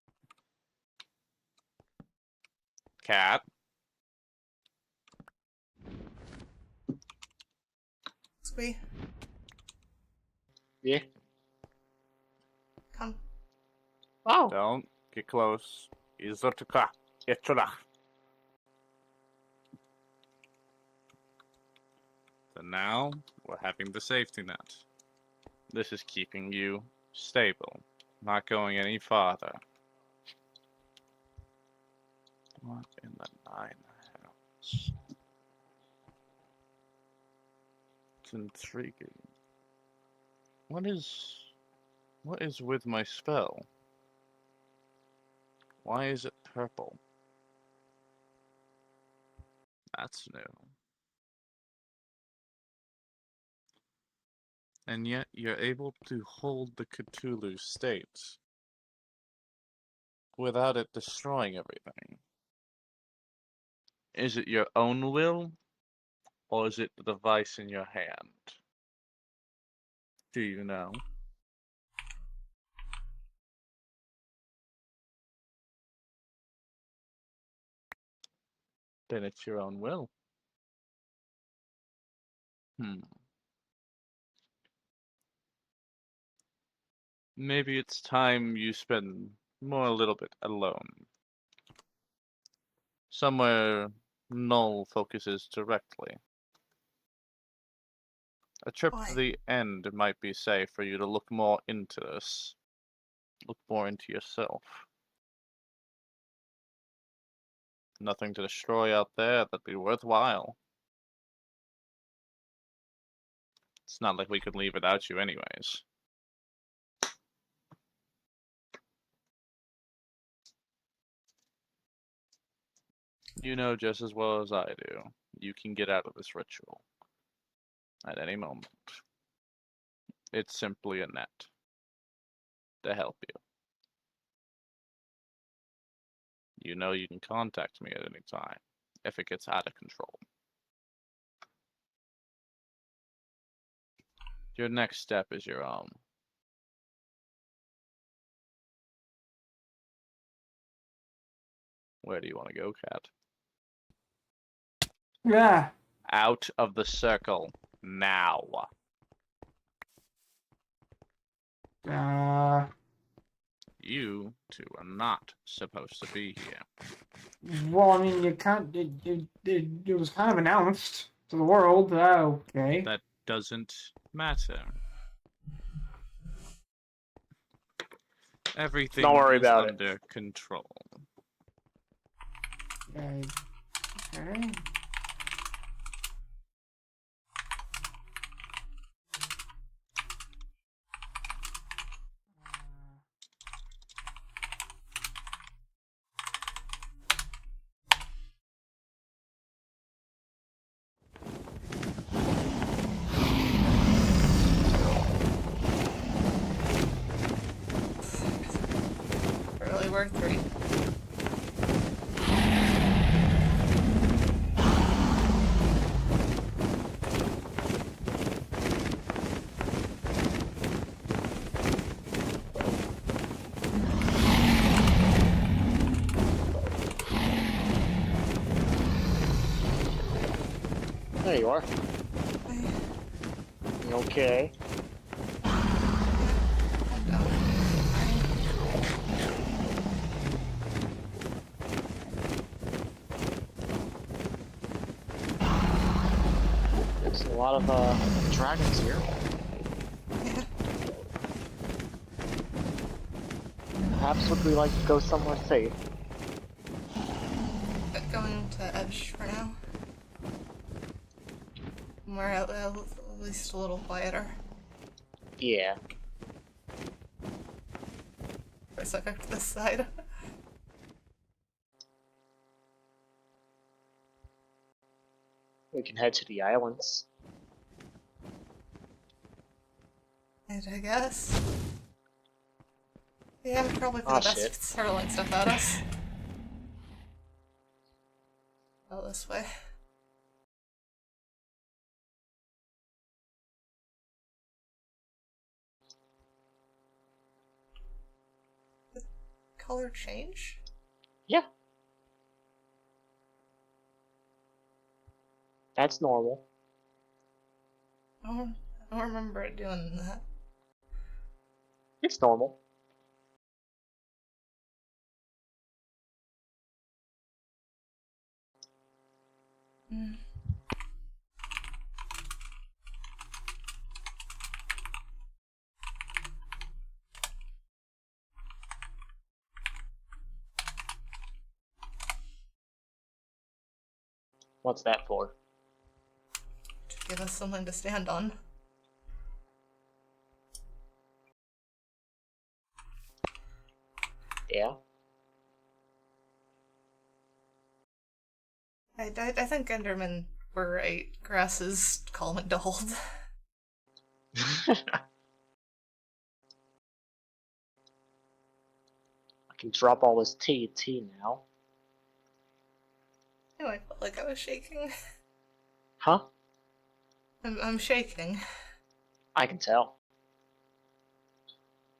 Cat? Squee, Yeah. come. Oh. Don't get close. Izotuka. Ichura. So now, we're having the safety net. This is keeping you stable, not going any farther. What in the nine hells? It's intriguing. What is with my spell? Why is it purple? That's new. And yet you're able to hold the Cthulhu state without it destroying everything. Is it your own will, or is it the device in your hand? Do you know? Then it's your own will. Maybe it's time you spend more a little bit alone. Somewhere Null focuses directly. A trip to the end might be safe for you to look more into this. Look more into yourself. Nothing to destroy out there that'd be worthwhile. It's not like we could leave without you anyways. You know just as well as I do, you can get out of this ritual at any moment. It's simply a net to help you. You know you can contact me at any time if it gets out of control. Your next step is your own. Where do you want to go, Cat? Yeah. Out of the circle now. You two are not supposed to be here. Well, I mean, you can't. It was kind of announced to the world. Okay. That doesn't matter. Everything Don't worry is about it. under control. Okay. are 3. There you are. You okay? There's a lot of dragons here. Yeah. Perhaps would we like to go somewhere safe? But going to Edge for now. We're at least a little quieter. Yeah. First I picked this side. We can head to the islands. And I guess. Yeah, probably for Oh, the best shit. to start hurling stuff at us. Go this way. Did color change? Yeah. That's normal. I don't remember it doing that. It's normal. Mm. What's that for? To give us something to stand on. Yeah. I think Endermen were right. Grass is calling to hold. I can drop all this TNT now. Oh, I felt like I was shaking. Huh? I'm shaking. I can tell.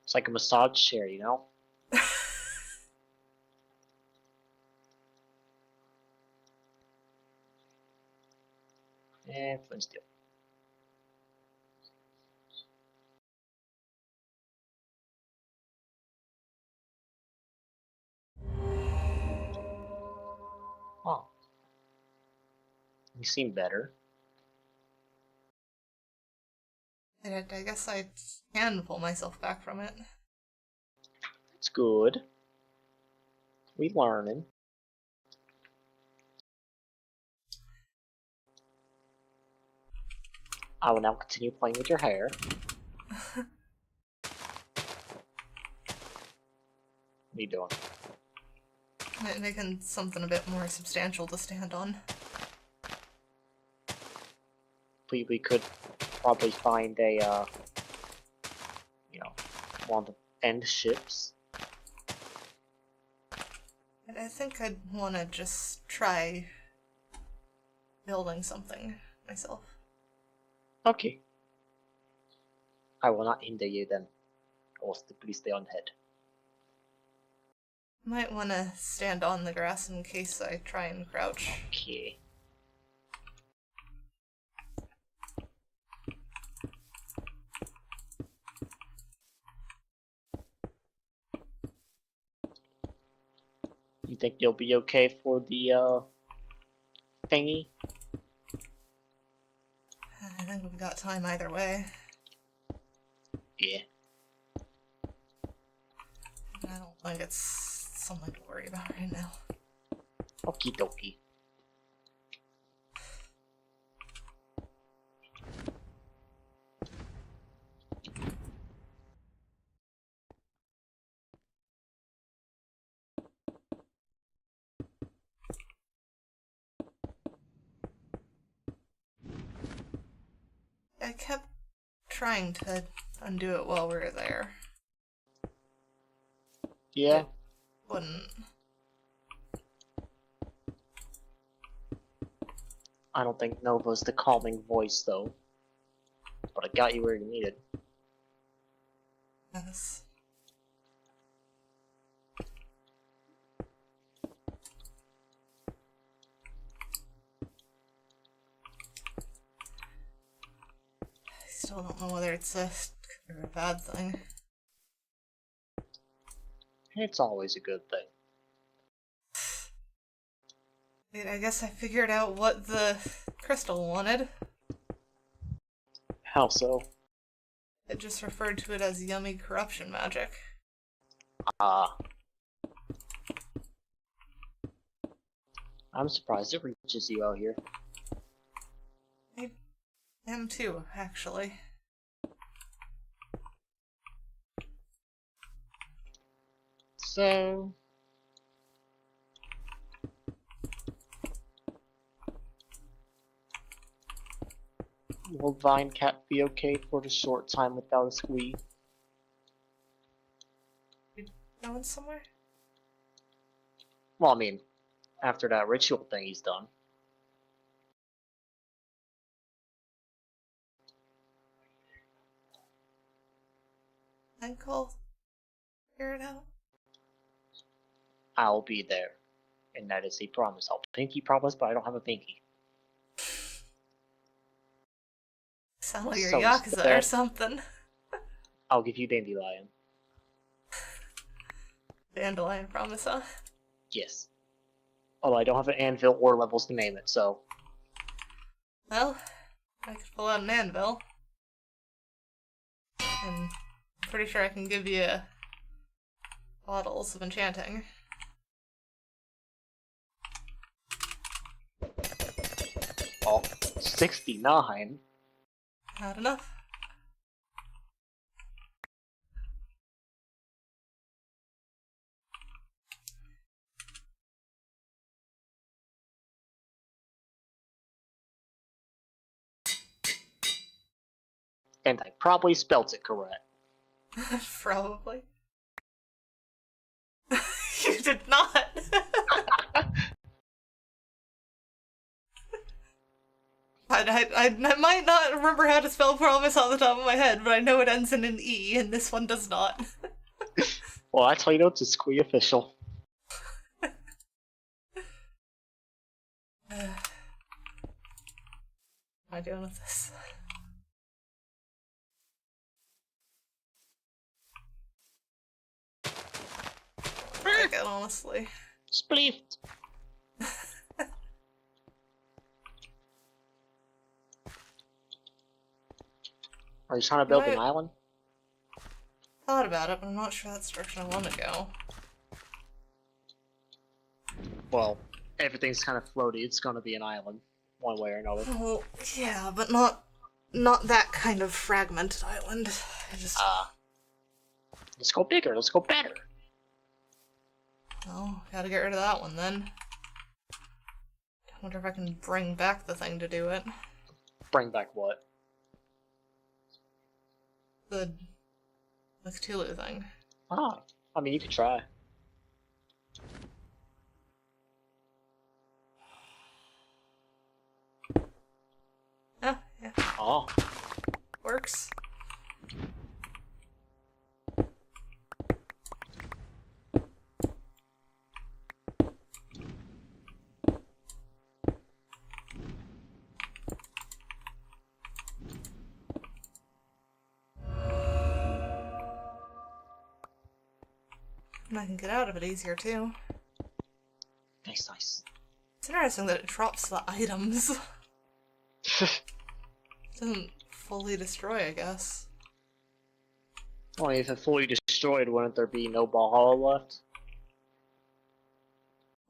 It's like a massage chair, you know? Eh, flint steel. Oh. You seem better. I guess I can pull myself back from it. It's good. We learning. I will now continue playing with your hair. What are you doing? Making something a bit more substantial to stand on. We could probably find a, you know, one of the end ships. I think I'd want to just try building something myself. Okay. I will not hinder you then. I will please stay on head. Might want to stand on the grass in case I try and crouch. Okay. You think you'll be okay for the, thingy? I think we've got time either way. Yeah. I don't think it's something to worry about right now. Okie dokie. I kept trying to undo it while we were there. Yeah. Wouldn't. I don't think Nova's the calming voice, though. But I got you where you needed. Yes. I still don't know whether it's a good or a bad thing. It's always a good thing. Wait, I guess I figured out what the crystal wanted. How so? It just referred to it as yummy corruption magic. Ah. I'm surprised it reaches you out here. I am too, actually. So... will Vine Cat be okay for the short time without a squee? You going somewhere? Well, I mean, after that ritual thing he's done. I think I'll figure it out. I'll be there. And that is a promise. I'll pinky promise, but I don't have a pinky. Sound like you're So Yakuza or that- something. I'll give you Dandelion. Dandelion promise, huh? Yes. Although I don't have an anvil or levels to name it, so... Well, I could pull out an anvil. And I'm pretty sure I can give you bottles of enchanting. Oh, 69? Not enough. And I probably spelt it correct. Probably. You did not. I might not remember how to spell promise off the top of my head, but I know it ends in an E, and this one does not. Well, that's how you know it's a squee official. What am I doing with this? Like it, honestly. Spleefed! Are you trying to build an Right. island? Thought about it, but I'm not sure that's the direction I want to go. Well, everything's kind of floaty. It's gonna be an island, one way or another. Well, yeah, but not that kind of fragmented island. I just Let's go bigger. Let's go better. oh, gotta get rid of that one then. I wonder if I can bring back the thing to do it. Bring back what? The Cthulhu thing. Ah, I mean, you could try. Oh, yeah, Oh, works. And I can get out of it easier too. nice, nice. It's interesting that it drops the items. Doesn't fully destroy, I guess. Well, if it fully destroyed, wouldn't there be no Valhalla left?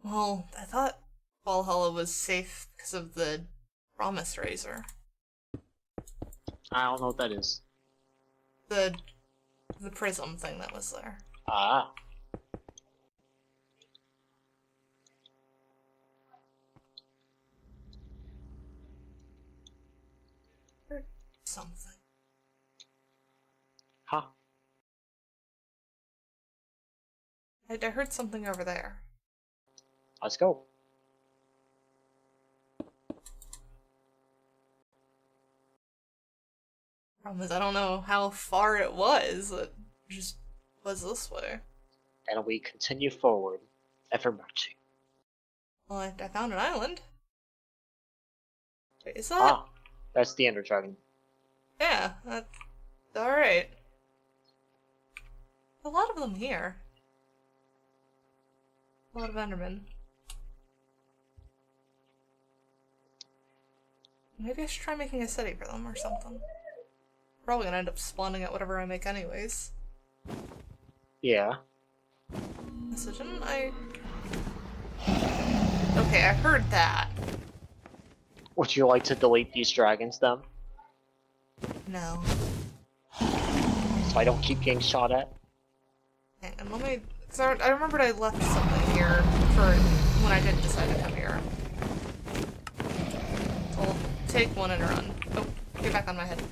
Well, I thought Valhalla was safe because of the Promise Razor. I don't know what that is. The prism thing that was there. Ah. Or something. Huh. I heard something over there. Let's go. Problem is, I don't know how far it was. It just was this way. And we continue forward, ever marching. Well, I found an island. Wait, is that? Ah, that's the Ender Dragon. Yeah, that's alright. A lot of them here. A lot of Endermen. Maybe I should try making a city for them or something. Probably gonna end up spawning at whatever I make anyways. Yeah. So didn't I... Okay, I heard that. Would you like to delete these dragons, then? No. So I don't keep getting shot at? Hang on, let me... Cause I remembered I left something here for when I did decide to come here. So I'll take one and run. Oh, get back on my head.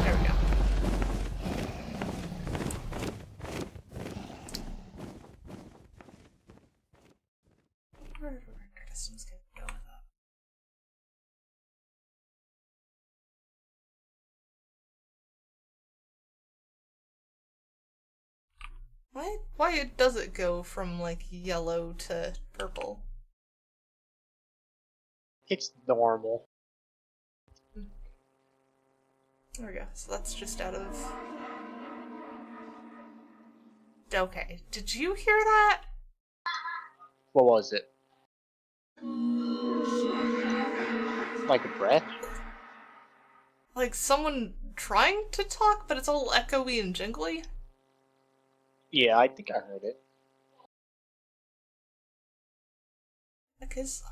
There we go. Where did our distance get go with that? Why does it go from, like, yellow to purple? It's normal. There we go. So that's just out of... Okay. Did you hear that? What was it? Like a breath? Like someone trying to talk, but it's all echoey and jingly? Yeah, I think I heard it. Heck is that?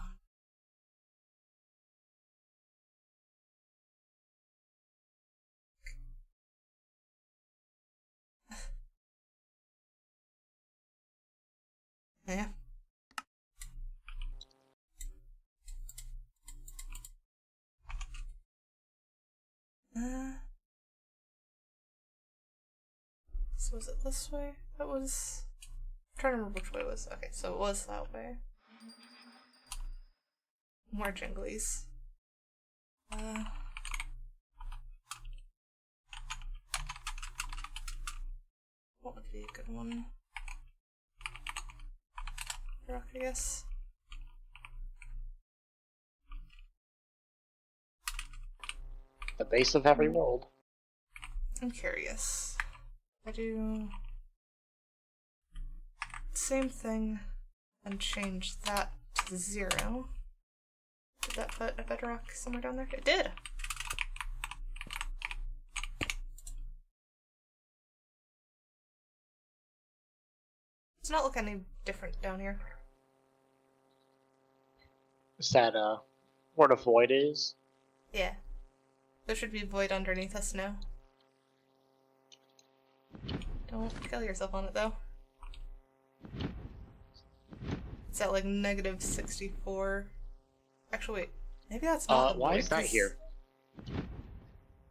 Yeah. So was it this way? That was... I'm trying to remember which way it was. Okay, so it was that way. More jinglies. What would be a good one? Rock, I guess. The base of every world. I'm curious. I do... Same thing and change that to 0. Did that put a bedrock somewhere down there? It did! Does not look any different down here. Is that, where the void is? Yeah. There should be void underneath us now. Don't kill yourself on it, though. It's at, like, -64. Actually, wait. Maybe that's not the why void, is that 'cause- here?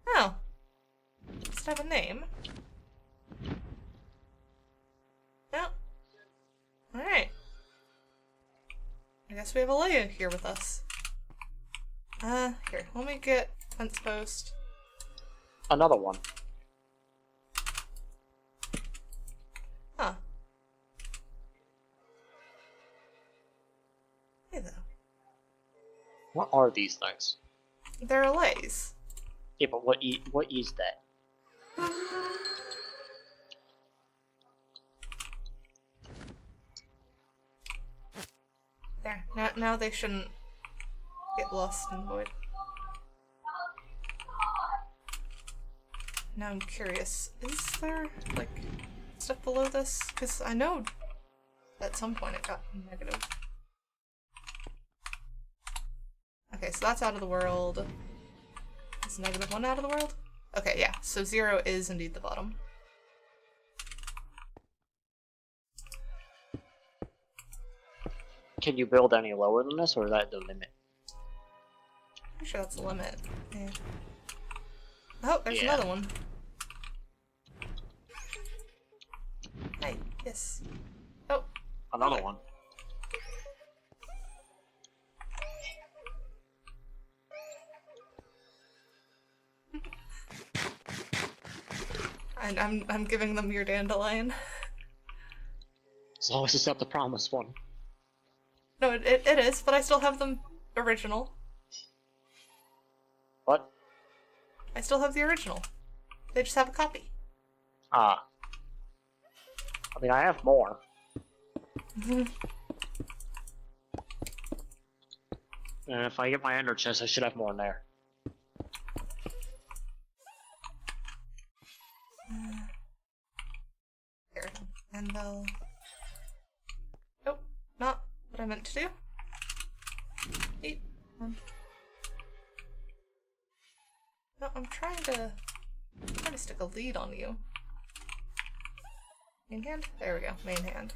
Oh. Does it have a name? No. Alright. I guess we have a Leia here with us. Here, let me get fence post. Another one. Huh. Hey, though. What are these things? They're Leias. Yeah, but what is that? There. Now they shouldn't get lost in the void. Now I'm curious, is there, like, stuff below this? Because I know at some point it got negative. Okay, so that's out of the world. Is -1 out of the world? Okay, yeah, so 0 is indeed the bottom. Can you build any lower than this, or is that the limit? Pretty sure that's the limit. Yeah. Oh, there's Yeah. another one. Hey, yes. Another one. And I'm giving them your dandelion. As long as it's not the promised one. No, it is, but I still have them original. What? I still have the original. They just have a copy. Ah. I mean, I have more. And if I get my ender chest, I should have more in there. Here, and they'll... Nope, not what I meant to do. Eat. No, I'm trying to stick a lead on you. Main hand? There we go, main hand.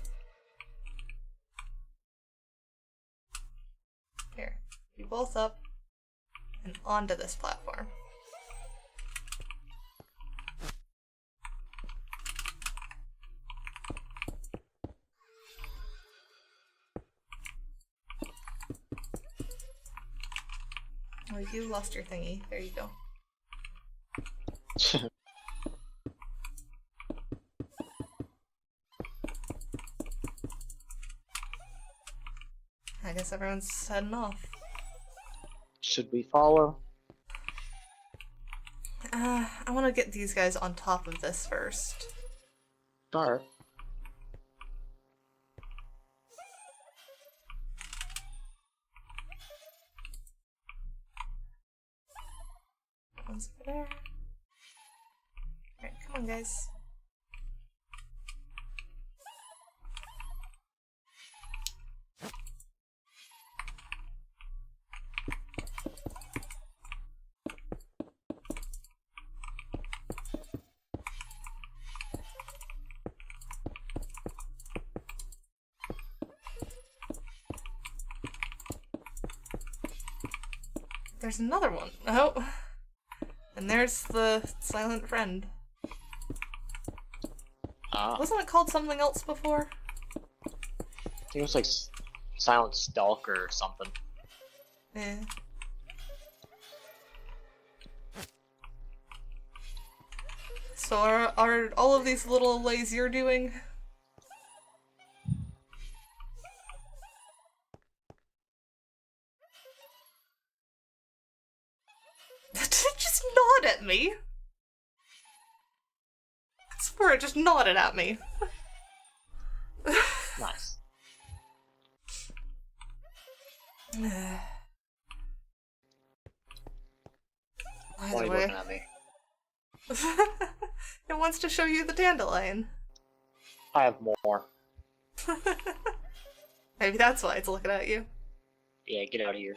Here, you both up and onto this platform. Oh, you lost your thingy. There you go. I guess everyone's heading off. Should we follow? I want to get these guys on top of this first. Alright. One's over there. Alright, come on, guys. There's another one. Oh. And there's the silent friend. Wasn't it called something else before? I think it was like Silent Stalker or something. Eh. So are all of these little lays you're doing? Just nod at me. I swear it just nodded at me. Nice. By Why the are you way, looking at me? it wants to show you the dandelion. I have more. Maybe that's why it's looking at you. Yeah, get out of here.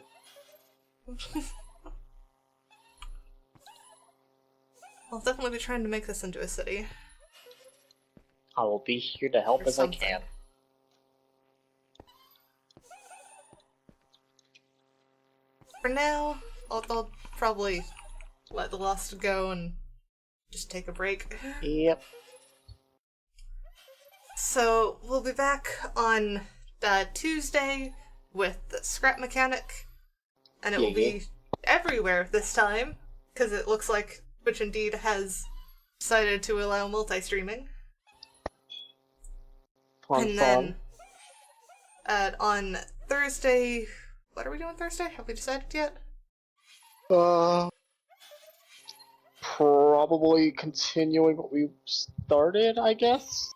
I'll definitely be trying to make this into a city. I will be here to help Or as something. I can. For now, I'll probably let the Lost go and just take a break. Yep. So, we'll be back on Tuesday with the Scrap Mechanic, and it will be everywhere this time, because it looks like Twitch Indeed has decided to allow multi-streaming. Fun, And then, on Thursday... What are we doing Thursday? Have we decided yet? Probably continuing what we started, I guess?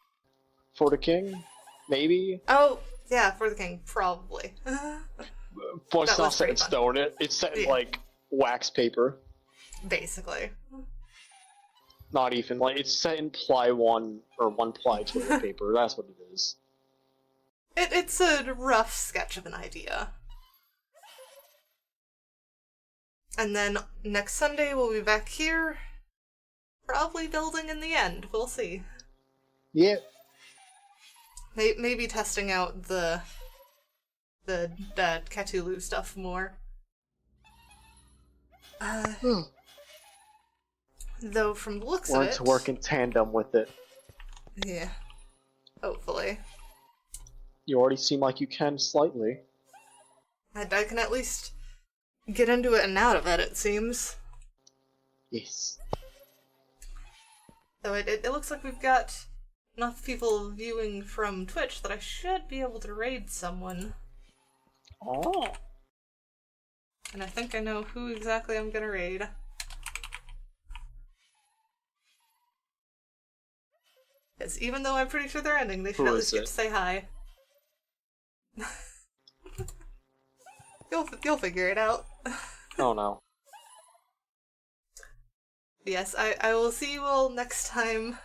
For the King? Maybe? Oh, yeah, for the King, probably. But it's That not was set pretty in fun. stone. It's set in, Yeah. like, wax paper. Basically. Not even. Like, it's set in ply 1 or 1 ply toilet paper. That's what it is. It's a rough sketch of an idea. And then next Sunday we'll be back here. Probably building in the end. We'll see. Yeah. Maybe testing out the Cthulhu stuff more. Though from the looks Learn of it... to work in tandem with it. Yeah. Hopefully. You already seem like you can slightly. I can at least get into it and out of it, it seems. Yes. Though it looks like we've got enough people viewing from Twitch that I should be able to raid someone. Oh. And I think I know who exactly I'm gonna raid. Because even though I'm pretty sure they're ending, they should Who at is least get it? to say hi. You'll figure it out. Oh no. Yes, I will see you all next time.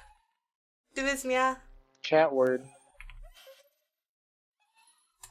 Do is mia. Chat word.